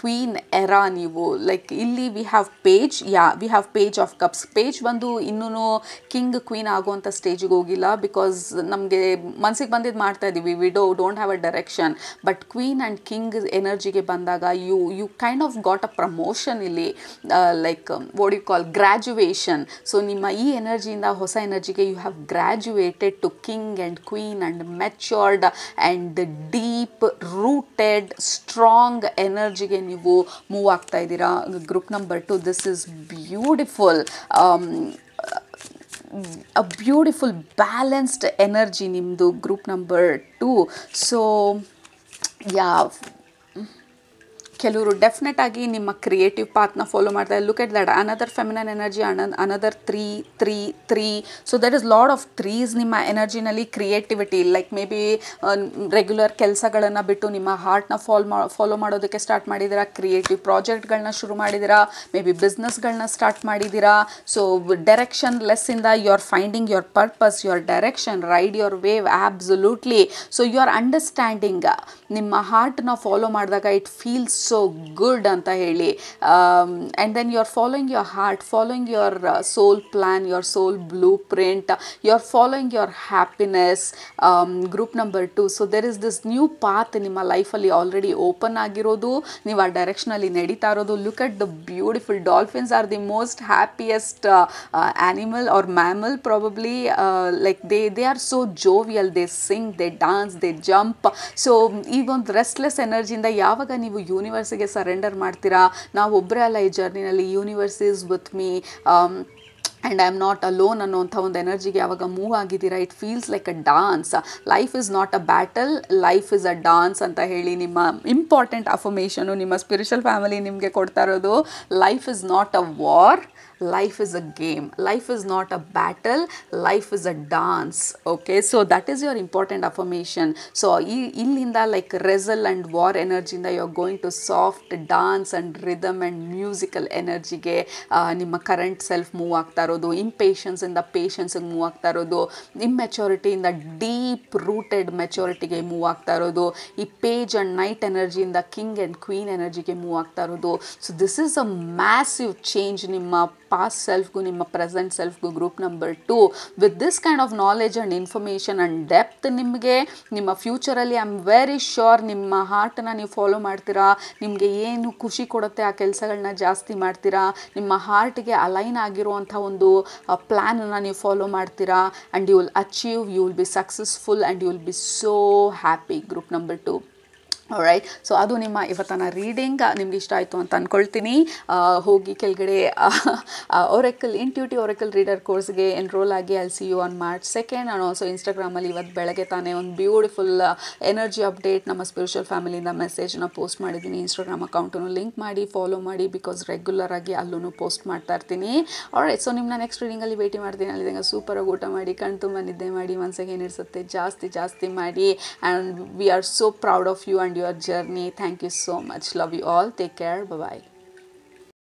queen era. ನೀವು ಲೈಕ್ ಇಲ್ಲಿ we have page of cups. Page ಬಂದು ಇನ್ನೂ ಕಿಂಗ್ ಕ್ವೀನ್ ಆಗುವಂಥ ಸ್ಟೇಜಿಗೆ ಹೋಗಿಲ್ಲ, ಬಿಕಾಸ್ ನಮಗೆ ಮನಸ್ಸಿಗೆ ಬಂದಿದ್ದು ಮಾಡ್ತಾ ಇದ್ದೀವಿ, we don't have a direction. But queen and king ಎನರ್ಜಿಗೆ ಬಂದಾಗ you kind of got a promotion ಇಲ್ಲಿ, like what you call graduation. So ನಿಮ್ಮ ಈ ಎನರ್ಜಿಯಿಂದ ಹೊಸ ಎನರ್ಜಿಗೆ you have graduated to king and queen and matured and deep rooted strong ಎನರ್ಜಿಗೆ ನೀವು ಮೂವ್ ಆಗ್ತಾ ಇದ್ದೀರಾ. Group number 2, this is beautiful, a beautiful balanced energy ನಿಮ್ಮದು ಗ್ರೂಪ್ ನಂಬರ್ 2. ಸೊ ಕೆಲವರು ಡೆಫಿನೆಟ್ ಆಗಿ ನಿಮ್ಮ ಕ್ರಿಯೇಟಿವ್ ಪಾತ್ನ ಫಾಲೋ ಮಾಡ್ತಾರೆ. Look at that, another feminine energy, another 3. So that is lot of 3s ನಿಮ್ಮ ಎನರ್ಜಿನಲ್ಲಿ. Creativity like maybe regular ಕೆಲಸಗಳನ್ನು ಬಿಟ್ಟು ನಿಮ್ಮ ಹಾರ್ಟ್ನ ಫಾಲೋ ಮಾಡೋದಕ್ಕೆ ಸ್ಟಾರ್ಟ್ ಮಾಡಿದ್ದೀರಾ, ಕ್ರಿಯೇಟಿವ್ ಪ್ರಾಜೆಕ್ಟ್ಗಳನ್ನ ಶುರು ಮಾಡಿದ್ದೀರಾ, ಮೇ ಬಿ ಬಿಸ್ನೆಸ್ಗಳನ್ನ ಸ್ಟಾರ್ಟ್ ಮಾಡಿದ್ದೀರಾ. ಸೊ ಡೈರೆಕ್ಷನ್ ಲೆಸ್ಸಿಂದ you are finding your purpose, your direction, ride your wave absolutely. So you are understanding, ನಿಮ್ಮ ಹಾರ್ಟ್ನ ಫಾಲೋ ಮಾಡಿದಾಗ ಇಟ್ ಫೀಲ್ಸ್ so good ಅಂತ ಹೇಳಿ. and then you are following your heart, following your soul plan, your soul blueprint, you are following your happiness. group number 2, so there is this new path ನಿಮ್ಮ ಲೈಫಲ್ಲಿ ಆಲ್ರೆಡಿ ಓಪನ್ ಆಗಿರೋದು, ನೀವು ಆ ಡೈರೆಕ್ಷನಲ್ಲಿ ನಡೀತಾ ಇರೋದು. look at the beautiful dolphins are the most happiest animal or mammal probably. like they are so jovial, they sing, they dance, they jump. so ಈಗ ಒಂದು ರೆಸ್ಟ್ಲೆಸ್ ಎನರ್ಜಿಯಿಂದ ಯಾವಾಗ ನೀವು ಯೂನಿವರ್ಸಿಗೆ ಸರೆಂಡರ್ ಮಾಡ್ತೀರಾ, ನಾವು ಒಬ್ಬರೇ ಅಲ್ಲ ಈ ಜರ್ನಿನಲ್ಲಿ, universe is with me and I am not alone ಅನ್ನೋಂಥ ಒಂದು ಎನರ್ಜಿಗೆ ಯಾವಾಗ ಮೂವ್ ಆಗಿದ್ದೀರಾ, it feels like a dance. Life is not a battle, life is a dance ಅಂತ ಹೇಳಿ ನಿಮ್ಮ ಇಂಪಾರ್ಟೆಂಟ್ ಅಫರ್ಮೇಷನು ನಿಮ್ಮ ಸ್ಪಿರಿಚುವಲ್ ಫ್ಯಾಮಿಲಿ ನಿಮಗೆ ಕೊಡ್ತಾ ಇರೋದು. Life is not a war, life is a game, life is not a battle, life is a dance. okay, so that is your important affirmation. so illinda like wrestle and war energy inda you are going to soft dance and rhythm and musical energy ge nimma current self move aagta irodu. impatience inda patience ge move aagta irodu, immaturity inda deep rooted maturity ge move aagta irodu, ee page and night energy inda king and queen energy ge move aagta irodu. so this is a massive change nimma past self-ಗೂ ನಿಮ್ಮ ಪ್ರೆಸೆಂಟ್ ಸೆಲ್ಫ್ಗೂ group number 2. With this kind of knowledge and information and depth ನಿಮಗೆ ನಿಮ್ಮ ಫ್ಯೂಚರಲ್ಲಿ ಐ ಆಮ್ ವೆರಿ ಶ್ಯೂರ್ ನಿಮ್ಮ ಹಾರ್ಟನ್ನು ನೀವು ಫಾಲೋ ಮಾಡ್ತೀರಾ, ನಿಮಗೆ ಏನು ಖುಷಿ ಕೊಡುತ್ತೆ ಆ ಕೆಲಸಗಳನ್ನ ಜಾಸ್ತಿ ಮಾಡ್ತೀರಾ, ನಿಮ್ಮ ಹಾರ್ಟ್ಗೆ ಅಲೈನ್ ಆಗಿರುವಂಥ ಒಂದು ಪ್ಲ್ಯಾನನ್ನು ನೀವು ಫಾಲೋ ಮಾಡ್ತೀರಾ, and you will achieve, you will be successful and you will be so happy. Group number 2. Right, so ಅದು ನಿಮ್ಮ ಇವತ್ತಿನ ರೀಡಿಂಗ್. ನಿಮ್ಗೆ ಇಷ್ಟ ಆಯಿತು ಅಂತ ಅಂದ್ಕೊಳ್ತೀನಿ. ಹೋಗಿ ಕೆಳಗಡೆ ಒರೆಕಲ್ ಇಂಟ್ಯೂಟಿವ್ ಒರೆಕಲ್ ರೀಡರ್ ಕೋರ್ಸ್ಗೆ ಎನ್ರೋಲ್ ಆಗಿ I'll see you on March 2. ನಾನು ಆಲ್ಸೋ ಇನ್ಸ್ಟಾಗ್ರಾಮಲ್ಲಿ ಇವತ್ತು ಬೆಳಗ್ಗೆ ತಾನೇ ಒಂದು ಬ್ಯೂಟಿಫುಲ್ ಎನರ್ಜಿ ಅಪ್ಡೇಟ್ ನಮ್ಮ ಸ್ಪಿರಿಚುವಲ್ ಫ್ಯಾಮಿಲಿಯಿಂದ ಮೆಸೇಜ್ನ ಪೋಸ್ಟ್ ಮಾಡಿದ್ದೀನಿ. ಇನ್ಸ್ಟಾಗ್ರಾಮ್ ಅಕೌಂಟನ್ನು ಲಿಂಕ್ ಮಾಡಿ ಫಾಲೋ ಮಾಡಿ, ಬಿಕಾಸ್ ರೆಗ್ಯುಲರ್ ಆಗಿ ಅಲ್ಲೂ ಪೋಸ್ಟ್ ಮಾಡ್ತಾ ಇರ್ತೀನಿ. ಆಲ್ರೈಟ್, ಸೊ ನಿಮ್ಮನ್ನ ನೆಕ್ಸ್ಟ್ ರೀಡಿಂಗಲ್ಲಿ ಭೇಟಿ ಮಾಡ್ತೀನಿ. ಅಲ್ಲಿದ್ದಂಗೆ ಸೂಪರಾಗಿ ಊಟ ಮಾಡಿ, ಕಣ್ ತುಂಬ ನಿದ್ದೆ ಮಾಡಿ, ಮನಸ್ಸಿಗೆ ಏನಿಡ್ಸುತ್ತೆ ಜಾಸ್ತಿ ಮಾಡಿ. And we are so proud of you and your journey. Thank you so much. Love you all. Take care. Bye bye.